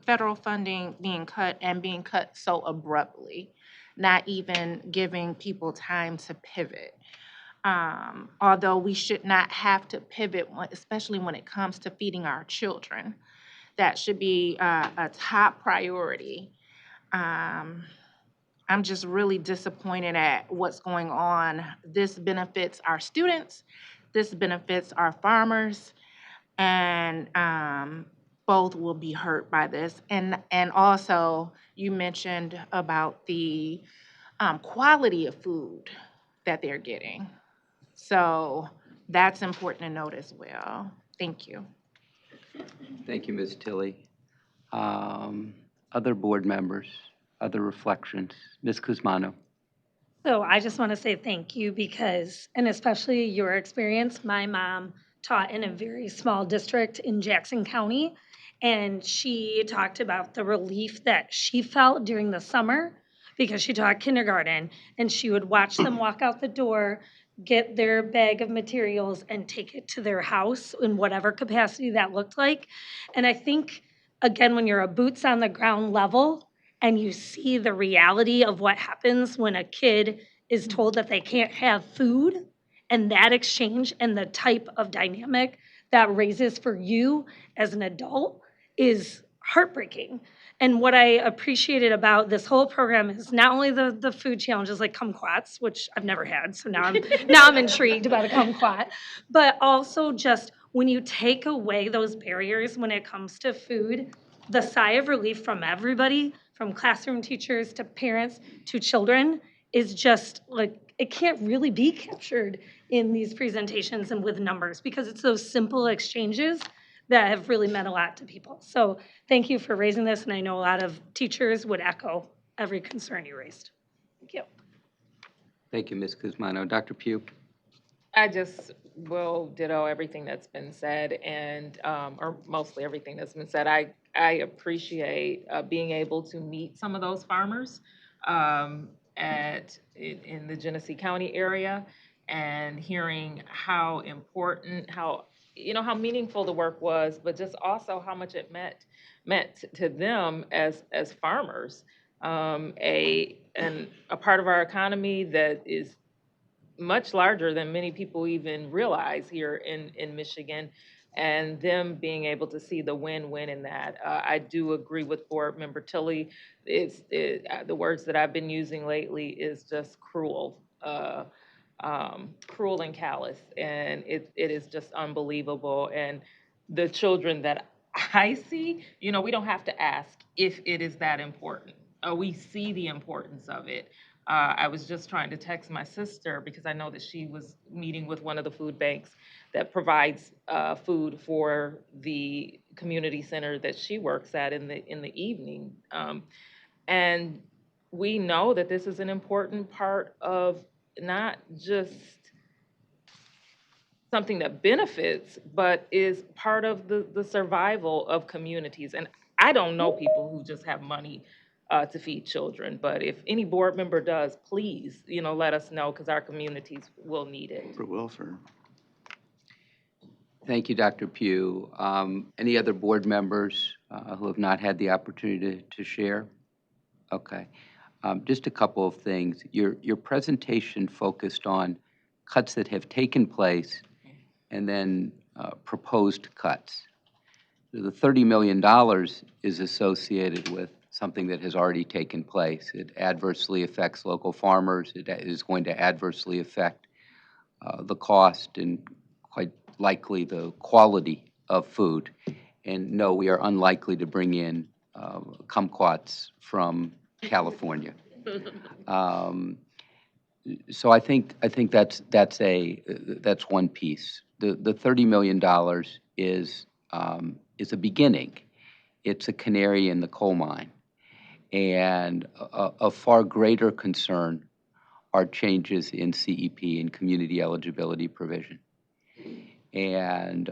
Federal funding being cut and being cut so abruptly, not even giving people time to pivot. Although we should not have to pivot, especially when it comes to feeding our children. That should be a top priority. I'm just really disappointed at what's going on. This benefits our students, this benefits our farmers, and both will be hurt by this. And also, you mentioned about the quality of food that they're getting. So that's important to note as well. Thank you. Thank you, Ms. Tilley. Other board members, other reflections? Ms. Kuzmano. So I just want to say thank you because, and especially your experience, my mom taught in a very small district in Jackson County, and she talked about the relief that she felt during the summer because she taught kindergarten, and she would watch them walk out the door, get their bag of materials, and take it to their house in whatever capacity that looked like. And I think, again, when you're a boots on the ground level, and you see the reality of what happens when a kid is told that they can't have food, and that exchange and the type of dynamic that raises for you as an adult is heartbreaking. And what I appreciated about this whole program is not only the food challenges like kumquats, which I've never had, so now I'm intrigued about a kumquat, but also just when you take away those barriers when it comes to food, the sigh of relief from everybody, from classroom teachers to parents to children, is just like, it can't really be captured in these presentations and with numbers, because it's those simple exchanges that have really meant a lot to people. So thank you for raising this, and I know a lot of teachers would echo every concern you raised. Thank you. Thank you, Ms. Guzmano. Dr. Pugh? I just will ditto everything that's been said, and or mostly everything that's been said. I appreciate being able to meet some of those farmers in the Genesee County area, and hearing how important, how meaningful the work was, but just also how much it meant to them as farmers. A part of our economy that is much larger than many people even realize here in Michigan, and them being able to see the win-win in that. I do agree with Board Member Tilley. The words that I've been using lately is just cruel. Cruel and callous, and it is just unbelievable. And the children that I see, we don't have to ask if it is that important. We see the importance of it. I was just trying to text my sister because I know that she was meeting with one of the food banks that provides food for the community center that she works at in the evening. And we know that this is an important part of not just something that benefits, but is part of the survival of communities. And I don't know people who just have money to feed children, but if any board member does, please, let us know, because our communities will need it. For welfare. Thank you, Dr. Pugh. Any other board members who have not had the opportunity to share? Okay. Just a couple of things. Your presentation focused on cuts that have taken place and then proposed cuts. The $30 million is associated with something that has already taken place. It adversely affects local farmers. It is going to adversely affect the cost and quite likely the quality of food. And no, we are unlikely to bring in kumquats from California. So I think that's one piece. The $30 million is a beginning. It's a canary in the coal mine. And a far greater concern are changes in CEP and community eligibility provision. And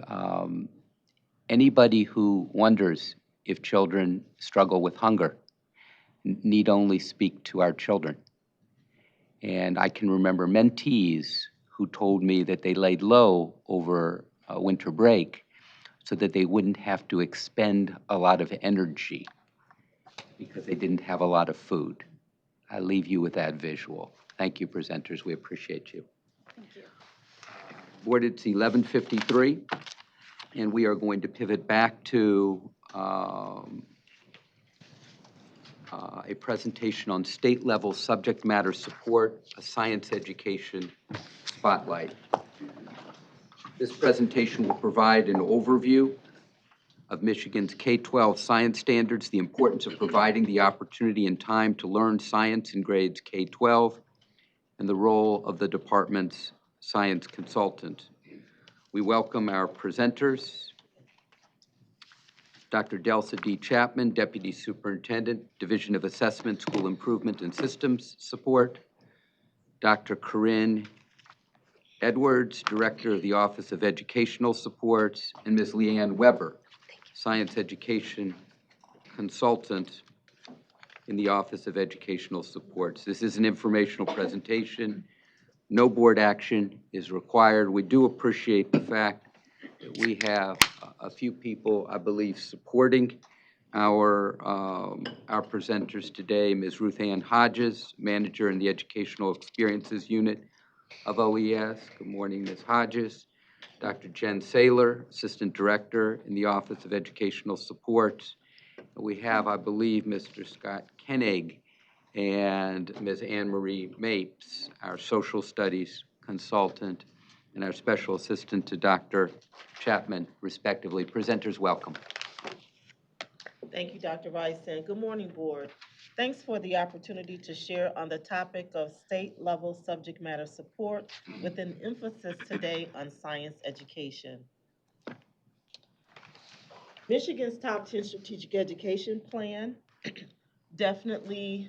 anybody who wonders if children struggle with hunger need only speak to our children. And I can remember mentees who told me that they laid low over winter break so that they wouldn't have to expend a lot of energy because they didn't have a lot of food. I leave you with that visual. Thank you, presenters. We appreciate you. Thank you. Board, it's 11:53, and we are going to pivot back to a presentation on state-level subject matter support, a science education spotlight. This presentation will provide an overview of Michigan's K-12 science standards, the importance of providing the opportunity and time to learn science in grades K-12, and the role of the department's science consultant. We welcome our presenters, Dr. Delsa D. Chapman, Deputy Superintendent, Division of Assessment, School Improvement and Systems Support, Dr. Corinne Edwards, Director of the Office of Educational Supports, and Ms. Leanne Weber, Science Education Consultant in the Office of Educational Supports. This is an informational presentation. No board action is required. We do appreciate the fact that we have a few people, I believe, supporting our presenters today. Ms. Ruth Ann Hodges, Manager in the Educational Experiences Unit of OES. Good morning, Ms. Hodges. Dr. Jen Saylor, Assistant Director in the Office of Educational Supports. We have, I believe, Mr. Scott Koenig and Ms. Anne Marie Mapes, our Social Studies Consultant, and our Special Assistant to Dr. Chapman, respectively. Presenters, welcome. Thank you, Dr. Rice, and good morning, Board. Thanks for the opportunity to share on the topic of state-level subject matter support with an emphasis today on science education. Michigan's top 10 strategic education plan definitely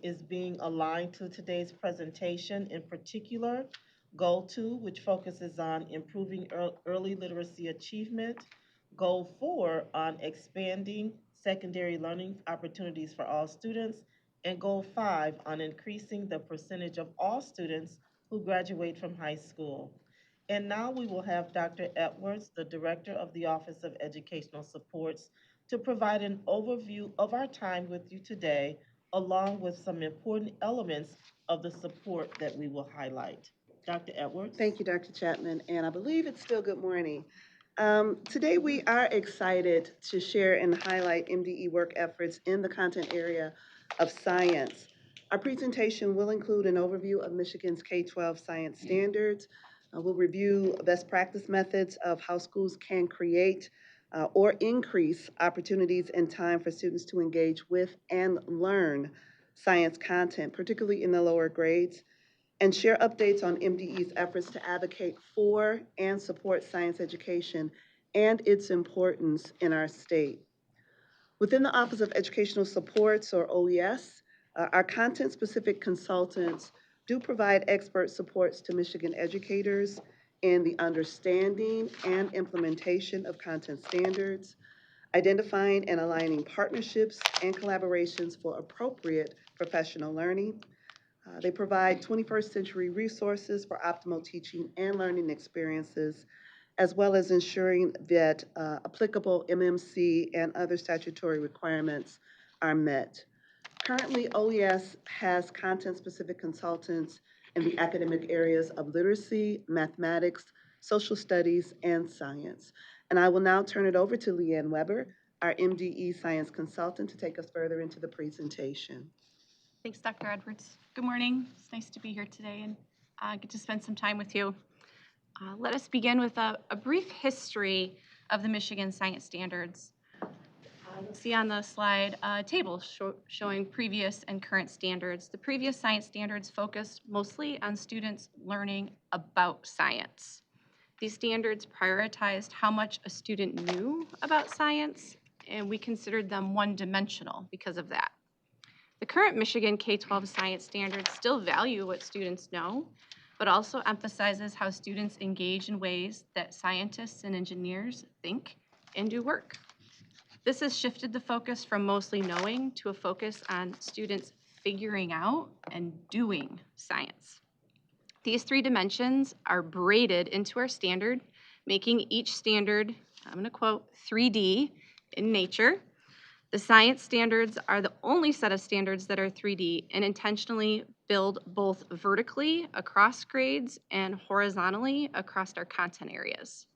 is being aligned to today's presentation. In particular, Goal 2, which focuses on improving early literacy achievement, Goal 4 on expanding secondary learning opportunities for all students, and Goal 5 on increasing the percentage of all students who graduate from high school. And now we will have Dr. Edwards, the Director of the Office of Educational Supports, to provide an overview of our time with you today, along with some important elements of the support that we will highlight. Dr. Edwards. Thank you, Dr. Chapman, and I believe it's still good morning. Today we are excited to share and highlight MDE work efforts in the content area of science. Our presentation will include an overview of Michigan's K-12 science standards. We'll review best practice methods of how schools can create or increase opportunities and time for students to engage with and learn science content, particularly in the lower grades, and share updates on MDE's efforts to advocate for and support science education and its importance in our state. Within the Office of Educational Supports, or OES, our content-specific consultants do provide expert supports to Michigan educators in the understanding and implementation of content standards, identifying and aligning partnerships and collaborations for appropriate professional learning. They provide 21st century resources for optimal teaching and learning experiences, as well as ensuring that applicable MMC and other statutory requirements are met. Currently, OES has content-specific consultants in the academic areas of literacy, mathematics, social studies, and science. And I will now turn it over to Leanne Weber, our MDE science consultant, to take us further into the presentation. Thanks, Dr. Edwards. Good morning. It's nice to be here today and get to spend some time with you. Let us begin with a brief history of the Michigan Science Standards. You'll see on the slide a table showing previous and current standards. The previous science standards focused mostly on students learning about science. These standards prioritized how much a student knew about science, and we considered them one-dimensional because of that. The current Michigan K-12 science standards still value what students know, but also emphasizes how students engage in ways that scientists and engineers think and do work. This has shifted the focus from mostly knowing to a focus on students figuring out and doing science. These three dimensions are braided into our standard, making each standard, I'm going to quote, 3D in nature. The science standards are the only set of standards that are 3D and intentionally build both vertically across grades and horizontally across our content areas.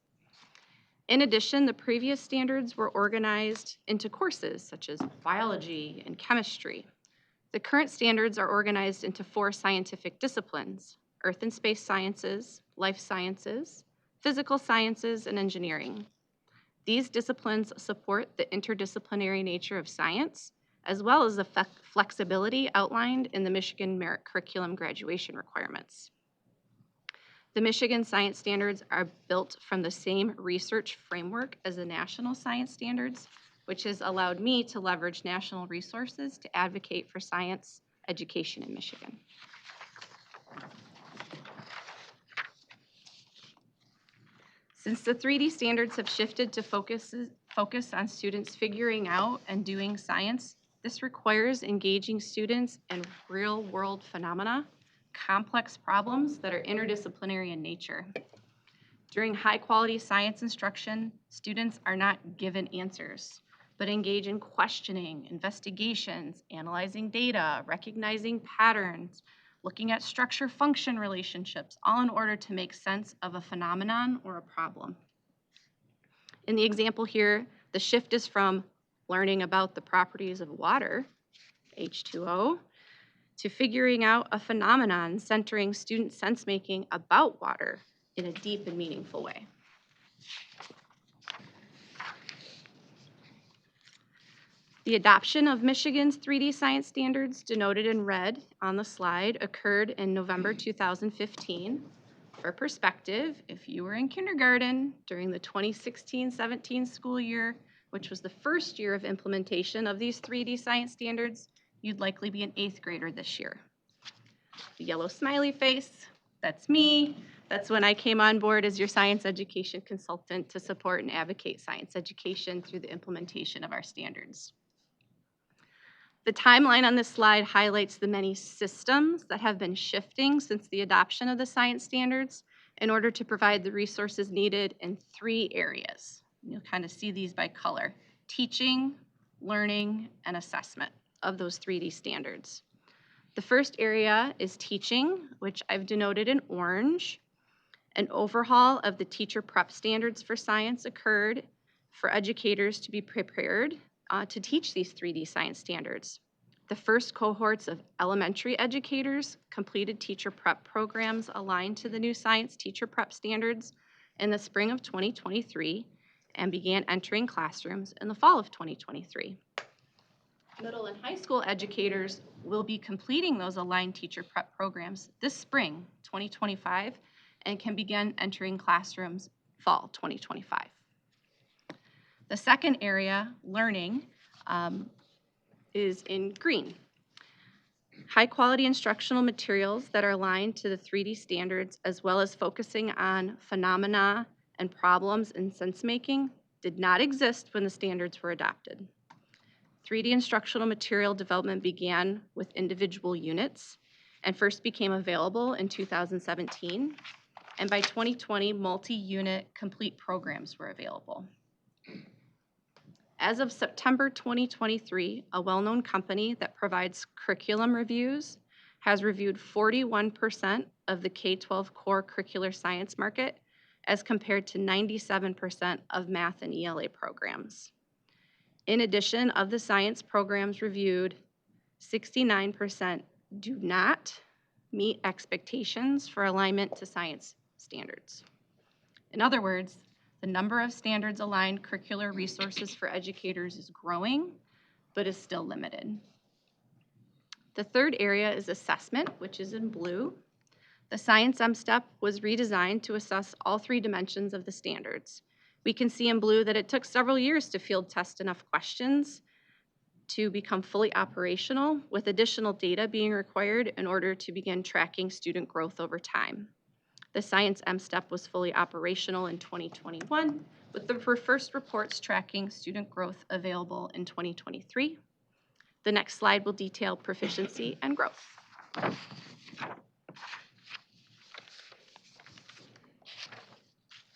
In addition, the previous standards were organized into courses such as biology and chemistry. The current standards are organized into 4 scientific disciplines: earth and space sciences, life sciences, physical sciences, and engineering. These disciplines support the interdisciplinary nature of science, as well as the flexibility outlined in the Michigan Merit Curriculum graduation requirements. The Michigan Science Standards are built from the same research framework as the national science standards, which has allowed me to leverage national resources to advocate for science education in Michigan. Since the 3D standards have shifted to focus on students figuring out and doing science, this requires engaging students in real-world phenomena, complex problems that are interdisciplinary in nature. During high-quality science instruction, students are not given answers, but engage in questioning, investigations, analyzing data, recognizing patterns, looking at structure-function relationships, all in order to make sense of a phenomenon or a problem. In the example here, the shift is from learning about the properties of water, H2O, to figuring out a phenomenon centering student sense-making about water in a deep and meaningful way. The adoption of Michigan's 3D science standards, denoted in red on the slide, occurred in November 2015. For perspective, if you were in kindergarten during the 2016-17 school year, which was the first year of implementation of these 3D science standards, you'd likely be an 8th grader this year. The yellow smiley face, that's me. That's when I came on board as your science education consultant to support and advocate science education through the implementation of our standards. The timeline on this slide highlights the many systems that have been shifting since the adoption of the science standards in order to provide the resources needed in 3 areas. You'll kind of see these by color: teaching, learning, and assessment of those 3D standards. The first area is teaching, which I've denoted in orange. An overhaul of the teacher prep standards for science occurred for educators to be prepared to teach these 3D science standards. The first cohorts of elementary educators completed teacher prep programs aligned to the new science teacher prep standards in the spring of 2023 and began entering classrooms in the fall of 2023. Middle and high school educators will be completing those aligned teacher prep programs this spring, 2025, and can begin entering classrooms fall 2025. The second area, learning, is in green. High-quality instructional materials that are aligned to the 3D standards, as well as focusing on phenomena and problems in sense-making, did not exist when the standards were adopted. 3D instructional material development began with individual units and first became available in 2017. And by 2020, multi-unit complete programs were available. As of September 2023, a well-known company that provides curriculum reviews has reviewed 41% of the K-12 core curricular science market as compared to 97% of math and ELA programs. In addition, of the science programs reviewed, 69% do not meet expectations for alignment to science standards. In other words, the number of standards-aligned curricular resources for educators is growing, but is still limited. The third area is assessment, which is in blue. The Science M-Step was redesigned to assess all 3 dimensions of the standards. We can see in blue that it took several years to field test enough questions to become fully operational, with additional data being required in order to begin tracking student growth over time. The Science M-Step was fully operational in 2021, with the first reports tracking student growth available in 2023. The next slide will detail proficiency and growth.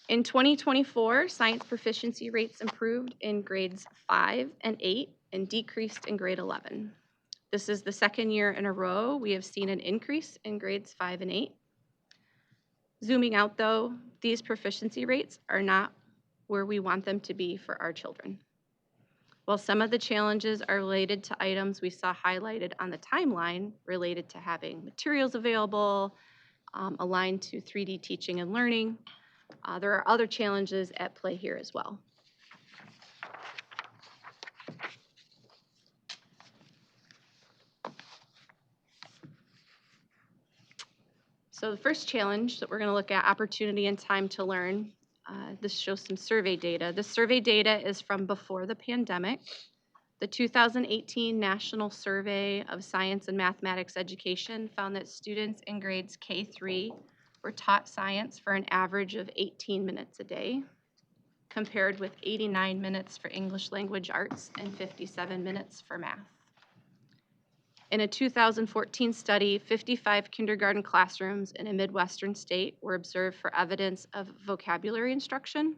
In 2024, science proficiency rates improved in grades 5 and 8 and decreased in grade 11. This is the second year in a row we have seen an increase in grades 5 and 8. Zooming out though, these proficiency rates are not where we want them to be for our children. While some of the challenges are related to items we saw highlighted on the timeline related to having materials available, aligned to 3D teaching and learning, there are other challenges at play here as well. So the first challenge that we're going to look at, opportunity and time to learn. This shows some survey data. This survey data is from before the pandemic. The 2018 National Survey of Science and Mathematics Education found that students in grades K-3 were taught science for an average of 18 minutes a day, compared with 89 minutes for English language arts and 57 minutes for math. In a 2014 study, 55 kindergarten classrooms in a Midwestern state were observed for evidence of vocabulary instruction,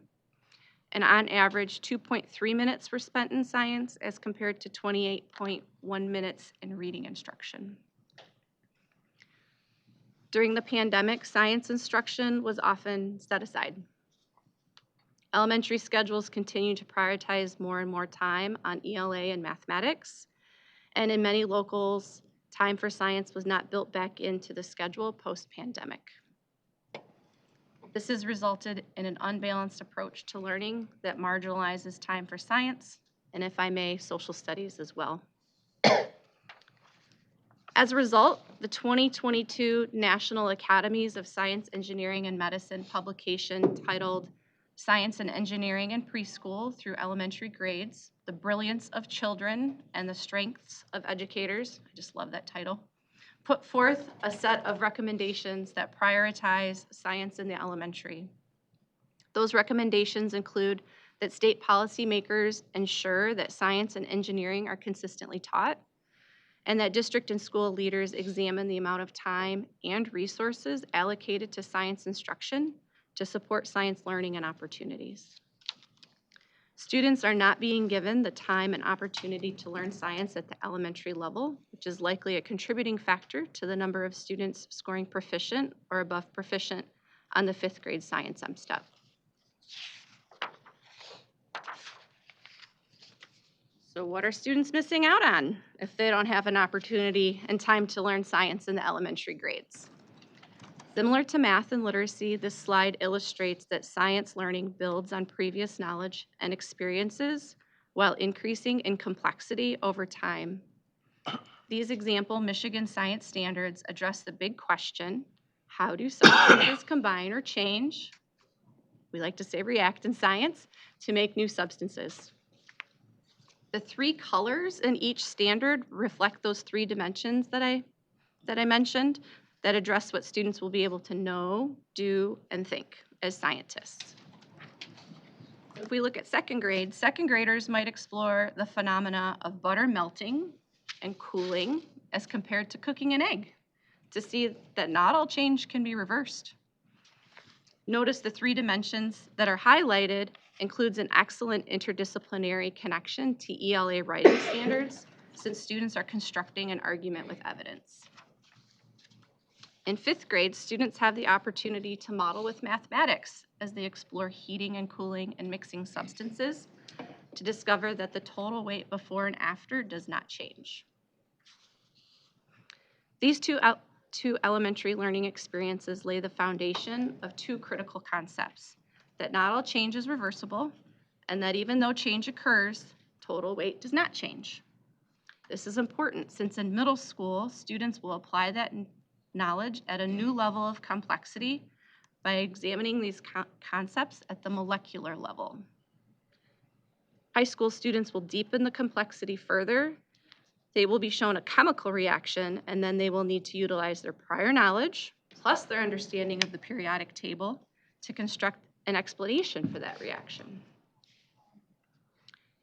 and on average, 2.3 minutes were spent in science as compared to 28.1 minutes in reading instruction. During the pandemic, science instruction was often set aside. Elementary schedules continue to prioritize more and more time on ELA and mathematics, and in many locals, time for science was not built back into the schedule post-pandemic. This has resulted in an unbalanced approach to learning that marginalizes time for science and if I may, social studies as well. As a result, the 2022 National Academies of Science, Engineering, and Medicine publication titled Science and Engineering in Preschool Through Elementary Grades, The Brilliance of Children and the Strengths of Educators, I just love that title, put forth a set of recommendations that prioritize science in the elementary. Those recommendations include that state policymakers ensure that science and engineering are consistently taught, and that district and school leaders examine the amount of time and resources allocated to science instruction to support science learning and opportunities. Students are not being given the time and opportunity to learn science at the elementary level, which is likely a contributing factor to the number of students scoring proficient or above proficient on the 5th grade science M-STEP. So what are students missing out on if they don't have an opportunity and time to learn science in the elementary grades? Similar to math and literacy, this slide illustrates that science learning builds on previous knowledge and experiences while increasing in complexity over time. These example Michigan science standards address the big question, how do substances combine or change? We like to say react in science to make new substances. The 3 colors in each standard reflect those 3 dimensions that I mentioned that address what students will be able to know, do, and think as scientists. If we look at 2nd grade, 2nd graders might explore the phenomena of butter melting and cooling as compared to cooking an egg to see that not all change can be reversed. Notice the 3 dimensions that are highlighted includes an excellent interdisciplinary connection to ELA writing standards, since students are constructing an argument with evidence. In 5th grade, students have the opportunity to model with mathematics as they explore heating and cooling and mixing substances to discover that the total weight before and after does not change. These two elementary learning experiences lay the foundation of 2 critical concepts: that not all change is reversible, and that even though change occurs, total weight does not change. This is important since in middle school, students will apply that knowledge at a new level of complexity by examining these concepts at the molecular level. High school students will deepen the complexity further. They will be shown a chemical reaction, and then they will need to utilize their prior knowledge, plus their understanding of the periodic table, to construct an explanation for that reaction.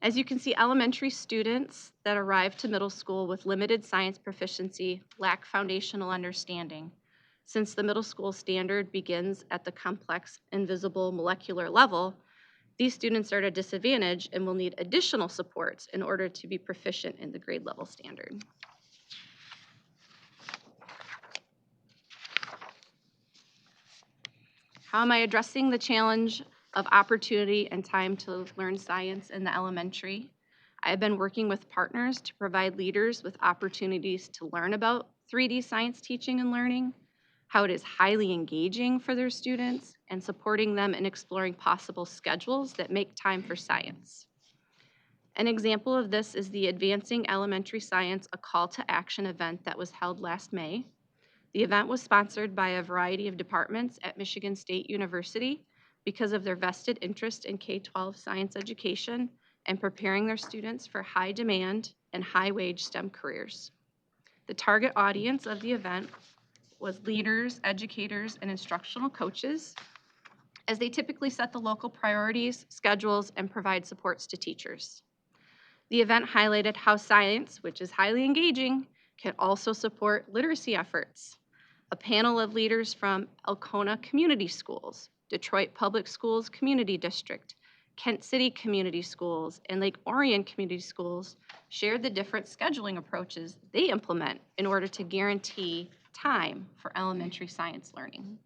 As you can see, elementary students that arrive to middle school with limited science proficiency lack foundational understanding. Since the middle school standard begins at the complex, invisible molecular level, these students are at a disadvantage and will need additional supports in order to be proficient in the grade level standard. How am I addressing the challenge of opportunity and time to learn science in the elementary? I have been working with partners to provide leaders with opportunities to learn about 3D science teaching and learning, how it is highly engaging for their students, and supporting them in exploring possible schedules that make time for science. An example of this is the Advancing Elementary Science, a Call to Action event that was held last May. The event was sponsored by a variety of departments at Michigan State University because of their vested interest in K-12 science education and preparing their students for high demand and high wage STEM careers. The target audience of the event was leaders, educators, and instructional coaches, as they typically set the local priorities, schedules, and provide supports to teachers. The event highlighted how science, which is highly engaging, can also support literacy efforts. A panel of leaders from Elkona Community Schools, Detroit Public Schools Community District, Kent City Community Schools, and Lake Orion Community Schools shared the different scheduling approaches they implement in order to guarantee time for elementary science learning.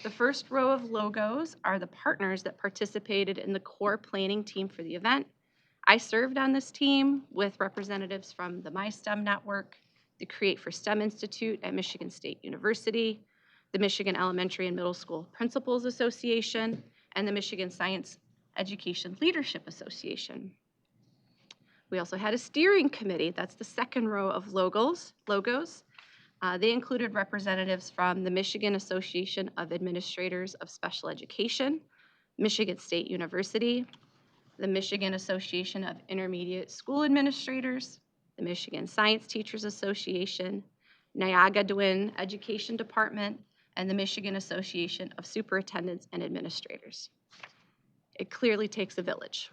The first row of logos are the partners that participated in the core planning team for the event. I served on this team with representatives from the MySTEM Network, the Create for STEM Institute at Michigan State University, the Michigan Elementary and Middle School Principals Association, and the Michigan Science Education Leadership Association. We also had a steering committee. That's the second row of logos. They included representatives from the Michigan Association of Administrators of Special Education, Michigan State University, the Michigan Association of Intermediate School Administrators, the Michigan Science Teachers Association, Niagara Education Department, and the Michigan Association of Superintendents and Administrators. It clearly takes a village.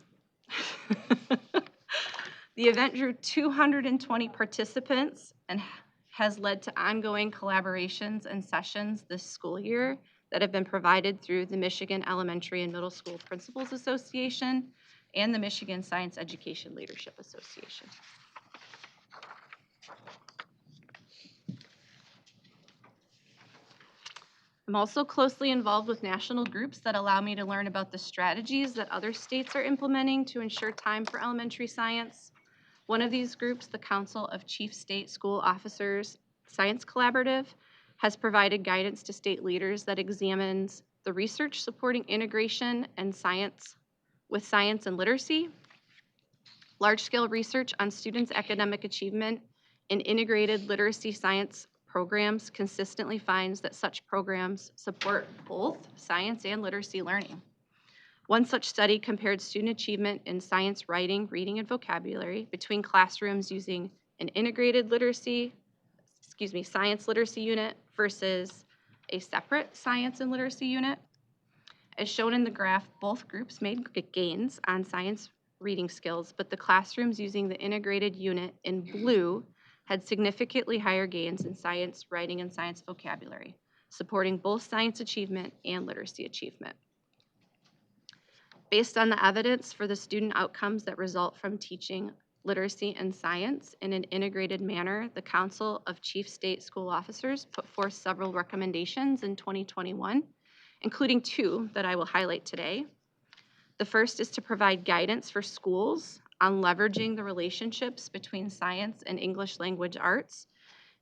The event drew 220 participants and has led to ongoing collaborations and sessions this school year that have been provided through the Michigan Elementary and Middle School Principals Association and the Michigan Science Education Leadership Association. I'm also closely involved with national groups that allow me to learn about the strategies that other states are implementing to ensure time for elementary science. One of these groups, the Council of Chief State School Officers Science Collaborative, has provided guidance to state leaders that examines the research supporting integration and science with science and literacy, large-scale research on students' academic achievement in integrated literacy science programs consistently finds that such programs support both science and literacy learning. One such study compared student achievement in science writing, reading, and vocabulary between classrooms using an integrated science literacy unit versus a separate science and literacy unit. As shown in the graph, both groups made gains on science reading skills, but the classrooms using the integrated unit in blue had significantly higher gains in science writing and science vocabulary, supporting both science achievement and literacy achievement. Based on the evidence for the student outcomes that result from teaching literacy and science in an integrated manner, the Council of Chief State School Officers put forth several recommendations in 2021, including two that I will highlight today. The first is to provide guidance for schools on leveraging the relationships between science and English language arts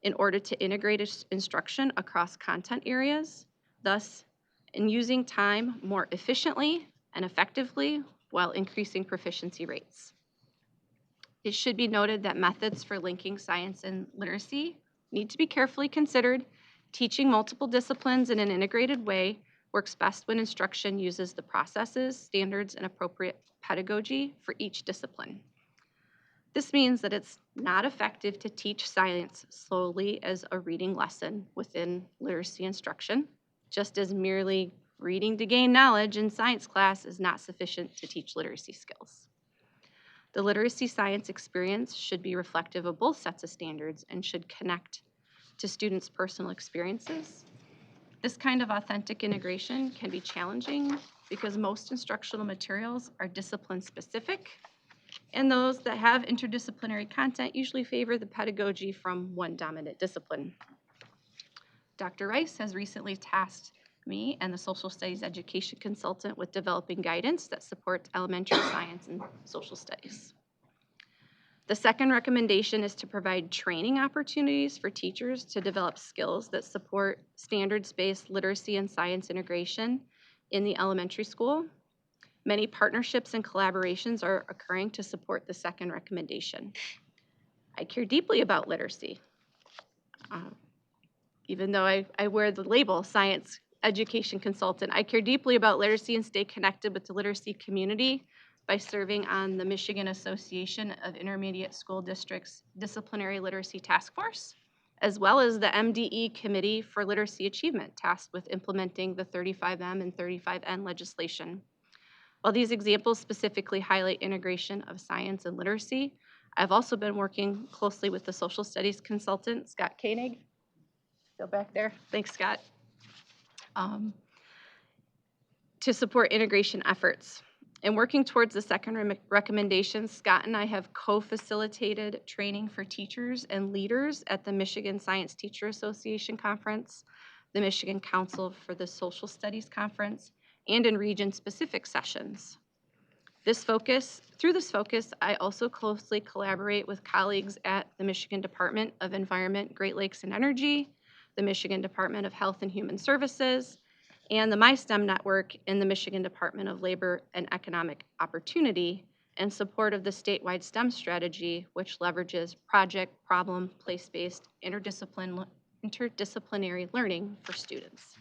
in order to integrate instruction across content areas, thus in using time more efficiently and effectively while increasing proficiency rates. It should be noted that methods for linking science and literacy need to be carefully considered. Teaching multiple disciplines in an integrated way works best when instruction uses the processes, standards, and appropriate pedagogy for each discipline. This means that it's not effective to teach science solely as a reading lesson within literacy instruction, just as merely reading to gain knowledge in science class is not sufficient to teach literacy skills. The literacy science experience should be reflective of both sets of standards and should connect to students' personal experiences. This kind of authentic integration can be challenging because most instructional materials are discipline-specific, and those that have interdisciplinary content usually favor the pedagogy from one dominant discipline. Dr. Rice has recently tasked me and the social studies education consultant with developing guidance that supports elementary science and social studies. The second recommendation is to provide training opportunities for teachers to develop skills that support standards-based literacy and science integration in the elementary school. Many partnerships and collaborations are occurring to support the second recommendation. I care deeply about literacy. Even though I wear the label science education consultant, I care deeply about literacy and stay connected with the literacy community by serving on the Michigan Association of Intermediate School Districts Disciplinary Literacy Task Force, as well as the MDE Committee for Literacy Achievement, tasked with implementing the 35M and 35N legislation. While these examples specifically highlight integration of science and literacy, I've also been working closely with the social studies consultant, Scott Koenig. Still back there. Thanks, Scott. To support integration efforts. In working towards the second recommendation, Scott and I have co-facilitated training for teachers and leaders at the Michigan Science Teacher Association Conference, the Michigan Council for the Social Studies Conference, and in region-specific sessions. Through this focus, I also closely collaborate with colleagues at the Michigan Department of Environment, Great Lakes, and Energy, the Michigan Department of Health and Human Services, and the MySTEM network in the Michigan Department of Labor and Economic Opportunity, in support of the statewide STEM strategy, which leverages project, problem, place-based, interdisciplinary learning for students.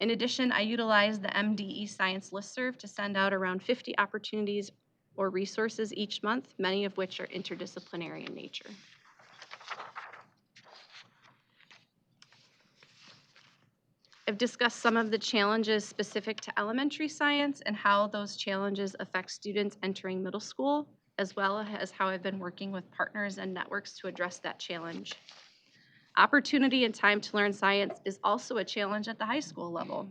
In addition, I utilize the MDE Science listserv to send out around 50 opportunities or resources each month, many of which are interdisciplinary in nature. I've discussed some of the challenges specific to elementary science and how those challenges affect students entering middle school, as well as how I've been working with partners and networks to address that challenge. Opportunity and time to learn science is also a challenge at the high school level.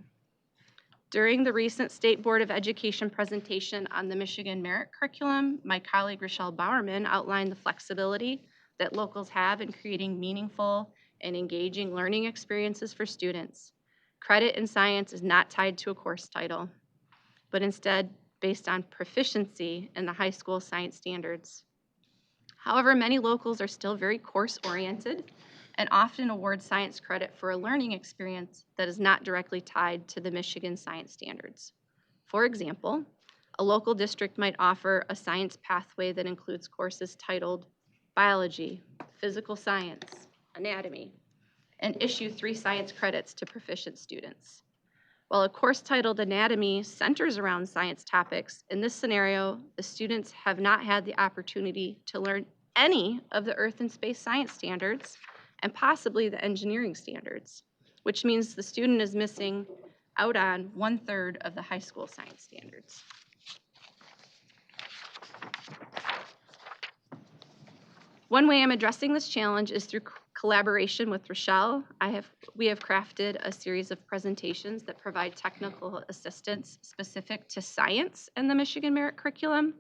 During the recent State Board of Education presentation on the Michigan Merit Curriculum, my colleague Rochelle Bowerman outlined the flexibility that locals have in creating meaningful and engaging learning experiences for students. Credit in science is not tied to a course title, but instead based on proficiency in the high school science standards. However, many locals are still very course-oriented and often award science credit for a learning experience that is not directly tied to the Michigan science standards. For example, a local district might offer a science pathway that includes courses titled biology, physical science, anatomy, and issue 3 science credits to proficient students. While a course titled anatomy centers around science topics, in this scenario, the students have not had the opportunity to learn any of the earth and space science standards and possibly the engineering standards, which means the student is missing out on 1/3 of the high school science standards. One way I'm addressing this challenge is through collaboration with Rochelle. We have crafted a series of presentations that provide technical assistance specific to science in the Michigan Merit Curriculum.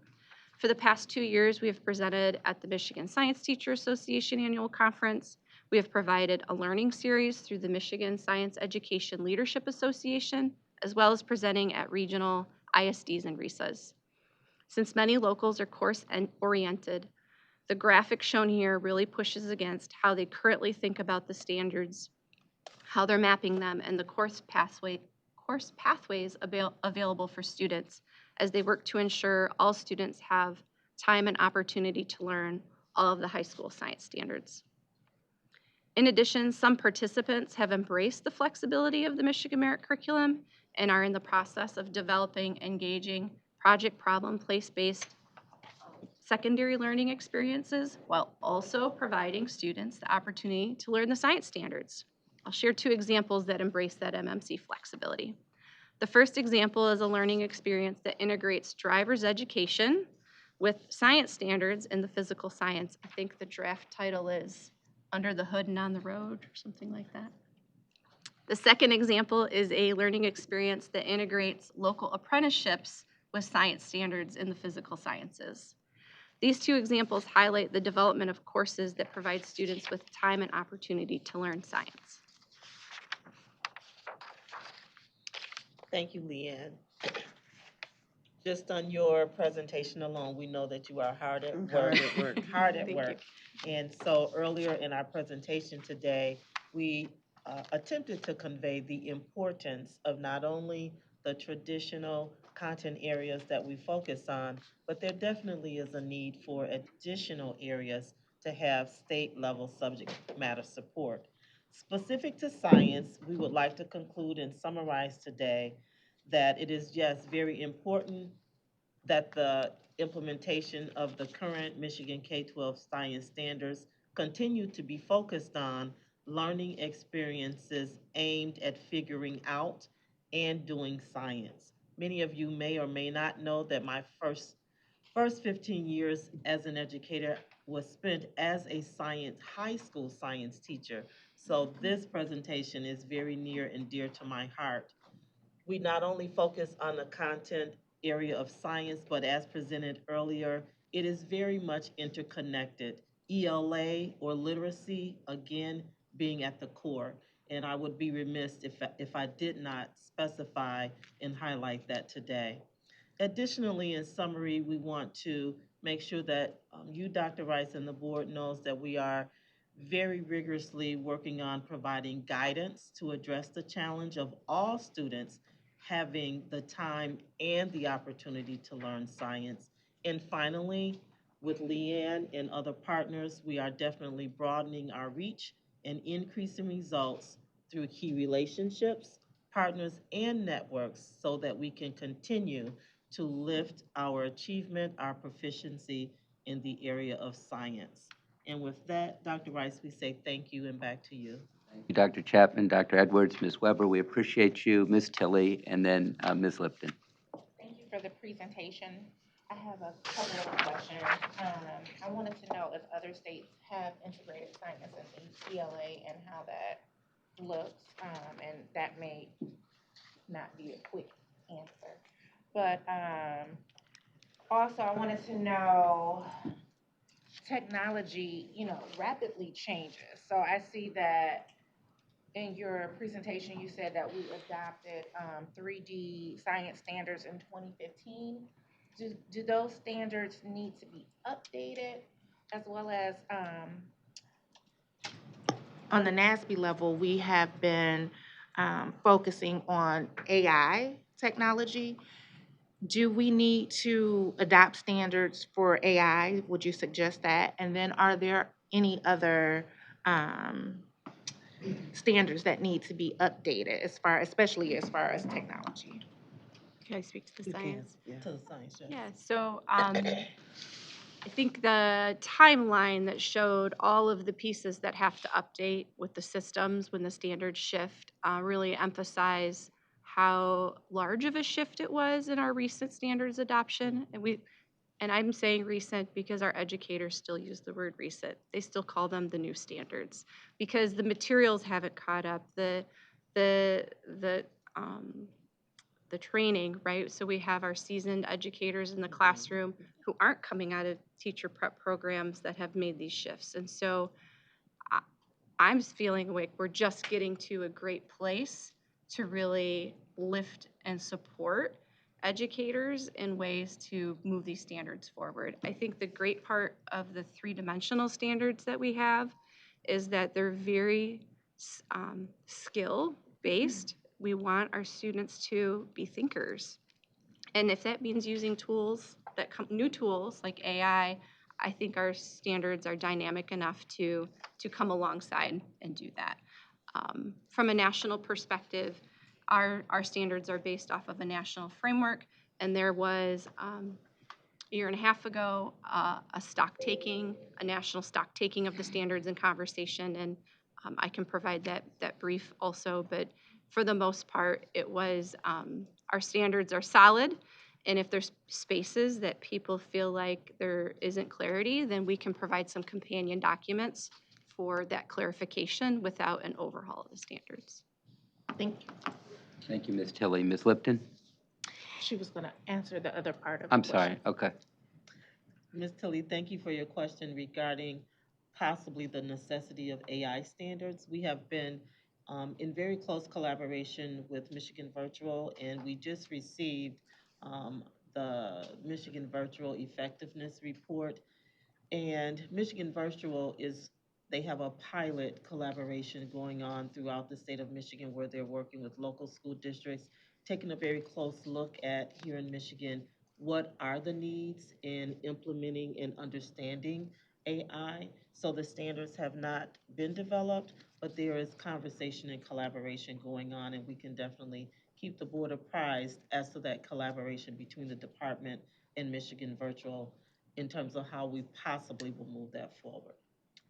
For the past 2 years, we have presented at the Michigan Science Teacher Association Annual Conference. We have provided a learning series through the Michigan Science Education Leadership Association, as well as presenting at regional ISDs and RISAs. Since many locals are course-oriented, the graphic shown here really pushes against how they currently think about the standards, how they're mapping them, and the course pathways available for students as they work to ensure all students have time and opportunity to learn all of the high school science standards. In addition, some participants have embraced the flexibility of the Michigan Merit Curriculum and are in the process of developing engaging project problem place-based secondary learning experiences while also providing students the opportunity to learn the science standards. I'll share 2 examples that embrace that MMC flexibility. The first example is a learning experience that integrates driver's education with science standards in the physical science. I think the draft title is Under the Hood and on the Road or something like that. The second example is a learning experience that integrates local apprenticeships with science standards in the physical sciences. These 2 examples highlight the development of courses that provide students with time and opportunity to learn science. Thank you, Leanne. Just on your presentation alone, we know that you are hard at work, hard at work. And so earlier in our presentation today, we attempted to convey the importance of not only the traditional content areas that we focus on, but there definitely is a need for additional areas to have state-level subject matter support. Specific to science, we would like to conclude and summarize today that it is just very important that the implementation of the current Michigan K-12 science standards continue to be focused on learning experiences aimed at figuring out and doing science. Many of you may or may not know that my first 15 years as an educator was spent as a high school science teacher. So this presentation is very near and dear to my heart. We not only focus on the content area of science, but as presented earlier, it is very much interconnected. ELA or literacy, again, being at the core. And I would be remiss if I did not specify and highlight that today. Additionally, in summary, we want to make sure that you, Dr. Rice, and the board knows that we are very rigorously working on providing guidance to address the challenge of all students having the time and the opportunity to learn science. And finally, with Leanne and other partners, we are definitely broadening our reach and increasing results through key relationships, partners, and networks so that we can continue to lift our achievement, our proficiency in the area of science. And with that, Dr. Rice, we say thank you and back to you. Thank you, Dr. Chapman, Dr. Edwards, Ms. Weber. We appreciate you, Ms. Tilley, and then Ms. Lipton. Thank you for the presentation. I have a couple of questions. I wanted to know if other states have integrated science and ELA and how that looks, and that may not be a quick answer. But also, I wanted to know, technology, rapidly changes. So I see that in your presentation, you said that we adopted 3D science standards in 2015. Do those standards need to be updated, as well as on the NASB level, we have been focusing on AI technology. Do we need to adopt standards for AI? Would you suggest that? And then are there any other standards that need to be updated especially as far as technology? Can I speak to the You can, science? yeah. To the science, yes. Yeah, so I think the timeline that showed all of the pieces that have to update with the systems when the standards shift really emphasize how large of a shift it was in our recent standards adoption. And I'm saying recent because our educators still use the word recent. They still call them the new standards because the materials haven't caught up. The training, right? So we have our seasoned educators in the classroom who aren't coming out of teacher prep programs that have made these shifts. And so I'm feeling like we're just getting to a great place to really lift and support educators in ways to move these standards forward. I think the great part of the three-dimensional standards that we have is that they're very skill-based. We want our students to be thinkers. And if that means using tools new tools like AI, I think our standards are dynamic enough to come alongside and do that. From a national perspective, our standards are based off of a national framework, and there was a year and a half ago a national stock taking of the standards and conversation, and I can provide that brief also, but for the most part, it was our standards are solid, and if there's spaces that people feel like there isn't clarity, then we can provide some companion documents for that clarification without an overhaul of the standards. Thank you. Thank you, Ms. Tilley. Ms. Lipton? She was going to answer the other part of the I'm question. sorry. Okay. Ms. Tilley, thank you for your question regarding possibly the necessity of AI standards. We have been in very close collaboration with Michigan Virtual, and we just received the Michigan Virtual Effectiveness Report. And Michigan Virtual they have a pilot collaboration going on throughout the state of Michigan where they're working with local school districts, taking a very close look at here in Michigan, what are the needs in implementing and understanding AI. So the standards have not been developed, but there is conversation and collaboration going on, and we can definitely keep the board apprised as to that collaboration between the department and Michigan Virtual in terms of how we possibly will move that forward.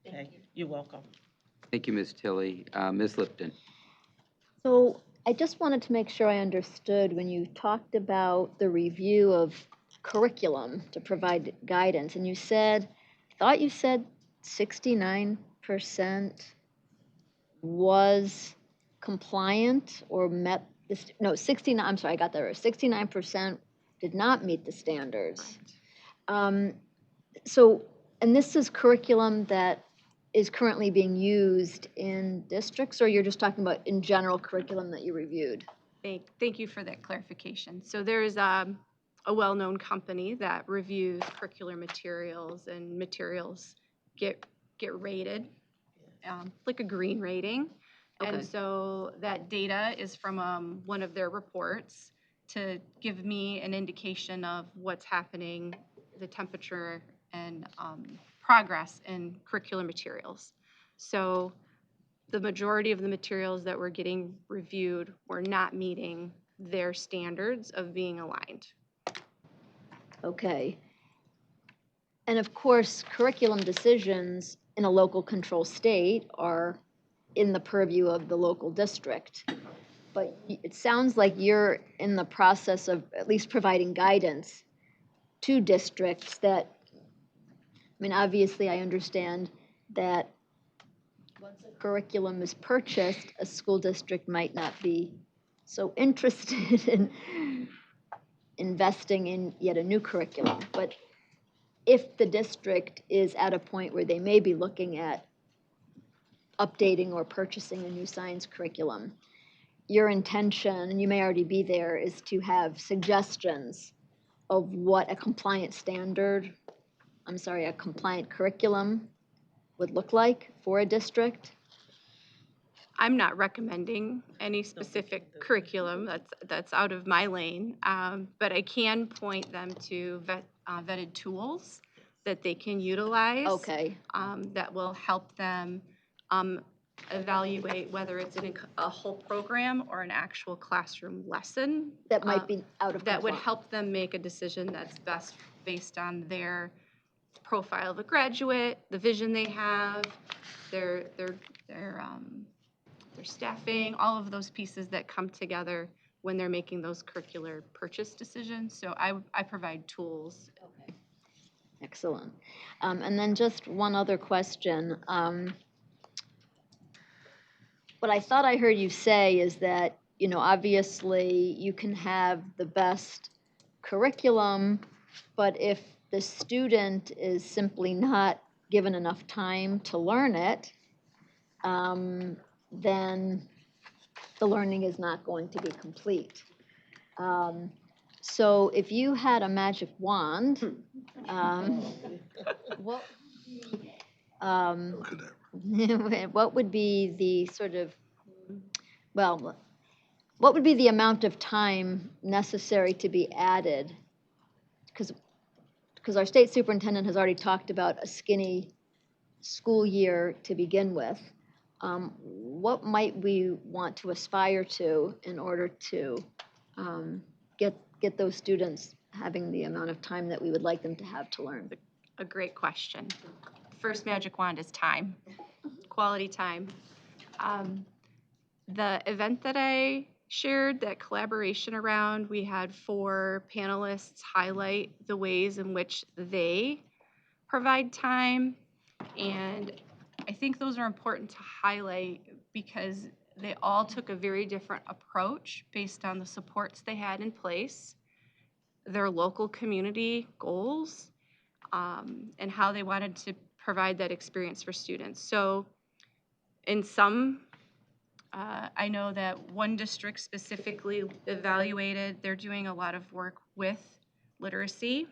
Okay, Thank you. You're welcome. Thank you, Ms. Tilley. Ms. Lipton? So I just wanted to make sure I understood when you talked about the review of curriculum to provide guidance, and I thought you said 69% was compliant or met this, no, 69, I'm sorry, I got that right. 69% did not meet the standards. So, and this is curriculum that is currently being used in districts, or you're just talking about in general curriculum that you reviewed? Thank you for that clarification. So there is a well-known company that reviews curricular materials, and materials get rated, like a green rating. Okay. And so that data is from one of their reports to give me an indication of what's happening the temperature and progress in curriculum materials. So the majority of the materials that were getting reviewed were not meeting their standards of being aligned. Okay. And of course, curriculum decisions in a local control state are in the purview of the local district. But it sounds like you're in the process of at least providing guidance to districts that, I mean, obviously I understand that once a curriculum is purchased, a school district might not be so interested in investing in yet a new curriculum. But if the district is at a point where they may be looking at updating or purchasing a new science curriculum, your intention, and you may already be there, is to have suggestions of what a compliant curriculum would look like for a district? I'm not recommending any specific curriculum. That's out of my lane. But I can point them to vetted tools that they can utilize. Okay. That will help them evaluate whether it's in a whole program or an actual classroom lesson. That might be out of That would compliance. help them make a decision that's best based on their profile of a graduate, the vision they have, their staffing, all of those pieces that come together when they're making those curricular purchase decisions. So I provide tools. Okay. Excellent. And then just one other question. What I thought I heard you say is that, you know, obviously you can have the best curriculum, but if the student is simply not given enough time to learn it, then the learning is not going to be complete. So if you had a magic wand, what what would be the sort of, well, what would be the amount of time necessary to be added? Because our state superintendent has already talked about a skinny school year to begin with. What might we want to aspire to in order to get those students having the amount of time that we would like them to have to learn? A great question. First magic wand is time, quality time. The event that I shared, that collaboration around, we had 4 panelists highlight the ways in which they provide time. And I think those are important to highlight because they all took a very different approach based on the supports they had in place, their local community goals, and how they wanted to provide that experience for students. So in some, I know that one district specifically evaluated, they're doing a lot of work with literacy,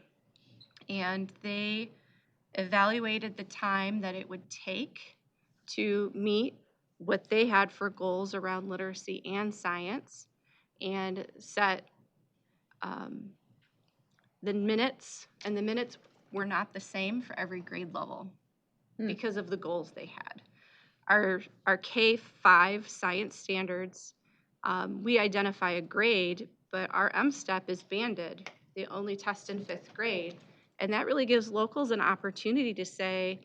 and they evaluated the time that it would take to meet what they had for goals around literacy and science, and set the minutes, and the minutes were not the same for every grade level because of the goals they had. Our K-5 science standards, we identify a grade, but our M-STEP is banded. They only test in 5th grade. And that really gives locals an opportunity to say,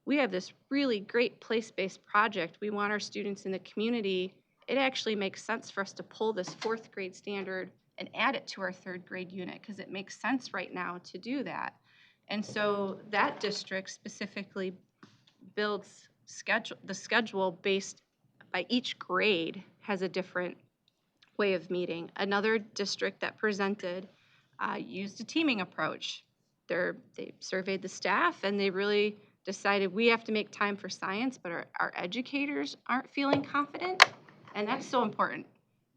we have this really great place-based project. We want our students in the community. It actually makes sense for us to pull this 4th grade standard and add it to our 3rd grade unit because it makes sense right now to do that. And so that district specifically builds the schedule based by each grade has a different way of meeting. Another district that presented used a teaming approach. They surveyed the staff and they really decided we have to make time for science, but our educators aren't feeling confident, and that's so important.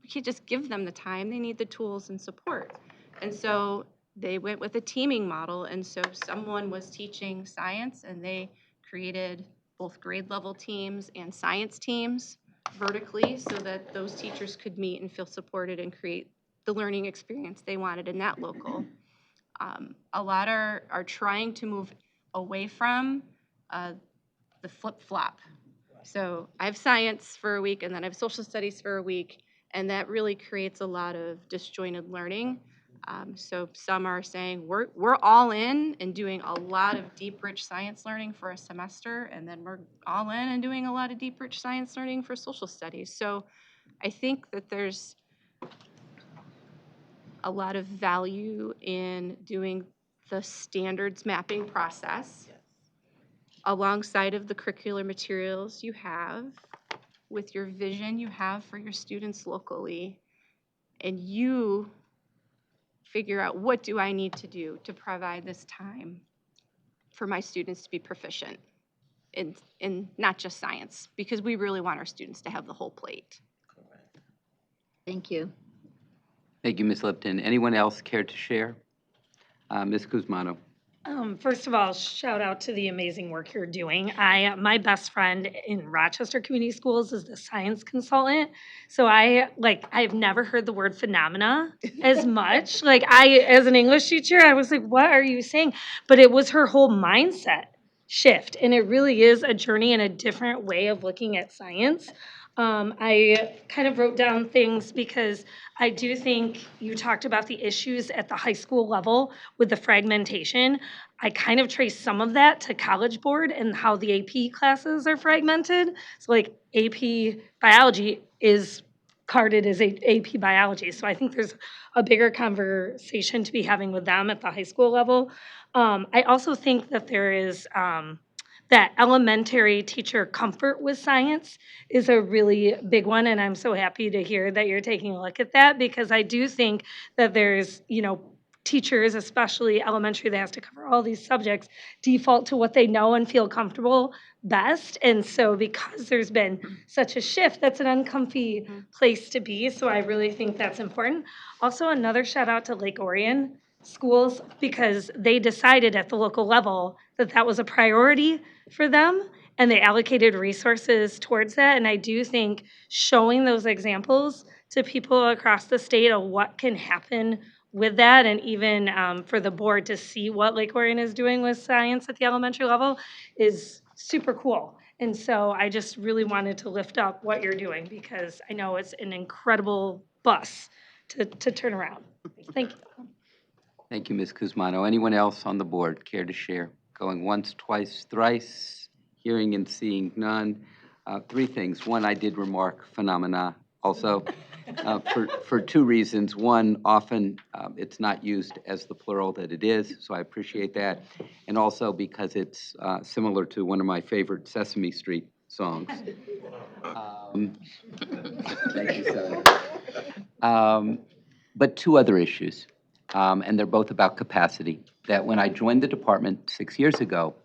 We can't just give them the time, they need the tools and support. And so they went with a teaming model, and so someone was teaching science and they created both grade level teams and science teams vertically so that those teachers could meet and feel supported and create the learning experience they wanted in that local A lot are trying to move away from the flip-flop. So I have science for a week, and then I have social studies for a week, and that really creates a lot of disjointed learning. So some are saying we're all in and doing a lot of deep, rich science learning for a semester, and then we're all in and doing a lot of deep, rich science learning for social studies. So I think that there's a lot of value in doing the standards mapping process alongside of the curricular materials you have with your vision you have for your students locally, and you figure out, what do I need to do to provide this time for my students to be proficient in not just science, because we really want our students to have the whole plate. Thank you. Thank you, Ms. Lipton. Anyone else care to share? Ms. Kuzmano. First of all, shout out to the amazing work you're doing. My best friend in Rochester Community Schools is the science consultant. So I've never heard the word phenomena as much. As an English teacher, I was like, what are you saying? But it was her whole mindset shift. And it really is a journey and a different way of looking at science. I kind of wrote down things because I do think you talked about the issues at the high school level with the fragmentation. I kind of trace some of that to College Board and how the AP classes are fragmented. So AP biology is carded as AP biology. So I think there's a bigger conversation to be having with them at the high school level. I also think that there is that elementary teacher comfort with science is a really big one, and I'm so happy to hear that you're taking a look at that, because I do think that there's, teachers, especially elementary, that has to cover all these subjects, default to what they know and feel comfortable best. And so because there's been such a shift, that's an uncomfy place to be. So I really think that's important. Also, another shout out to Lake Orion schools, because they decided at the local level that that was a priority for them, and they allocated resources towards that. And I do think showing those examples to people across the state of what can happen with that, and even for the board to see what Lake Orion is doing with science at the elementary level, is super cool. And so I just really wanted to lift up what you're doing, because I know it's an incredible bus to turn around. Thank you. Thank you, Ms. Kuzmano. Anyone else on the board care to share? Going once, twice, thrice, hearing and seeing none. Three things. One, I did remark phenomena also for two reasons. One, often it's not used as the plural that it is, so I appreciate that. And also because it's similar to one of my favorite Sesame Street songs. Thank you, Senator. But two other issues, and they're both about capacity. That when I joined the department 6 years ago,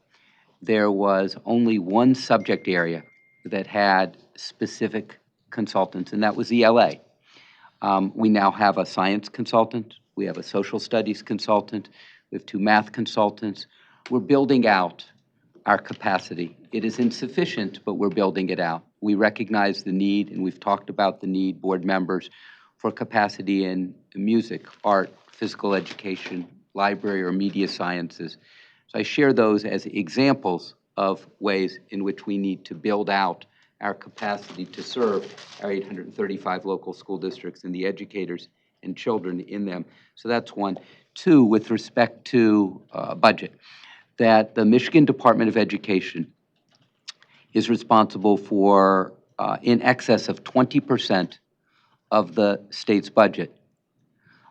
there was only one subject area that had specific consultants, and that was ELA. We now have a science consultant, we have a social studies consultant, we have 2 math consultants. We're building out our capacity. It is insufficient, but we're building it out. We recognize the need, and we've talked about the need, board members, for capacity in music, art, physical education, library, or media sciences. So I share those as examples of ways in which we need to build out our capacity to serve our 835 local school districts and the educators and children in them. So that's one. Two, with respect to budget, that the Michigan Department of Education is responsible for in excess of 20% of the state's budget,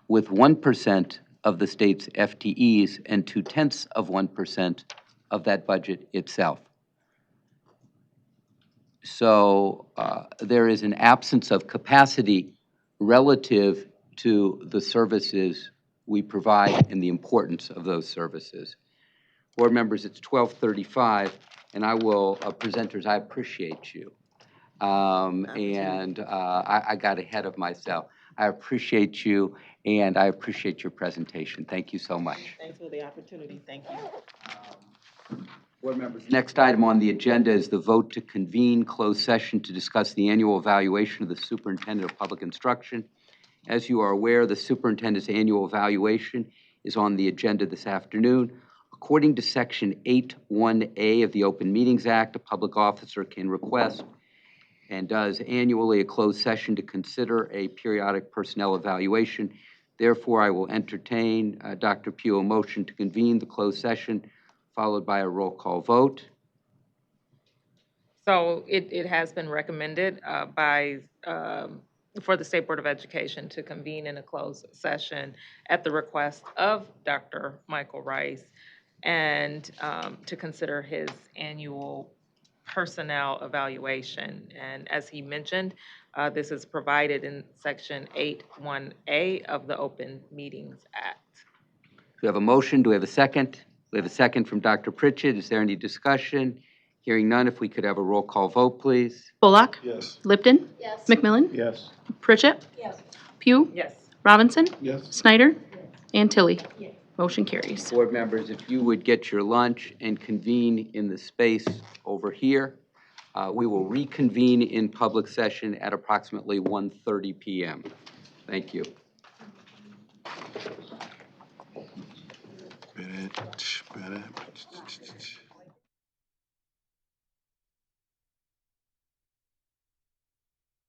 with 1% of the state's FTEs and 0.2% of that budget itself. So there is an absence of capacity relative to the services we provide and the importance of those services. Board members, it's 12:35, and I will, presenters, I appreciate you. I got ahead of myself. I appreciate you, and I appreciate your presentation. Thank you so much. Thanks for the opportunity. Thank you. Board members, next item on the agenda is the vote to convene closed session to discuss the annual evaluation of the superintendent of public instruction. As you are aware, the superintendent's annual evaluation is on the agenda this afternoon. According to Section 8(1)A of the Open Meetings Act, a public officer can request and does annually a closed session to consider a periodic personnel evaluation. Therefore, I will entertain Dr. Pugh a motion to convene the closed session, followed by a roll call vote. So it has been recommended for the State Board of Education to convene in a closed session at the request of Dr. Michael Rice and to consider his annual personnel evaluation. And as he mentioned, this is provided in Section 8(1)A of the Open Meetings Act. We have a motion. Do we have a second? We have a second from Dr. Pritchett. Is there any discussion? Hearing none, if we could have a roll call vote, please. Bullock. Yes. Lipton. Yes. McMillan. Yes. Pritchett. Yes. Pugh. Yes. Robinson. Yes. Snyder. And Tilly. Motion carries. Board members, if you would get your lunch and convene in the space over here, we will reconvene in public session at approximately 1:30 p.m. Thank you. Better.